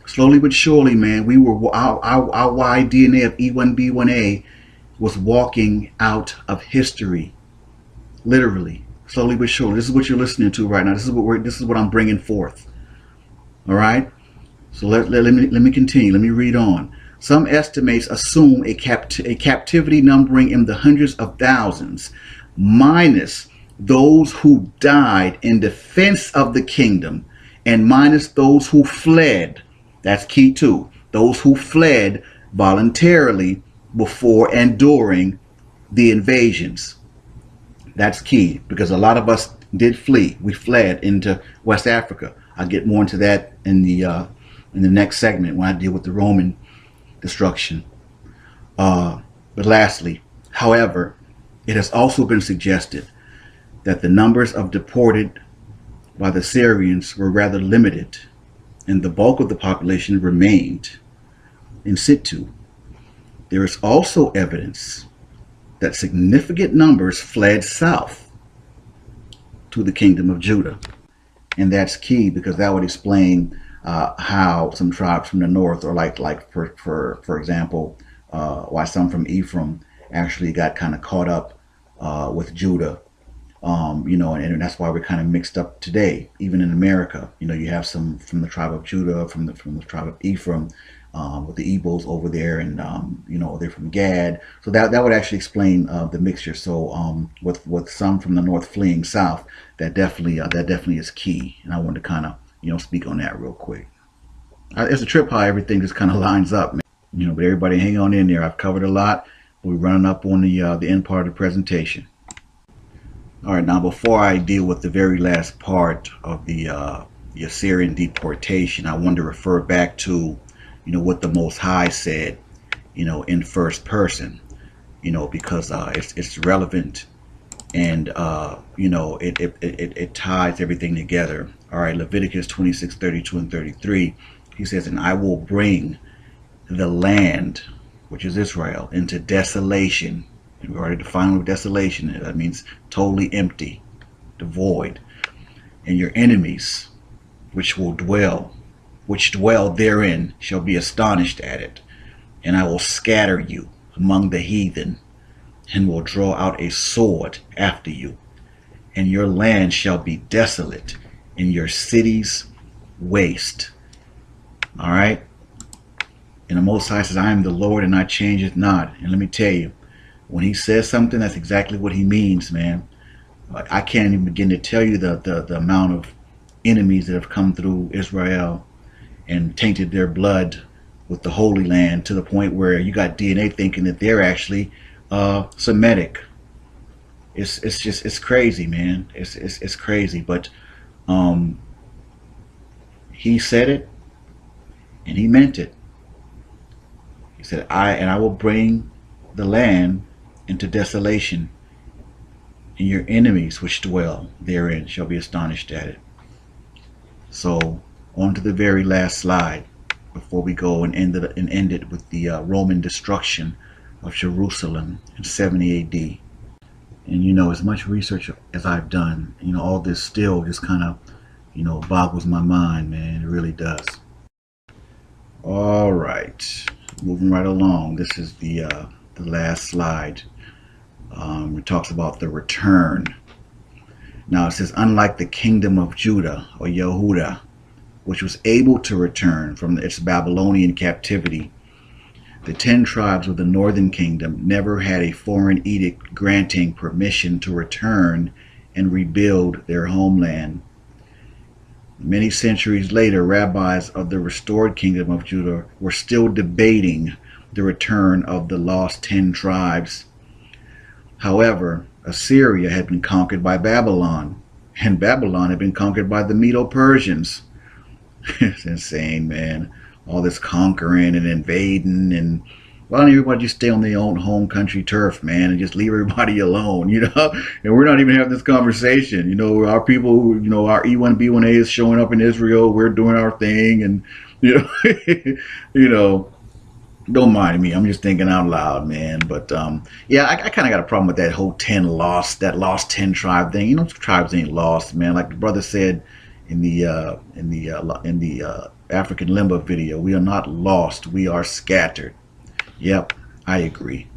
Slowly but surely, man, our Y DNA of E1B1A was walking out of history. Literally. Slowly but surely. This is what you're listening to right now. This is what I'm bringing forth. All right. So let me continue. Let me read on. Some estimates assume a captivity numbering in the hundreds of thousands, minus those who died in defense of the kingdom, and minus those who fled That's key too. Those who fled voluntarily before and during the invasions. That's key, because a lot of us did flee. We fled into West Africa. I'll get more into that in the next segment when I deal with the Roman destruction. But lastly, however, it has also been suggested that the numbers of deported by the Syrians were rather limited, and the bulk of the population remained in situ. There is also evidence that significant numbers fled south to the kingdom of Judah. And that's key, because that would explain how some tribes from the north, or like for example, why some from Ephraim actually got kind of caught up with Judah. And that's why we're kind of mixed up today, even in America. You have some from the tribe of Judah, from the tribe of Ephraim, with the Ebos over there, and they're from Gad. So that would actually explain the mixture. So with some from the north fleeing south, that definitely is key. And I wanted to kind of speak on that real quick. It's a trip how everything just kind of lines up, man. But everybody hang on in there. I've covered a lot. We're running up on the end part of the presentation. All right, now before I deal with the very last part of the Assyrian deportation, I want to refer back to what the Most High said, in first person, because it's relevant, and it ties everything together. All right, Leviticus 26:32 and 33, he says, "And I will bring the land," which is Israel, "into desolation." And we already defined what desolation is. That means totally empty, devoid. "And your enemies, which dwell therein, shall be astonished at it. And I will scatter you among the heathen, and will draw out a sword after you. And your land shall be desolate, and your cities waste." All right? And the Most High says, "I am the Lord, and I change it not." And let me tell you, when he says something, that's exactly what he means, man. I can't even begin to tell you the amount of enemies that have come through Israel and tainted their blood with the Holy Land, to the point where you got DNA thinking that they're actually Semitic. It's crazy, man. It's crazy. But he said it, and he meant it. He said, I will bring the land into desolation, and your enemies which dwell therein shall be astonished at it. So on to the very last slide before we go and end it with the Roman destruction of Jerusalem in 70 AD. And as much research as I've done, all this still just kind of boggles my mind, man. It really does. All right, moving right along. This is the last slide. It talks about the return. Now it says, "Unlike the kingdom of Judah, or Yehuda, which was able to return from its Babylonian captivity, the 10 tribes of the northern kingdom never had a foreign edict granting permission to return and rebuild their homeland. Many centuries later, rabbis of the restored kingdom of Judah were still debating the return of the lost 10 tribes. However, Assyria had been conquered by Babylon, and Babylon had been conquered by the Medo-Persians. It's insane, man. All this conquering and invading, and why don't everybody just stay on their own home country turf, man, and just leave everybody alone, And we're not even having this conversation. Our people, our E1B1A is showing up in Israel. We're doing our thing, and don't mind me. I'm just thinking out loud, man. But yeah, I kind of got a problem with that whole 10 lost 10 tribe thing. Tribes ain't lost, man. Like the brother said in the African Limba video, we are not lost, we are scattered. Yep, I agree.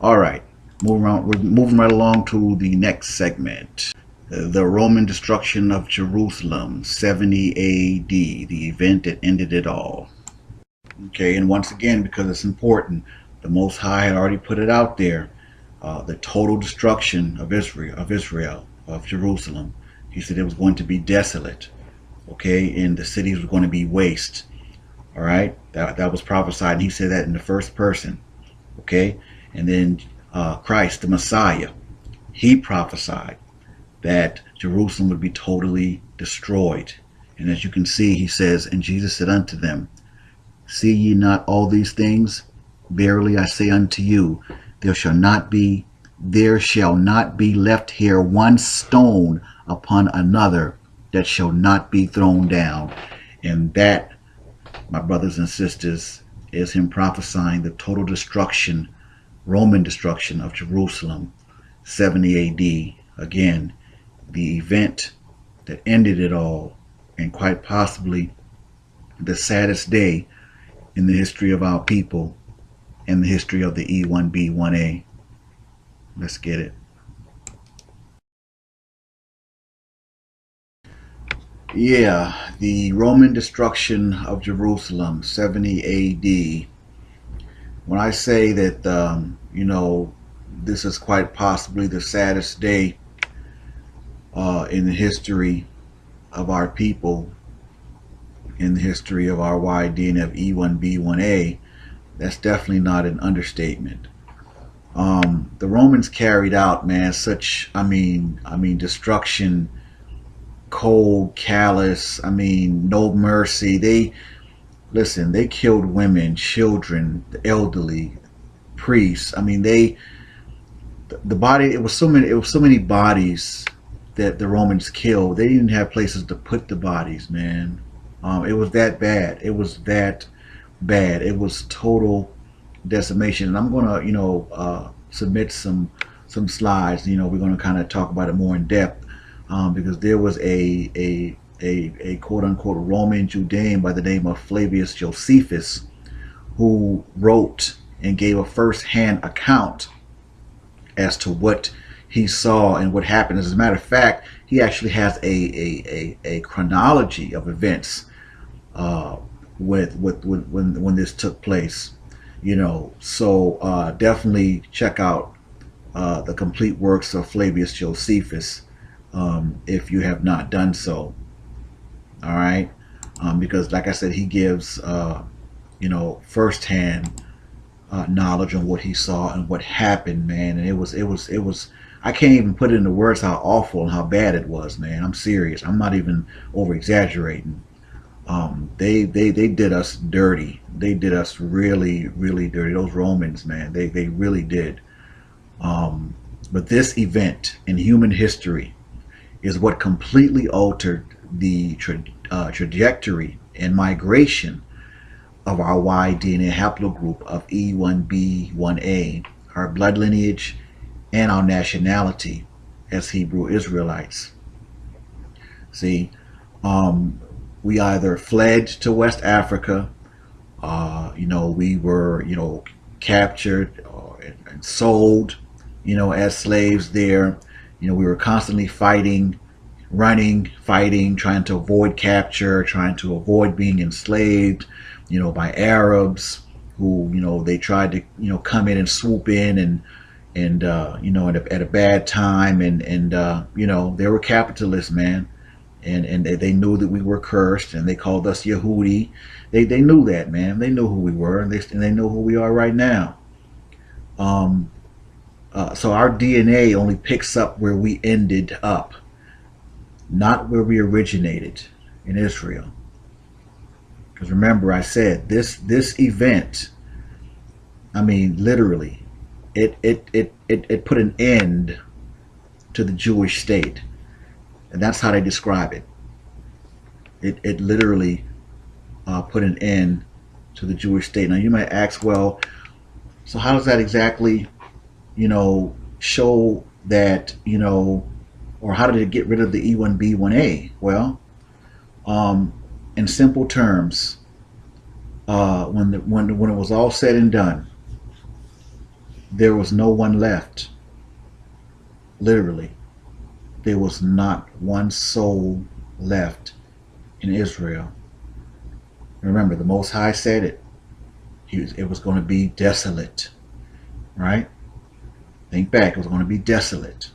All right, we're moving right along to the next segment. The Roman destruction of Jerusalem, 70 AD, the event that ended it all. Okay, and once again, because it's important, the Most High had already put it out there, the total destruction of Israel, of Jerusalem. He said it was going to be desolate, okay, and the cities were going to be waste. All right, that was prophesied, and he said that in the first person. Okay, and then Christ, the Messiah, he prophesied that Jerusalem would be totally destroyed. And as you can see, he says, and Jesus said unto them, see ye not all these things? Verily I say unto you, there shall not be left here one stone upon another that shall not be thrown down. And that, my brothers and sisters, is him prophesying the total destruction, Roman destruction of Jerusalem, 70 AD. Again, the event that ended it all, and quite possibly the saddest day in the history of our people and the history of the E1B1A. Let's get it. Yeah, the Roman destruction of Jerusalem, 70 AD. When I say that, this is quite possibly the saddest day in the history of our people, in the history of our YDN of E1B1A, that's definitely not an understatement. The Romans carried out, man, such, destruction, cold, callous, no mercy. They killed women, children, the elderly, priests. The body, it was so many bodies that the Romans killed. They didn't have places to put the bodies, man. It was that bad. It was that bad. It was total decimation. And I'm gonna, submit some slides. We're gonna kind of talk about it more in depth, because there was a quote unquote Roman Judean by the name of Flavius Josephus, who wrote and gave a first-hand account as to what he saw and what happened. As a matter of fact, he actually has a chronology of events when this took place. So definitely check out the complete works of Flavius Josephus if you have not done so. All right, because like I said, he gives firsthand knowledge on what he saw and what happened, man. And it was I can't even put it into words how awful and how bad it was, man. I'm serious. I'm not even over exaggerating. They did us dirty. They did us really, really dirty. Those Romans, man, they really did. But this event in human history is what completely altered the trajectory and migration of our Y-DNA haplogroup of E1B1A, our blood lineage, and our nationality as Hebrew Israelites. See, we either fled to West Africa, we were, captured and sold, as slaves there. We were constantly fighting, fighting, trying to avoid capture, trying to avoid being enslaved, by Arabs who, they tried to, come in and swoop in and at a bad time. And they were capitalists, man. And they knew that we were cursed, and they called us Yehudi. They knew that, man. They knew who we were, and they know who we are right now. So our DNA only picks up where we ended up, not where we originated in Israel. Because remember, I said this event, literally, it put an end to the Jewish state. And that's how they describe it. It literally put an end to the Jewish state. Now you might ask, well, so how does that exactly, show that, or how did it get rid of the E1B1A? Well, in simple terms, when it was all said and done, there was no one left. Literally. There was not one soul left in Israel. Remember, the Most High said it. It was going to be desolate, right? Think back. It was going to be desolate.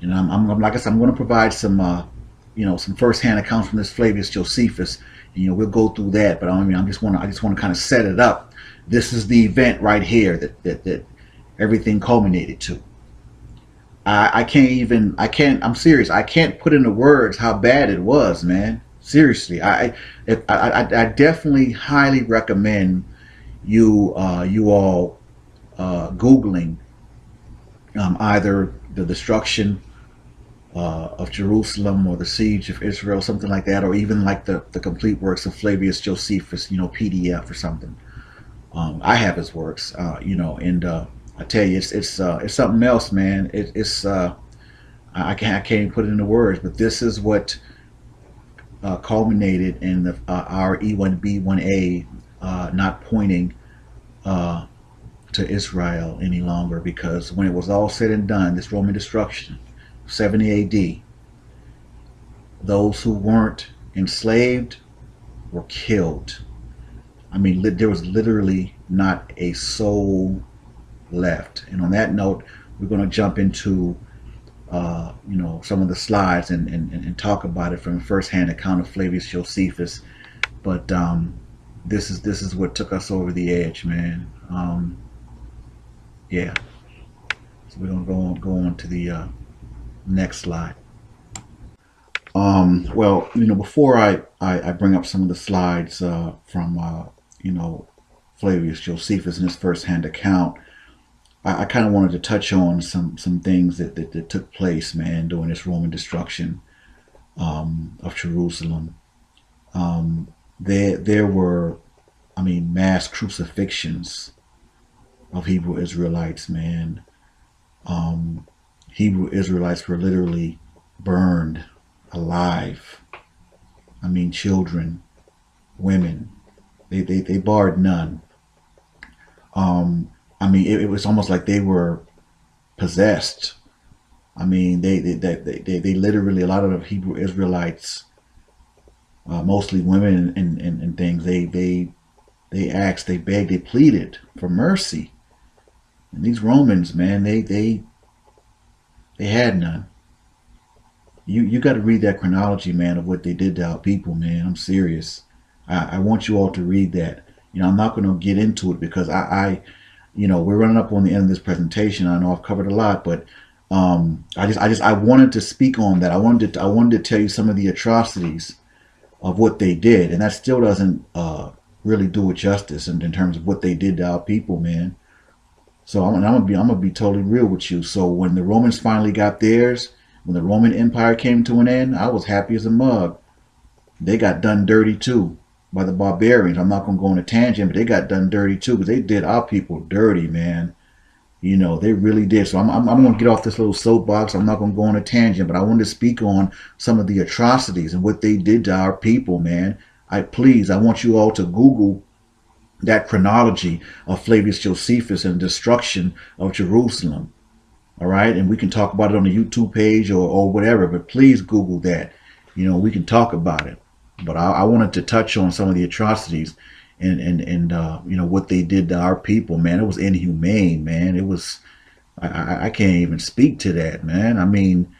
And I'm like I said, I'm going to provide some, some first-hand accounts from this Flavius Josephus You know, we'll go through that, but I mean, I just want to kind of set it up. This is the event right here that everything culminated to. I can't even, I'm serious. I can't put into words how bad it was, man. Seriously, I definitely highly recommend you all Googling either the destruction of Jerusalem or the siege of Israel, something like that, or even like the complete works of Flavius Josephus, you know, PDF or something. I have his works, you know, and I tell you, it's something else, man. It's I can't even put it into words, but this is what culminated in our E1B1A not pointing to Israel any longer, because when it was all said and done, this Roman destruction, 70 AD, those who weren't enslaved were killed. I mean, there was literally not a soul left. And on that note, we're going to jump into you know, some of the slides and talk about it from a first-hand account of Flavius Josephus. But this is what took us over the edge, man. Yeah. So we're gonna go on to the next slide. Well, you know, before I bring up some of the slides from you know, Flavius Josephus in his first-hand account, I kind of wanted to touch on some things that took place, man, during this Roman destruction of Jerusalem. There were, I mean, mass crucifixions of Hebrew Israelites, man. Hebrew Israelites were literally burned alive. I mean, children, women, they barred none. I mean, it was almost like they were possessed. I mean, they literally, a lot of the Hebrew Israelites, mostly women and things, they asked, they begged, they pleaded for mercy. And these Romans, man, they had none. You got to read that chronology, man, of what they did to our people, man. I'm serious. I want you all to read that. You know, I'm not going to get into it because you know, we're running up on the end of this presentation. I know I've covered a lot, but I wanted to speak on that. I wanted to tell you some of the atrocities of what they did, and that still doesn't really do it justice in terms of what they did to our people, man. So I'm gonna be totally real with you. So when the Romans finally got theirs, when the Roman Empire came to an end, I was happy as a mug. They got done dirty too by the barbarians. I'm not going to go on a tangent, but they got done dirty too, because they did our people dirty, man. You know, they really did. So I'm going to get off this little soapbox. I'm not going to go on a tangent, but I wanted to speak on some of the atrocities and what they did to our people, man. I want you all to Google that chronology of Flavius Josephus and destruction of Jerusalem. All right, and we can talk about it on the YouTube page or whatever, but please Google that. You know, we can talk about it. But I wanted to touch on some of the atrocities and you know, what they did to our people, man. It was inhumane, man. It was, I can't even speak to that, man. I mean,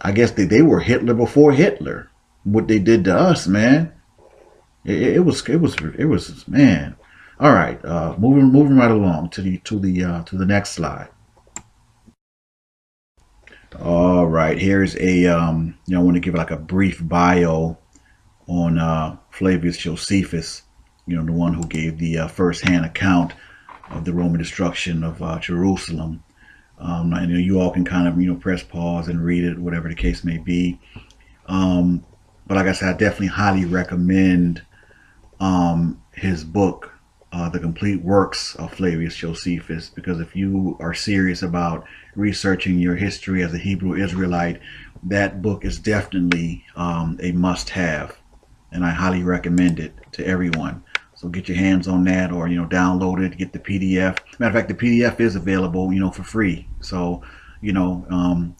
I guess they were Hitler before Hitler. What they did to us, man. It was man. All right, moving right along to the next slide. All right, here's a you know, I want to give like a brief bio on Flavius Josephus, you know, the one who gave the first-hand account of the Roman destruction of Jerusalem. And you all can kind of, you know, press pause and read it, whatever the case may be. But like I said, I definitely highly recommend his book, The Complete Works of Flavius Josephus, because if you are serious about researching your history as a Hebrew Israelite, that book is definitely a must-have. And I highly recommend it to everyone. So get your hands on that, or, you know, download it, get the PDF. Matter of fact, the PDF is available, you know, for free. So, you know,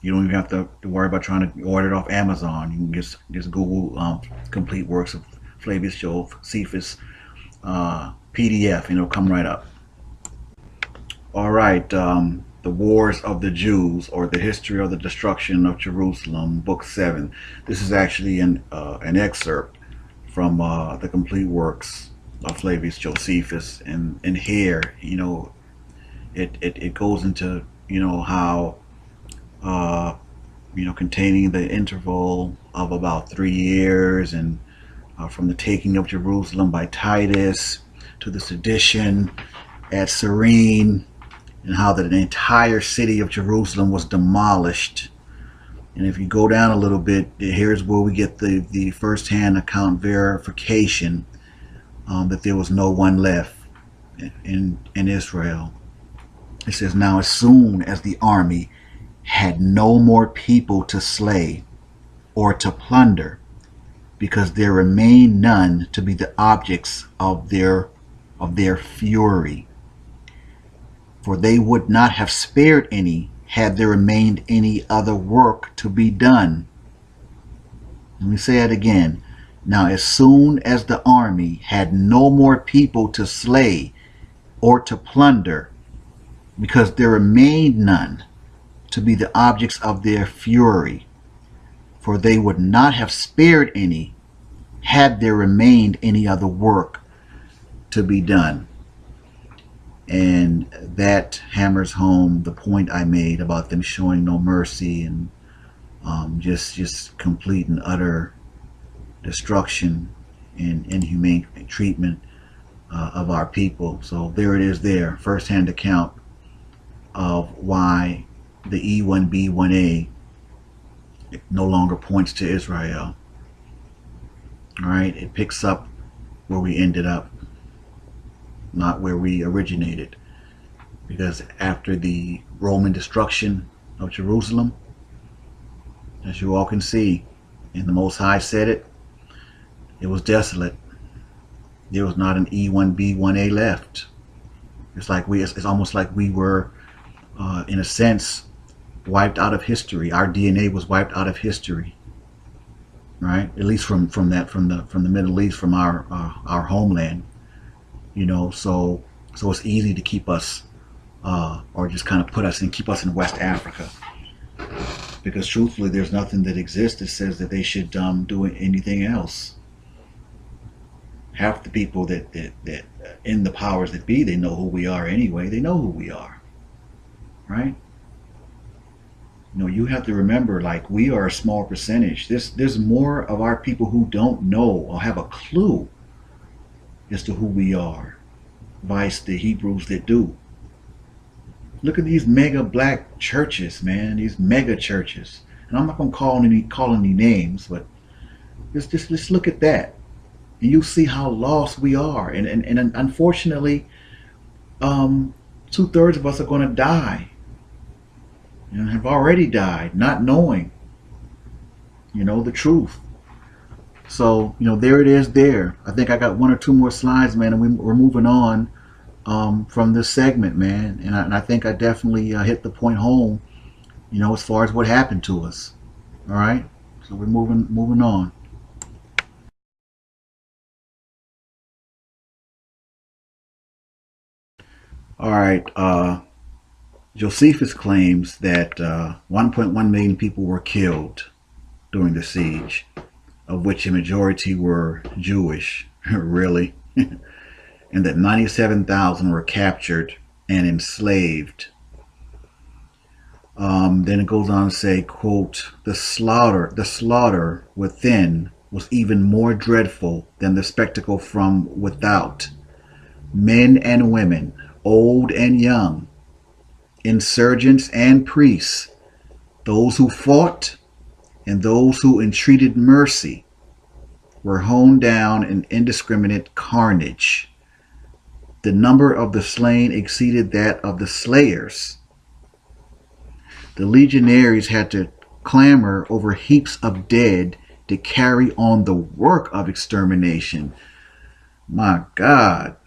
you don't even have to worry about trying to order it off Amazon. You can just Google Complete Works of Flavius Josephus PDF, and it'll come right up. All right, The Wars of the Jews, or the History of the Destruction of Jerusalem, Book 7. This is actually an excerpt from the complete works of Flavius Josephus. And here, it goes into, how, containing the interval of about 3 years, and from the taking of Jerusalem by Titus to the sedition at Cyrene, and how that the entire city of Jerusalem was demolished. And if you go down a little bit, here's where we get the first-hand account verification that there was no one left in Israel. It says, now as soon as the army had no more people to slay or to plunder, because there remained none to be the objects of their fury. For they would not have spared any had there remained any other work to be done. Let me say it again. Now as soon as the army had no more people to slay or to plunder, because there remained none to be the objects of their fury, for they would not have spared any had there remained any other work to be done. And that hammers home the point I made about them showing no mercy, and just complete and utter destruction and inhumane treatment of our people. So there it is there, first-hand account of why the E1B1A no longer points to Israel. All right, it picks up where we ended up, not where we originated. Because after the Roman destruction of Jerusalem, as you all can see, and the Most High said it, it was desolate. There was not an E1B1A left. It's almost like we were, in a sense, wiped out of history. Our DNA was wiped out of history, right? At least from the Middle East, from our homeland. So it's easy to keep us, or just kind of keep us in West Africa, because truthfully, there's nothing that exists that says that they should do anything else. Half the people that in the powers that be, they know who we are anyway. They know who we are, right? You have to remember, like, we are a small percentage. There's more of our people who don't know or have a clue as to who we are, vice the Hebrews that do. Look at these mega black churches, man. These mega churches, and I'm not gonna call any names, but just look at that, and you see how lost we are. And unfortunately, 2/3 of us are gonna die, and have already died, not knowing, the truth. So, there it is there. I think I got 1 or 2 more slides, man, and we're moving on from this segment, man. And I think I definitely hit the point home, as far as what happened to us. All right? So we're moving on. All right. Josephus claims that 1.1 million people were killed during the siege, of which a majority were Jewish. Really? And that 97,000 were captured and enslaved. Then it goes on to say, quote, the slaughter within was even more dreadful than the spectacle from without. Men and women, old and young, insurgents and priests, those who fought and those who entreated mercy, were hewn down in indiscriminate carnage. The number of the slain exceeded that of the slayers. The legionaries had to clamor over heaps of dead to carry on the work of extermination. My God.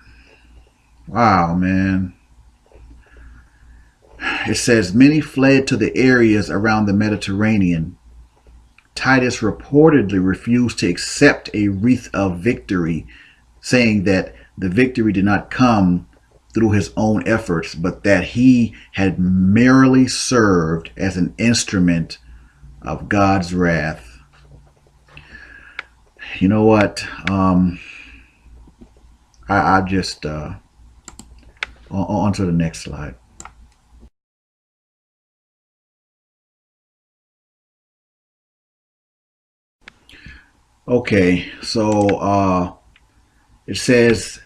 Wow, man. It says, many fled to the areas around the Mediterranean. Titus reportedly refused to accept a wreath of victory, saying that the victory did not come through his own efforts, but that he had merely served as an instrument of God's wrath. You know what? I just on to the next slide. Okay, so it says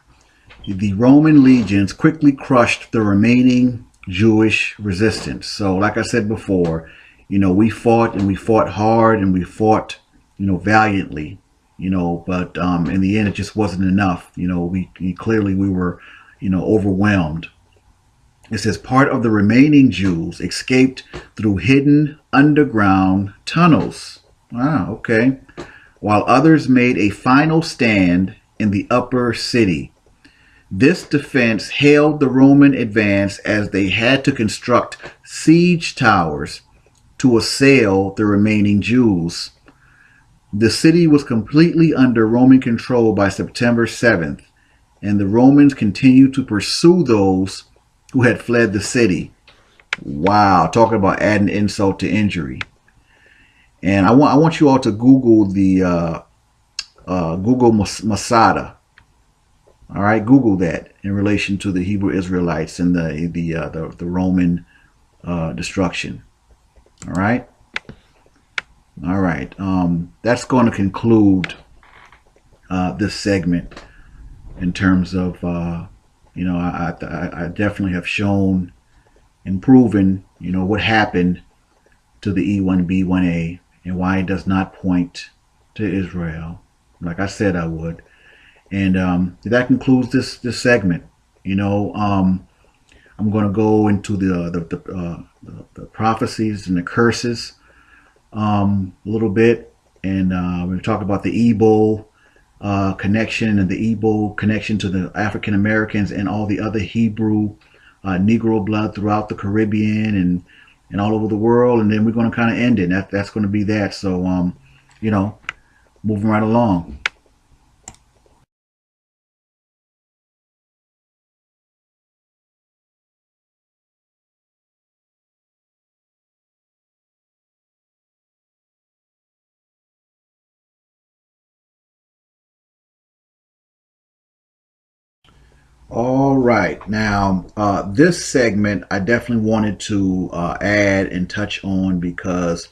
the Roman legions quickly crushed the remaining Jewish resistance. So, like I said before, we fought and we fought hard and we fought, valiantly, but in the end, it just wasn't enough. We clearly we were, overwhelmed. It says part of the remaining Jews escaped through hidden underground tunnels. Ah, okay. While others made a final stand in the upper city. This defense held the Roman advance as they had to construct siege towers to assail the remaining Jews. The city was completely under Roman control by September 7th, and the Romans continued to pursue those who had fled the city. Wow, talking about adding insult to injury. And I want you all to Google the Google Masada. All right, Google that in relation to the Hebrew Israelites and the Roman destruction. All right. That's going to conclude this segment in terms of I definitely have shown and proven what happened to the E1B1A and why it does not point to Israel, like I said I would. And that concludes this segment. I'm going to go into the prophecies and the curses a little bit, and we're going to talk about the Igbo connection and the Igbo connection to the African Americans and all the other Hebrew Negro blood throughout the Caribbean and all over the world. And then we're going to kind of end it. That's going to be that. So moving right along. All right. Now, this segment I definitely wanted to add and touch on because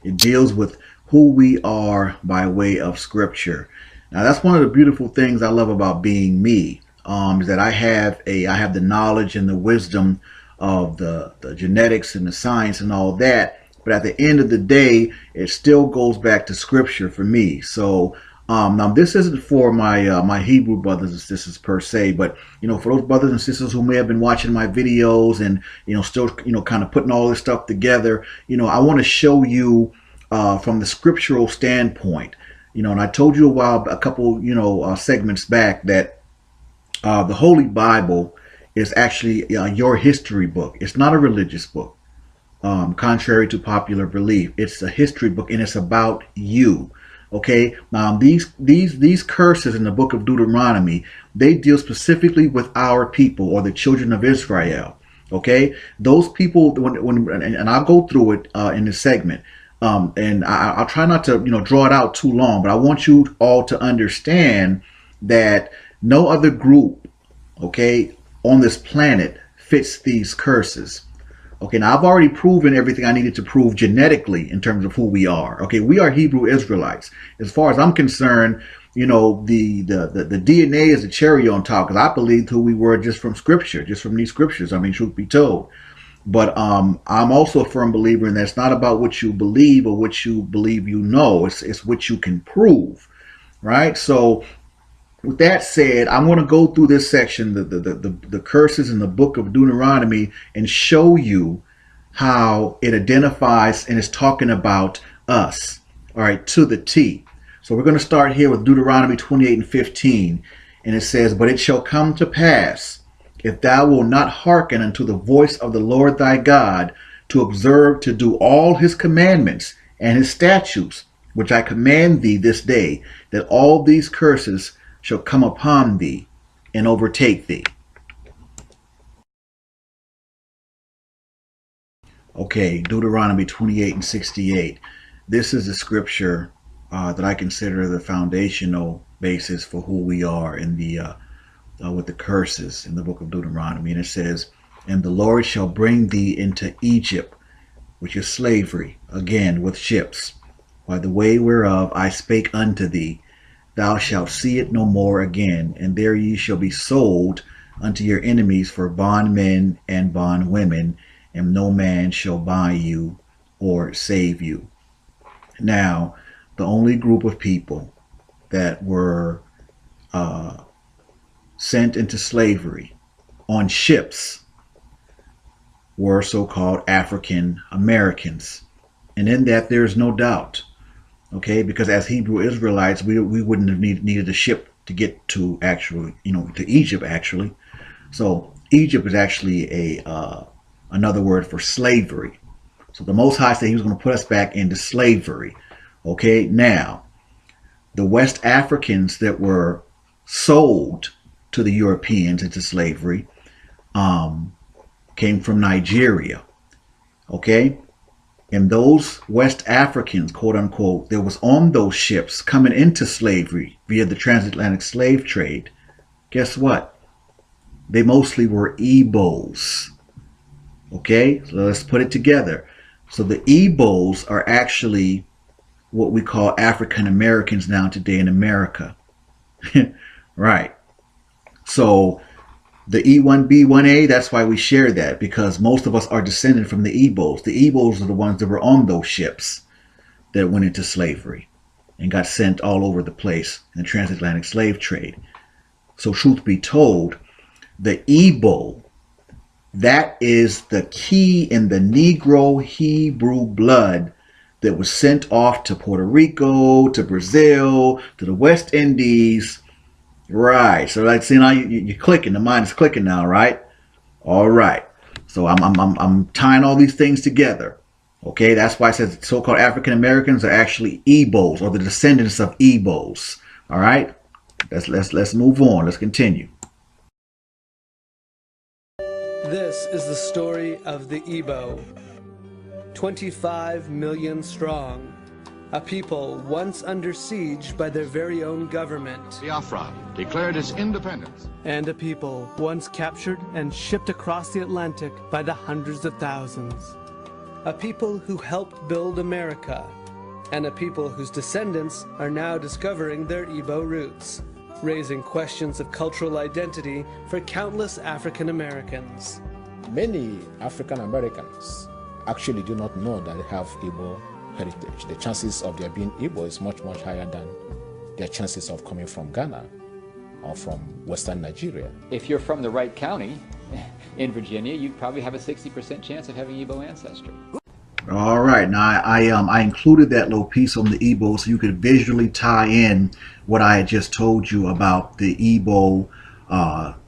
it deals with who we are by way of Scripture. Now, that's one of the beautiful things I love about being me. Is that I have the knowledge and the wisdom of the genetics and the science and all that. But at the end of the day, it still goes back to Scripture for me. So now this isn't for my my Hebrew brothers and sisters per se, but for those brothers and sisters who may have been watching my videos and still kind of putting all this stuff together, I want to show you from the scriptural standpoint. And I told you a couple segments back that the Holy Bible is actually your history book. It's not a religious book, contrary to popular belief. It's a history book, and it's about you. Okay, now these curses in the book of Deuteronomy, they deal specifically with our people or the children of Israel. Okay, those people, and I'll go through it in this segment, and I'll try not to draw it out too long, but I want you all to understand that no other group, okay, on this planet fits these curses. Okay, now I've already proven everything I needed to prove genetically in terms of who we are. Okay, we are Hebrew Israelites. As far as I'm concerned, the DNA is the cherry on top, because I believed who we were just from Scripture, just from these scriptures. I mean, truth be told. But I'm also a firm believer in that it's not about what you believe or what you believe It's what you can prove, right? So with that said, I'm going to go through this section, the curses in the book of Deuteronomy, and show you how it identifies and is talking about us, all right, to the T. So we're going to start here with Deuteronomy 28:15, and it says, "But it shall come to pass, if thou wilt not hearken unto the voice of the Lord thy God, to observe to do all his commandments and his statutes, which I command thee this day, that all these curses shall come upon thee and overtake thee." Okay, Deuteronomy 28:68. This is the scripture that I consider the foundational basis for who we are in the with the curses in the book of Deuteronomy. And it says, "And the Lord shall bring thee into Egypt," which is slavery, again with ships, "by the way whereof I spake unto thee. Thou shalt see it no more again, and there ye shall be sold unto your enemies for bondmen and bondwomen, and no man shall buy you or save you." Now, the only group of people that were sent into slavery on ships were so-called African Americans. And in that, there's no doubt, okay? Because as Hebrew Israelites, we wouldn't have needed a ship to get to actually, to Egypt, actually. So Egypt is actually another word for slavery. So the Most High said he was going to put us back into slavery. Okay, now, the West Africans that were sold to the Europeans into slavery came from Nigeria. Okay, and those West Africans, quote unquote, that was on those ships coming into slavery via the transatlantic slave trade, guess what? They mostly were Igbos. Okay, so let's put it together. So the Igbos are actually what we call African Americans now today in America. Right. So the E1B1A, that's why we share that, because most of us are descended from the Igbos. The Igbos are the ones that were on those ships that went into slavery and got sent all over the place in the transatlantic slave trade. So truth be told, the Igbo, that is the key in the Negro Hebrew blood that was sent off to Puerto Rico, to Brazil, to the West Indies. Right. So like, see, now you're clicking. The mind is clicking now, right? All right. So I'm tying all these things together. Okay. That's why it says so-called African Americans are actually Igbos, or the descendants of Igbos. All right. Let's move on. Let's continue.
This is the story of the Igbo. 25 million strong, a people once under siege by their very own government.
Biafra declared its independence.
And a people once captured and shipped across the Atlantic by the hundreds of thousands. A people who helped build America, and a people whose descendants are now discovering their Igbo roots, raising questions of cultural identity for countless African Americans.
Many African Americans actually do not know that they have Igbo heritage. The chances of their being Igbo is much, much higher than their chances of coming from Ghana or from Western Nigeria.
If you're from the right county in Virginia, you probably have a 60% chance of having Igbo ancestry. All
right, now I included that little piece on the Igbo so you could visually tie in what I had just told you about the Igbo,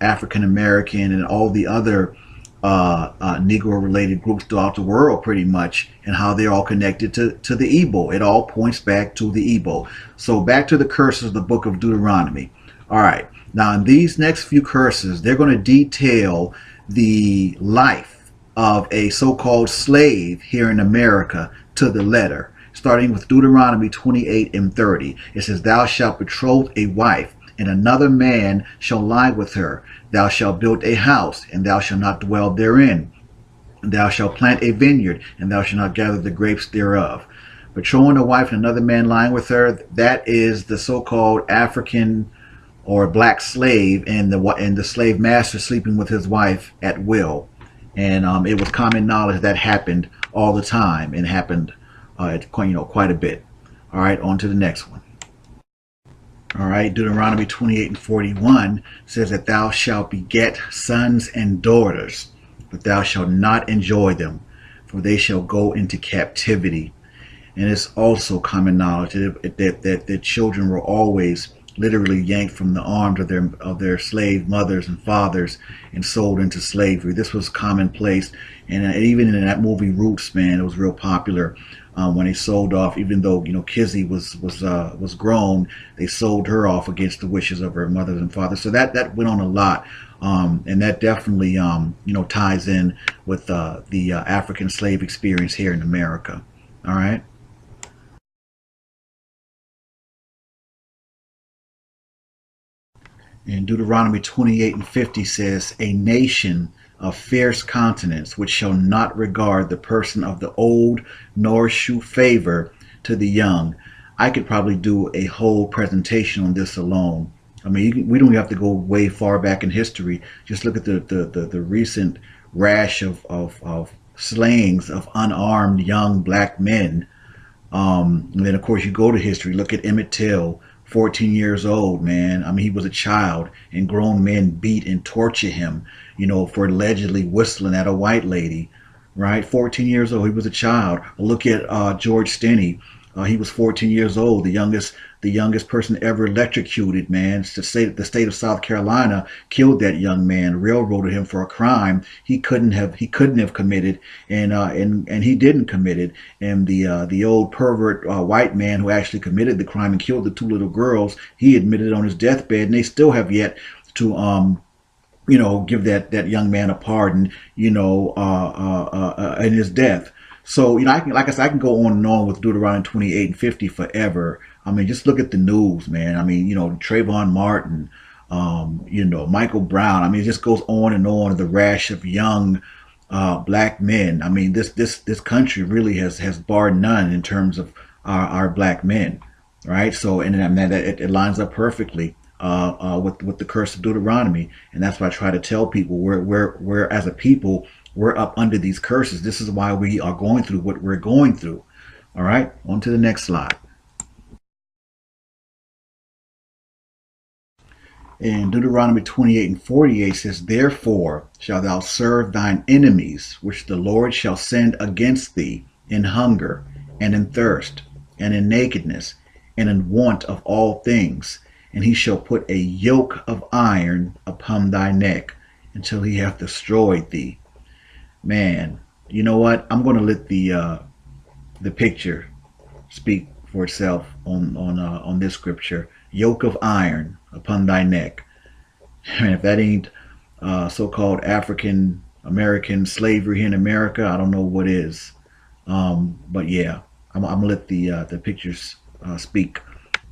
African American, and all the other Negro-related groups throughout the world, pretty much, and how they're all connected to the Igbo. It all points back to the Igbo. So back to the curses of the book of Deuteronomy. All right, now in these next few curses, they're going to detail the life of a so-called slave here in America to the letter, starting with Deuteronomy 28 and 30. It says, "Thou shalt betroth a wife, and another man shall lie with her. Thou shalt build a house, and thou shalt not dwell therein. And thou shalt plant a vineyard, and thou shalt not gather the grapes thereof." Betrothing a wife and another man lying with her, that is the so-called African or black slave, and the slave master sleeping with his wife at will. And it was common knowledge that happened all the time, and happened quite a bit. All right, on to the next one. All right, Deuteronomy 28 and 41 says that thou shalt beget sons and daughters, but thou shalt not enjoy them, for they shall go into captivity. And it's also common knowledge that the children were always literally yanked from the arms of their slave mothers and fathers and sold into slavery. This was commonplace, and even in that movie Roots, man, it was real popular. When they sold off, even though Kizzy was grown, they sold her off against the wishes of her mothers and fathers. So that went on a lot, and that definitely ties in with the African slave experience here in America. All right. And Deuteronomy 28:50 says, a nation of fierce countenance, which shall not regard the person of the old, nor shew favor to the young. I could probably do a whole presentation on this alone. I mean, we don't have to go way far back in history. Just look at the recent rash of slayings of unarmed young black men. And then, of course, you go to history. Look at Emmett Till, 14 years old, man. I mean, he was a child, and grown men beat and torture him, for allegedly whistling at a white lady, right? 14 years old, he was a child. Look at George Stinney. He was 14 years old, the youngest person ever electrocuted, man. The state of South Carolina killed that young man, railroaded him for a crime he couldn't have committed, and he didn't commit it. And the old pervert white man who actually committed the crime and killed the two little girls, he admitted on his deathbed, and they still have yet to give that young man a pardon, in his death. So, I can go on and on with Deuteronomy 28:50 forever. I mean, just look at the news, man. I mean, Trayvon Martin, Michael Brown. I mean, it just goes on and on, the rash of young black men. I mean, this country really has barred none in terms of our black men, right? So, and that it lines up perfectly with the curse of Deuteronomy. And that's why I try to tell people we're as a people, we're up under these curses. This is why we are going through what we're going through. All right, on to the next slide. And Deuteronomy 28:48 says, therefore shalt thou serve thine enemies, which the Lord shall send against thee, in hunger, and in thirst, and in nakedness, and in want of all things. And he shall put a yoke of iron upon thy neck, until he hath destroyed thee. Man, you know what? I'm going to let the picture speak for itself on this scripture. Yoke of iron upon thy neck. And if that ain't so-called African American slavery here in America, I don't know what is. But yeah, I'm gonna let the pictures speak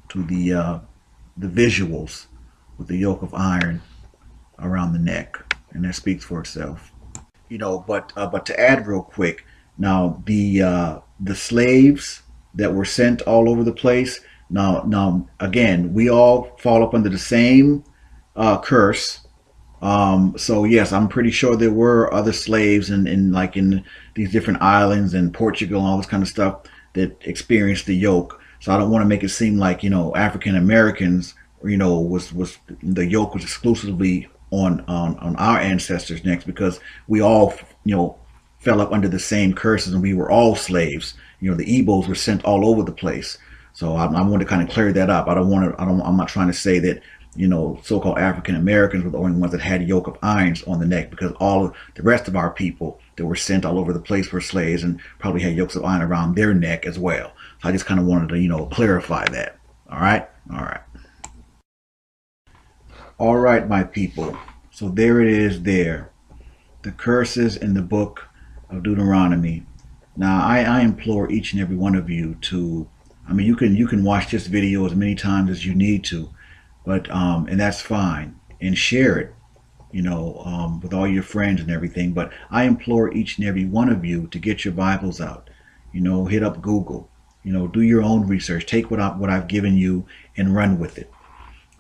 to the visuals with the yoke of iron around the neck, and that speaks for itself. But to add real quick, now the slaves that were sent all over the place. Now again, we all fall up under the same curse. So yes, I'm pretty sure there were other slaves in these different islands and Portugal and all this kind of stuff that experienced the yoke. So I don't want to make it seem like African Americans was the yoke was exclusively on our ancestors' necks, because we all fell up under the same curses and we were all slaves. The Igbos were sent all over the place. So I want to kind of clear that up. I'm not trying to say that so-called African Americans were the only ones that had a yoke of irons on the neck, because all of the rest of our people that were sent all over the place were slaves and probably had yokes of iron around their neck as well. So I just kind of wanted to clarify that. All right, my people. So there it is there. The curses in the book of Deuteronomy. Now I implore each and every one of you to, you can watch this video as many times as you need to, but and that's fine, and share it, with all your friends and everything. But I implore each and every one of you to get your Bibles out, hit up Google, do your own research, take what I've given you and run with it.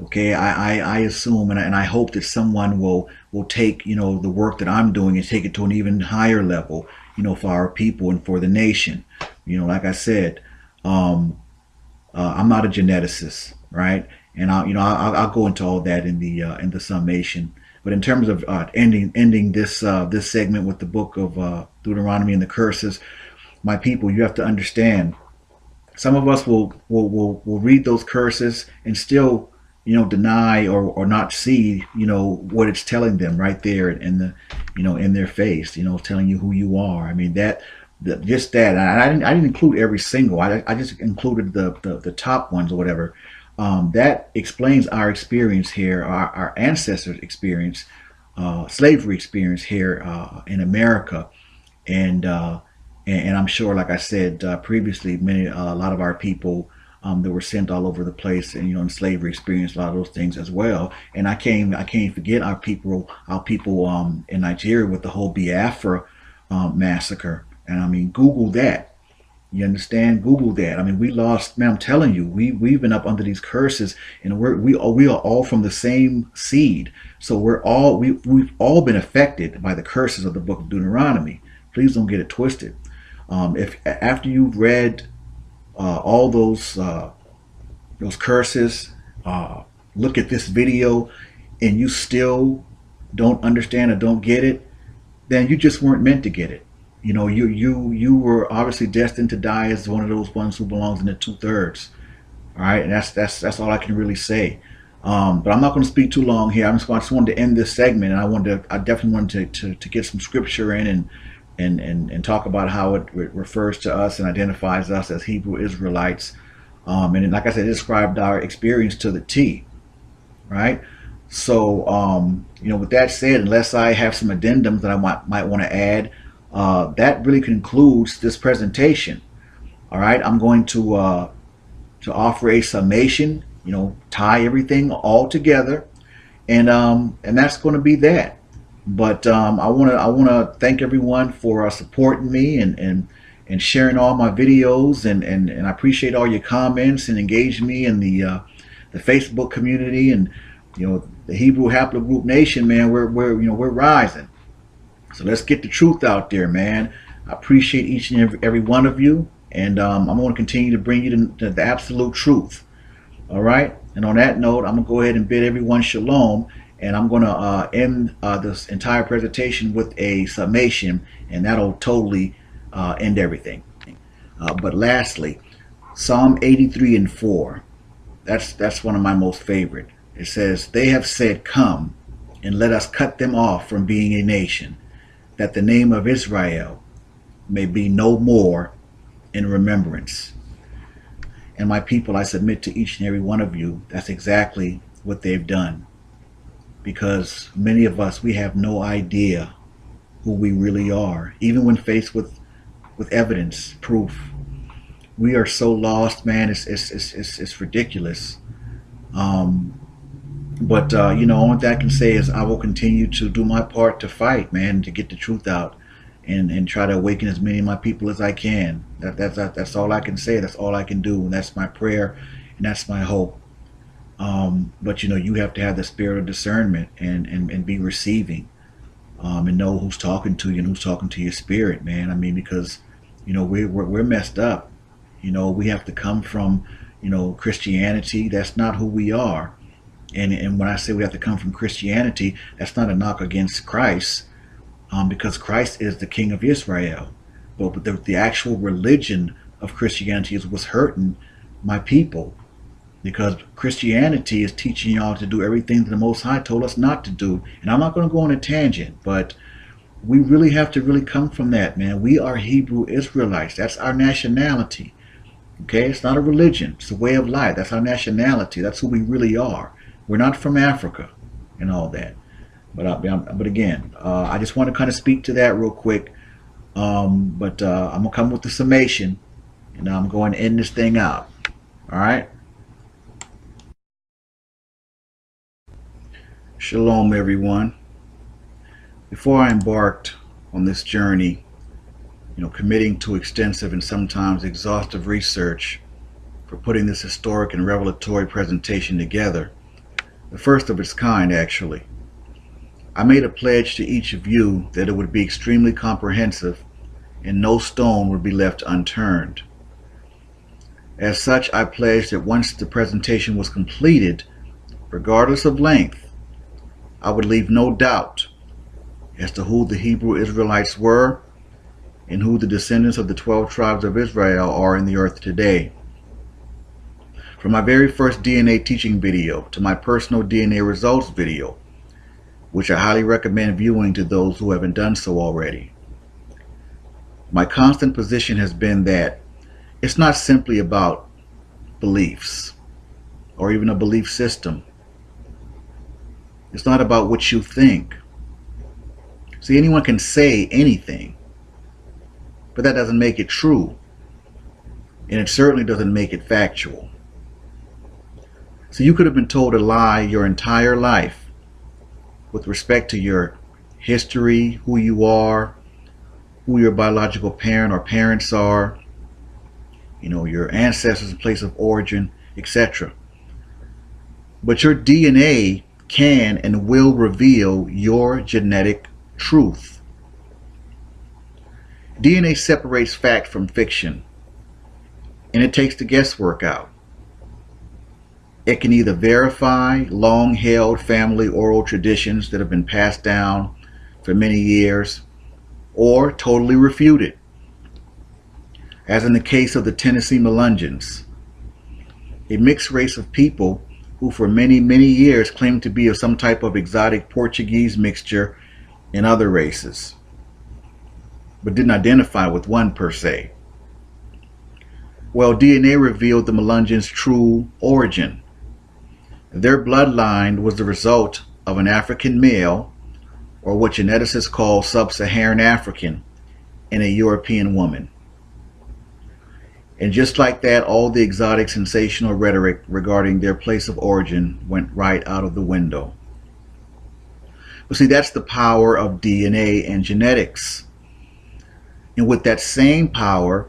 Okay, I assume and I hope that someone will take the work that I'm doing and take it to an even higher level, for our people and for the nation. Like I said, I'm not a geneticist, right? And I'll go into all that in the summation. But in terms of ending this this segment with the book of Deuteronomy and the curses, my people, you have to understand. Some of us will read those curses and still deny or not see what it's telling them right there in the in their face, telling you who you are. I mean just that. I didn't include every single. I just included the top ones or whatever. That explains our experience here, our ancestors' experience, slavery experience here in America, and I'm sure, like I said previously, a lot of our people that were sent all over the place, and and slavery experienced a lot of those things as well. And I can't forget our people in Nigeria with the whole Biafra massacre. And I mean, Google that. You understand? Google that. I mean, we lost, man, I'm telling you, we've been up under these curses, and we are all from the same seed. So we've all been affected by the curses of the book of Deuteronomy. Please don't get it twisted. If after you've read all those curses, look at this video, and you still don't understand or don't get it, then you just weren't meant to get it. You were obviously destined to die as one of those ones who belongs in the 2/3. All right, and that's all I can really say. But I'm not going to speak too long here. I just wanted to end this segment, and I definitely wanted to get some scripture in and talk about how it refers to us and identifies us as Hebrew Israelites. And like I said, it described our experience to the T. Right. So with that said, unless I have some addendums that I might want to add, that really concludes this presentation. All right, I'm going to offer a summation, tie everything all together, and that's going to be that. But I want to thank everyone for supporting me and sharing all my videos, and I appreciate all your comments and engaging me in the Facebook community, and the Hebrew Haplogroup Nation, man. We're rising. So let's get the truth out there, man. I appreciate each and every one of you, and I'm going to continue to bring you the absolute truth. All right. And on that note, I'm going to go ahead and bid everyone shalom, and I'm going to end this entire presentation with a summation, and that'll totally end everything. But lastly, Psalm 83:4. That's one of my most favorite. It says, "They have said, 'Come, and let us cut them off from being a nation, that the name of Israel may be no more in remembrance.'" And my people, I submit to each and every one of you, that's exactly what they've done. Because many of us, we have no idea who we really are, even when faced with evidence, proof. We are so lost, man. It's ridiculous. But only thing I can say is I will continue to do my part to fight, man, to get the truth out, and try to awaken as many of my people as I can. That's all I can say. That's all I can do, and that's my prayer, and that's my hope. But you have to have the spirit of discernment and be receiving, and know who's talking to you and who's talking to your spirit, man. I mean, because we're messed up. We have to come from Christianity. That's not who we are. And when I say we have to come from Christianity, that's not a knock against Christ, because Christ is the King of Israel. But the actual religion of Christianity is what's hurting my people, because Christianity is teaching y'all to do everything that the Most High told us not to do. And I'm not going to go on a tangent, but we really have to really come from that, man. We are Hebrew Israelites. That's our nationality. Okay, it's not a religion. It's a way of life. That's our nationality. That's who we really are. We're not from Africa and all that. But again, I just want to kind of speak to that real quick. I'm going to come with the summation, and I'm going to end this thing out. All right? Shalom, everyone. Before I embarked on this journey, committing to extensive and sometimes exhaustive research for putting this historic and revelatory presentation together, the first of its kind, actually, I made a pledge to each of you that it would be extremely comprehensive and no stone would be left unturned. As such, I pledged that once the presentation was completed, regardless of length, I would leave no doubt as to who the Hebrew Israelites were and who the descendants of the 12 tribes of Israel are in the earth today. From my very first DNA teaching video to my personal DNA results video, which I highly recommend viewing to those who haven't done so already, my constant position has been that it's not simply about beliefs or even a belief system. It's not about what you think. See, anyone can say anything, but that doesn't make it true. and it certainly doesn't make it factual. So you could have been told a lie your entire life with respect to your history, who you are, who your biological parent or parents are, your ancestors' place of origin, etc. But your DNA can and will reveal your genetic truth. DNA separates fact from fiction, and it takes the guesswork out. It can either verify long-held family oral traditions that have been passed down for many years, or totally refute it, as in the case of the Tennessee Melungeons, a mixed race of people who for many, many years claimed to be of some type of exotic Portuguese mixture in other races, but didn't identify with one per se. Well, DNA revealed the Melungeons' true origin. Their bloodline was the result of an African male, or what geneticists call sub-Saharan African, and a European woman. And just like that, all the exotic sensational rhetoric regarding their place of origin went right out of the window. But see, that's the power of DNA and genetics. And with that same power,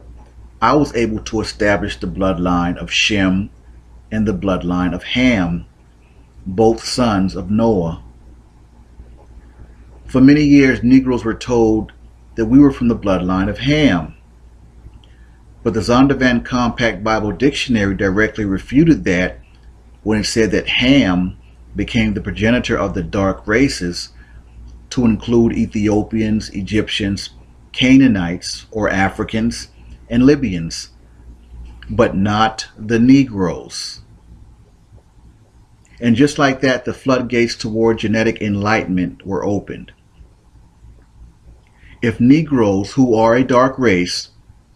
I was able to establish the bloodline of Shem and the bloodline of Ham, both sons of Noah. For many years, Negroes were told that we were from the bloodline of Ham. But the Zondervan Compact Bible Dictionary directly refuted that when it said that Ham became the progenitor of the dark races to include Ethiopians, Egyptians, Canaanites or Africans, and Libyans, but not the Negroes. And just like that, the floodgates toward genetic enlightenment were opened. If Negroes, who are a dark race,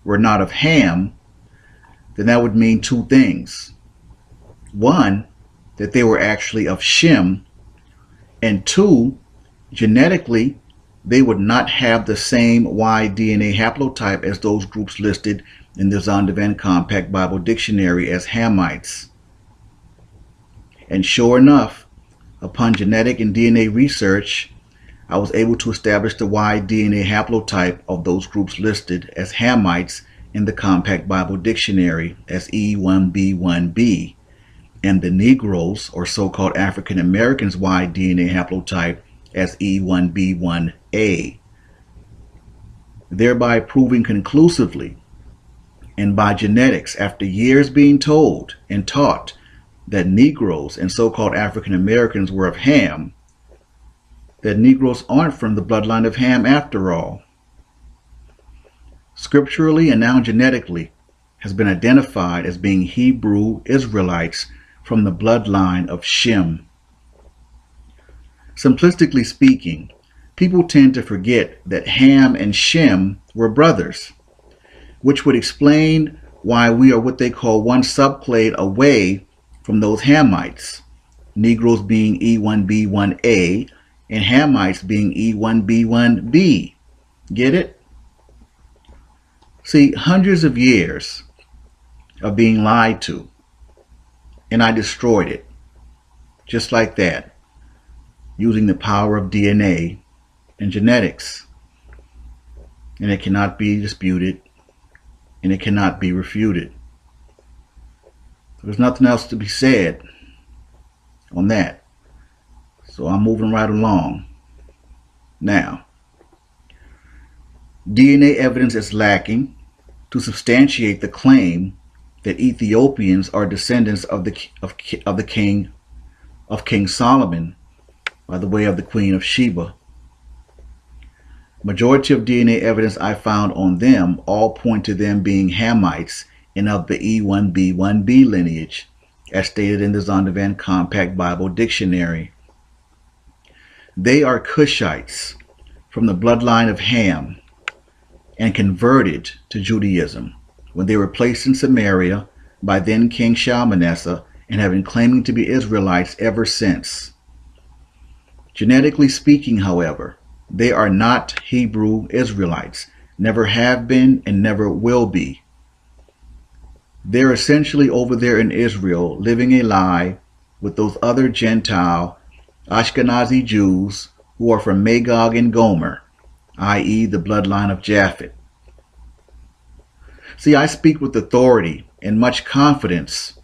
were not of Ham, then that would mean two things. One, that they were actually of Shem, and two, genetically, they would not have the same Y DNA haplotype as those groups listed in the Zondervan Compact Bible Dictionary as Hamites. And sure enough, upon genetic and DNA research, I was able to establish the Y DNA haplotype of those groups listed as Hamites in the Compact Bible Dictionary as E1B1B, and the Negroes, or so-called African Americans' Y DNA haplotype as E1B1A, thereby proving conclusively and by genetics, after years being told and taught that Negroes and so-called African Americans were of Ham, that Negroes aren't from the bloodline of Ham after all. Scripturally and now genetically has been identified as being Hebrew Israelites from the bloodline of Shem. Simplistically speaking, people tend to forget that Ham and Shem were brothers, which would explain why we are what they call one subclade away from those Hamites, Negroes being E1B1A and Hamites being E1B1B. Get it? See, hundreds of years of being lied to, and I destroyed it, just like that, using the power of DNA and genetics. And it cannot be disputed, and it cannot be refuted. There's nothing else to be said on that. So I'm moving right along. Now, DNA evidence is lacking to substantiate the claim that Ethiopians are descendants of King Solomon by the way of the Queen of Sheba. Majority of DNA evidence I found on them all point to them being Hamites and of the E1B1B lineage, as stated in the Zondervan Compact Bible Dictionary. They are Cushites from the bloodline of Ham and converted to Judaism when they were placed in Samaria by then King Shalmaneser and have been claiming to be Israelites ever since. Genetically speaking, however, they are not Hebrew Israelites, never have been and never will be. They're essentially over there in Israel living a lie with those other Gentile Ashkenazi Jews who are from Magog and Gomer, i.e. the bloodline of Japhet. See, I speak with authority and much confidence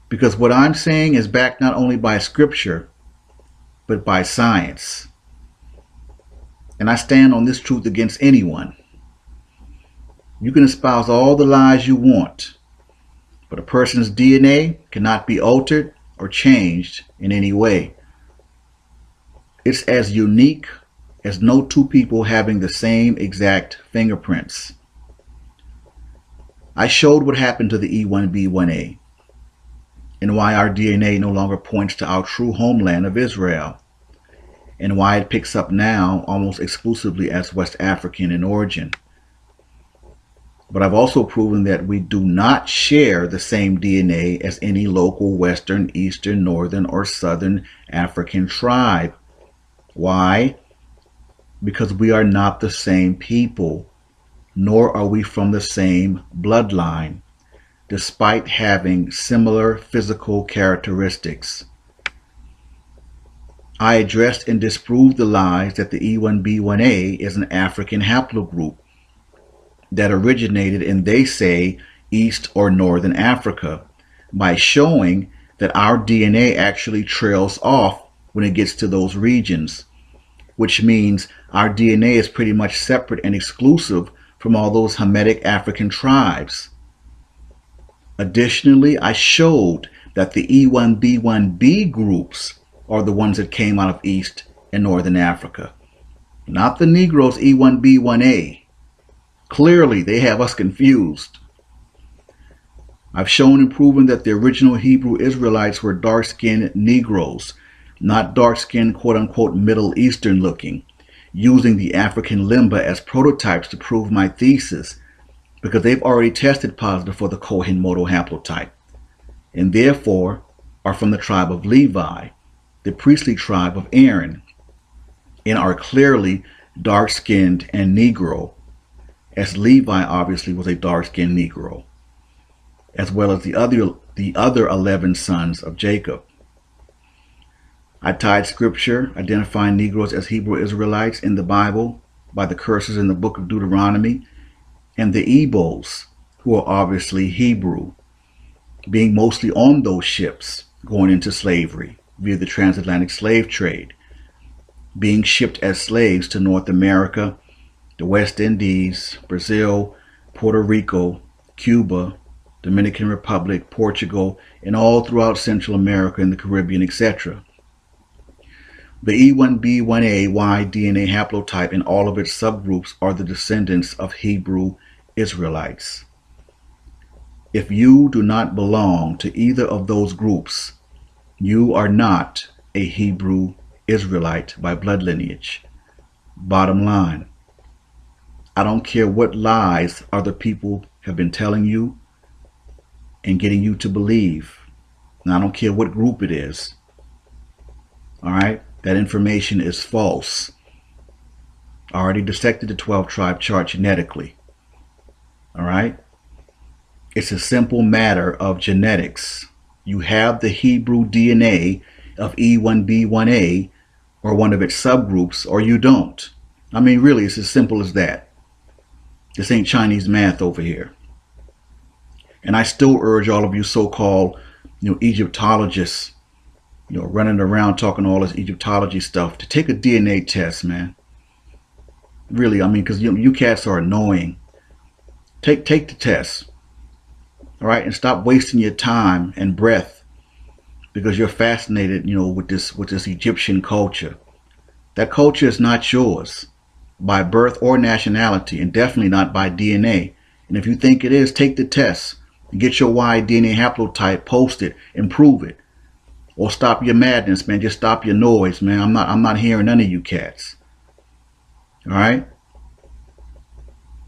because what I'm saying is backed not only by scripture, but by science. And I stand on this truth against anyone. You can espouse all the lies you want, but a person's DNA cannot be altered or changed in any way. It's as unique as no two people having the same exact fingerprints. I showed what happened to the E1B1A and why our DNA no longer points to our true homeland of Israel, and why it picks up now almost exclusively as West African in origin. But I've also proven that we do not share the same DNA as any local Western, Eastern, Northern, or Southern African tribe. Why? Because we are not the same people, nor are we from the same bloodline, despite having similar physical characteristics. I addressed and disproved the lies that the E1B1A is an African haplogroup that originated in, they say, East or Northern Africa, by showing that our DNA actually trails off when it gets to those regions, which means our DNA is pretty much separate and exclusive from all those Hamitic African tribes. Additionally, I showed that the E1B1B groups are the ones that came out of East and Northern Africa, not the Negroes E1B1A. Clearly, they have us confused. I've shown and proven that the original Hebrew Israelites were dark-skinned Negroes, not dark-skinned quote-unquote Middle Eastern looking, using the African Limba as prototypes to prove my thesis, because they've already tested positive for the Kohen-Modo haplotype, and therefore are from the tribe of Levi, the priestly tribe of Aaron, and are clearly dark-skinned and Negro, as Levi obviously was a dark-skinned Negro, as well as the other 11 sons of Jacob. I tied scripture identifying Negroes as Hebrew Israelites in the Bible by the curses in the book of Deuteronomy, and the Igbos, who are obviously Hebrew, being mostly on those ships going into slavery via the transatlantic slave trade, being shipped as slaves to North America, the West Indies, Brazil, Puerto Rico, Cuba, Dominican Republic, Portugal, and all throughout Central America and the Caribbean, etc. The E1B1A DNA haplotype and all of its subgroups are the descendants of Hebrew Israelites. If you do not belong to either of those groups, you are not a Hebrew Israelite by blood lineage. Bottom line. I don't care what lies other people have been telling you and getting you to believe. And I don't care what group it is. All right? That information is false. I already dissected the 12-tribe chart genetically. All right? It's a simple matter of genetics. You have the Hebrew DNA of E1B1A or one of its subgroups, or you don't. I mean, really, it's as simple as that. This ain't Chinese math over here. And I still urge all of you so-called, Egyptologists, running around talking all this Egyptology stuff, to take a DNA test, man. Really, I mean, because you cats are annoying. Take the test. All right, and stop wasting your time and breath because you're fascinated, with this Egyptian culture. That culture is not yours by birth or nationality, and definitely not by DNA. And if you think it is, take the test and get your Y DNA haplotype, post it, and prove it. Or stop your madness, man. Just stop your noise, man. I'm not hearing none of you cats. All right?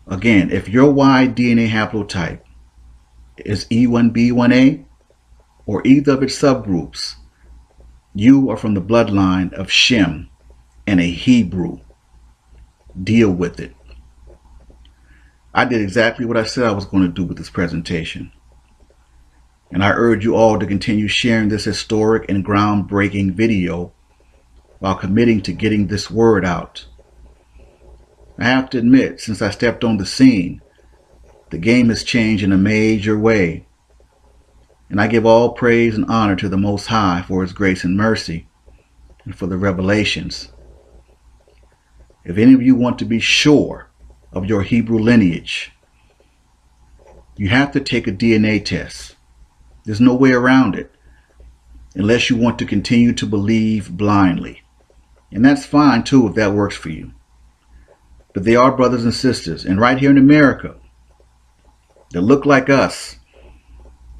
Again, if your Y DNA haplotype is E1B1A or either of its subgroups, you are from the bloodline of Shem and a Hebrew. Deal with it. I did exactly what I said I was going to do with this presentation. And I urge you all to continue sharing this historic and groundbreaking video while committing to getting this word out. I have to admit, since I stepped on the scene, the game has changed in a major way. And I give all praise and honor to the Most High for His grace and mercy and for the revelations. If any of you want to be sure of your Hebrew lineage, you have to take a DNA test. There's no way around it, unless you want to continue to believe blindly. And that's fine too if that works for you. But they are brothers and sisters, and right here in America, that look like us,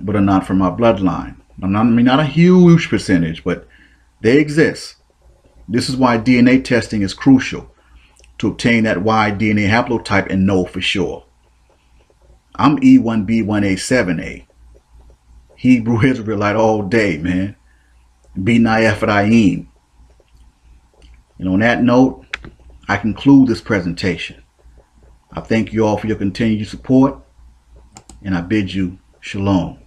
but are not from our bloodline. Not a huge percentage, but they exist. This is why DNA testing is crucial, to obtain that Y DNA haplotype and know for sure. I'm E1B1A7A. Hebrew Israelite all day, man. B'nai Ephraim. And on that note, I conclude this presentation. I thank you all for your continued support, and I bid you shalom.